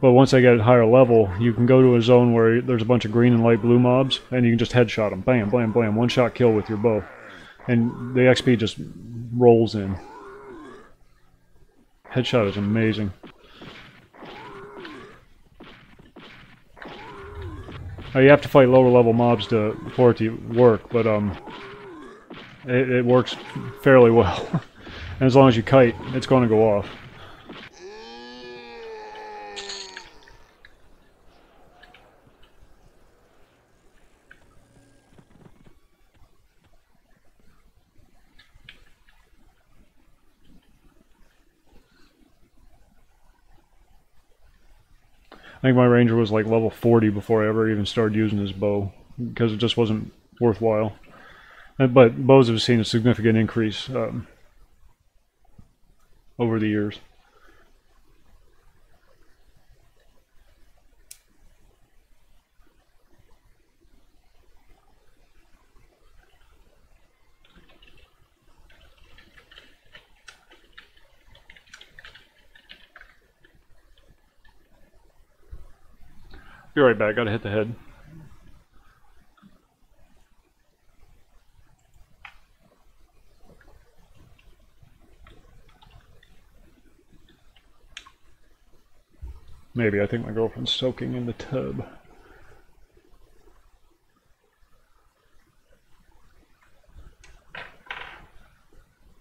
But once they get at higher level, you can go to a zone where there's a bunch of green and light blue mobs, and you can just headshot them. Bam, bam, bam. One shot kill with your bow. And the XP just rolls in. Headshot is amazing. You have to fight lower level mobs for it to work, but it works fairly well. And as long as you kite, it's going to go off. I think my ranger was like level 40 before I ever even started using his bow, because it just wasn't worthwhile. But bows have seen a significant increase over the years. Be right back, gotta hit the head. Maybe, I think my girlfriend's soaking in the tub.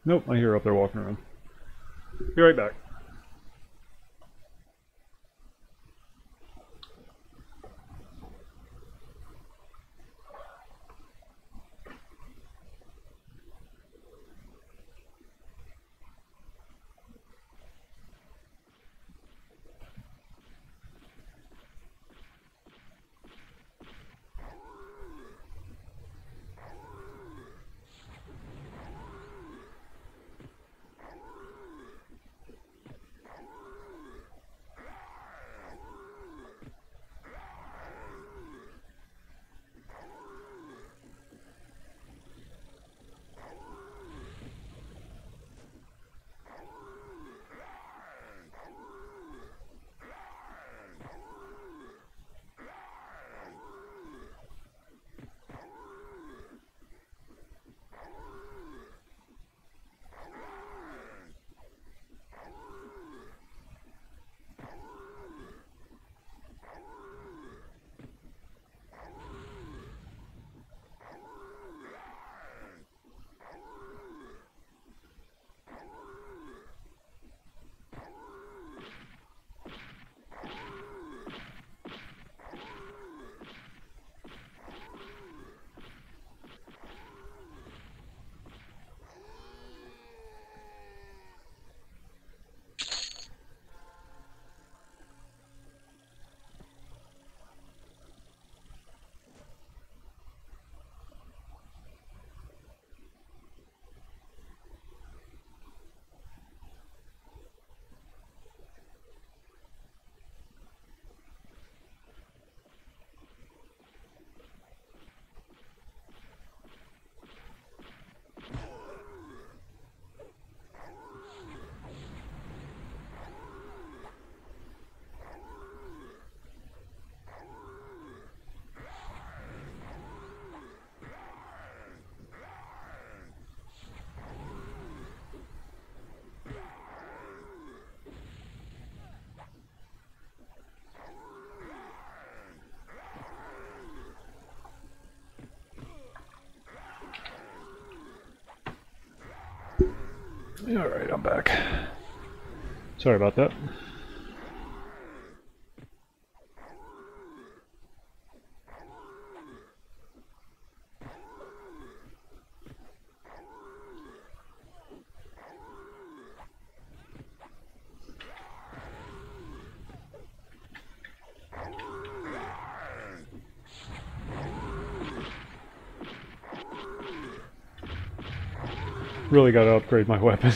Nope, I hear her up there walking around. Be right back. Alright, I'm back. Sorry about that. Really gotta upgrade my weapon.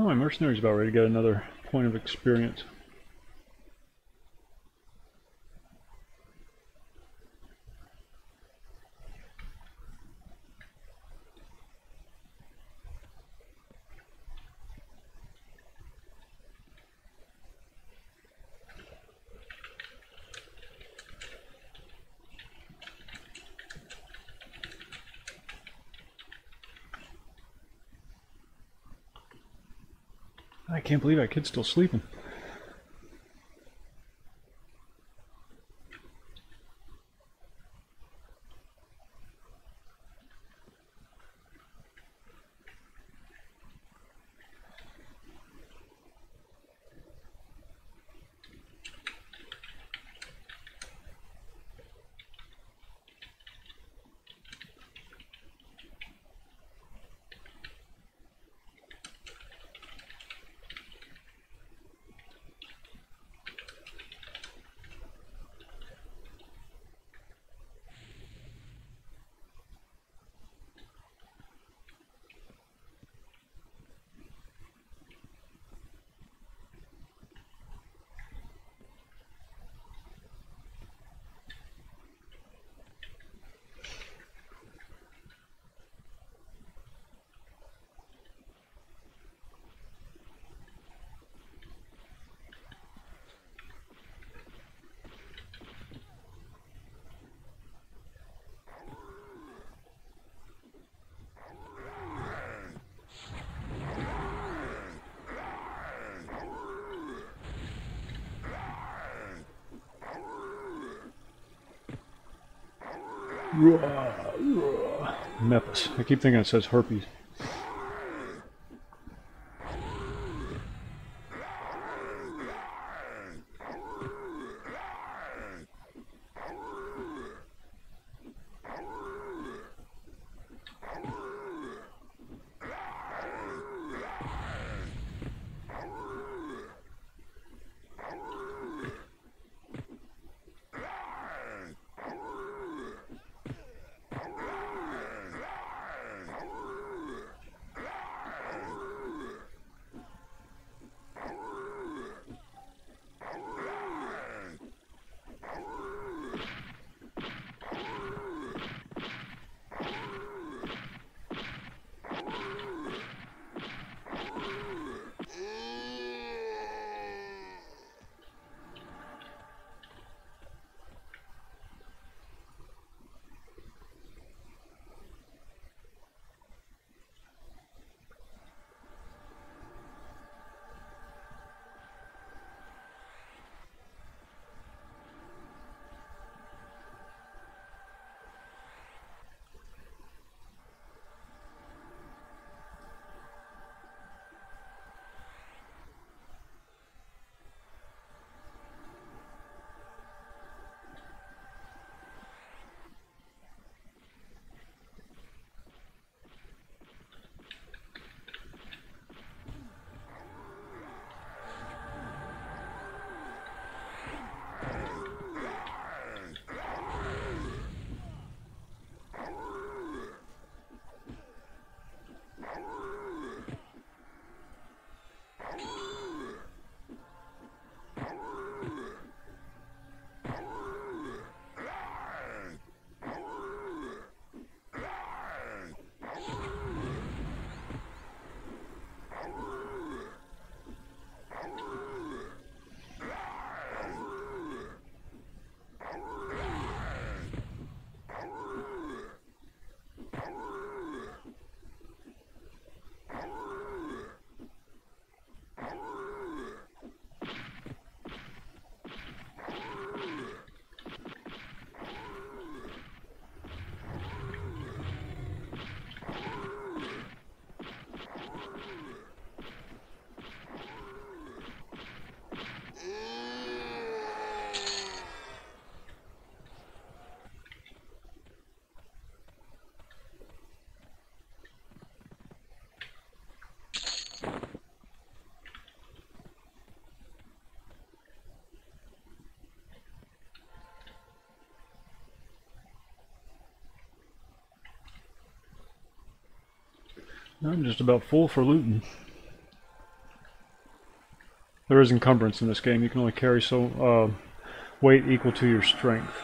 my mercenary's about ready to get another point of experience. I can't believe that kid's still sleeping. Mepis. I keep thinking it says herpes. I'm just about full for looting. There is encumbrance in this game. You can only carry so weight equal to your strength.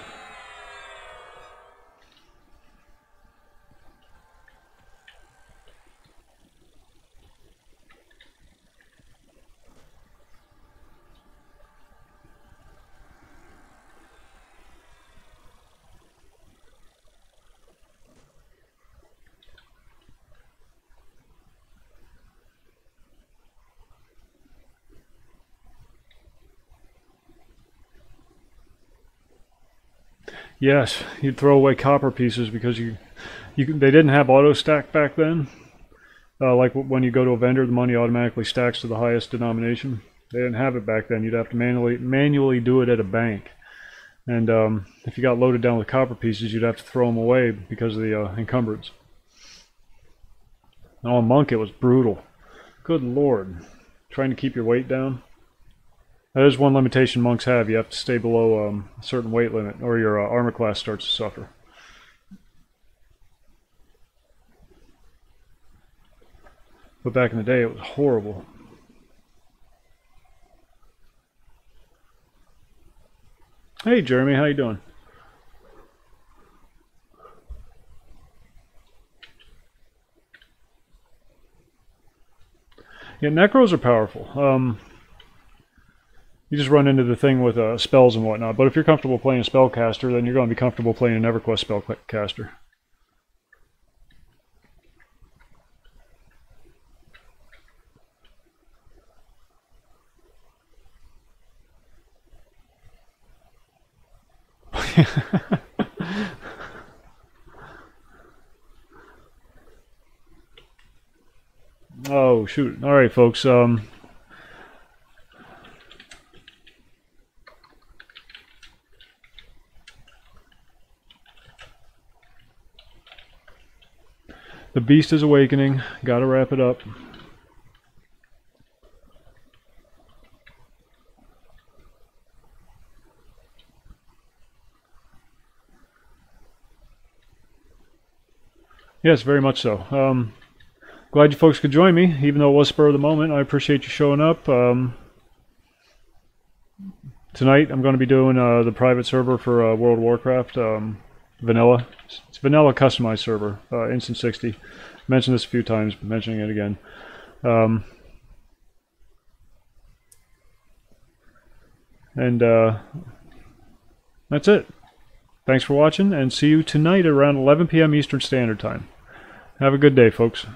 Yes, you'd throw away copper pieces because they didn't have auto stack back then. Like when you go to a vendor, the money automatically stacks to the highest denomination. They didn't have it back then. You'd have to manually do it at a bank. And if you got loaded down with copper pieces, you'd have to throw them away because of the encumbrance. And on Monk, it was brutal. Good lord. Trying to keep your weight down. That is one limitation monks have. You have to stay below a certain weight limit, or your armor class starts to suffer. But back in the day, it was horrible. Hey, Jeremy, how you doing? Yeah, Necros are powerful. You just run into the thing with spells and whatnot. But if you're comfortable playing a spellcaster, then you're going to be comfortable playing an EverQuest spellcaster. Oh, shoot. All right, folks. The beast is awakening. Gotta wrap it up. Yes, very much so. Glad you folks could join me, even though it was spur of the moment. I appreciate you showing up. Tonight I'm going to be doing the private server for World of Warcraft, vanilla. It's vanilla customized server, Instant 60. Mentioned this a few times, but mentioning it again. That's it. Thanks for watching, and see you tonight around 11 p.m. Eastern Standard Time. Have a good day, folks.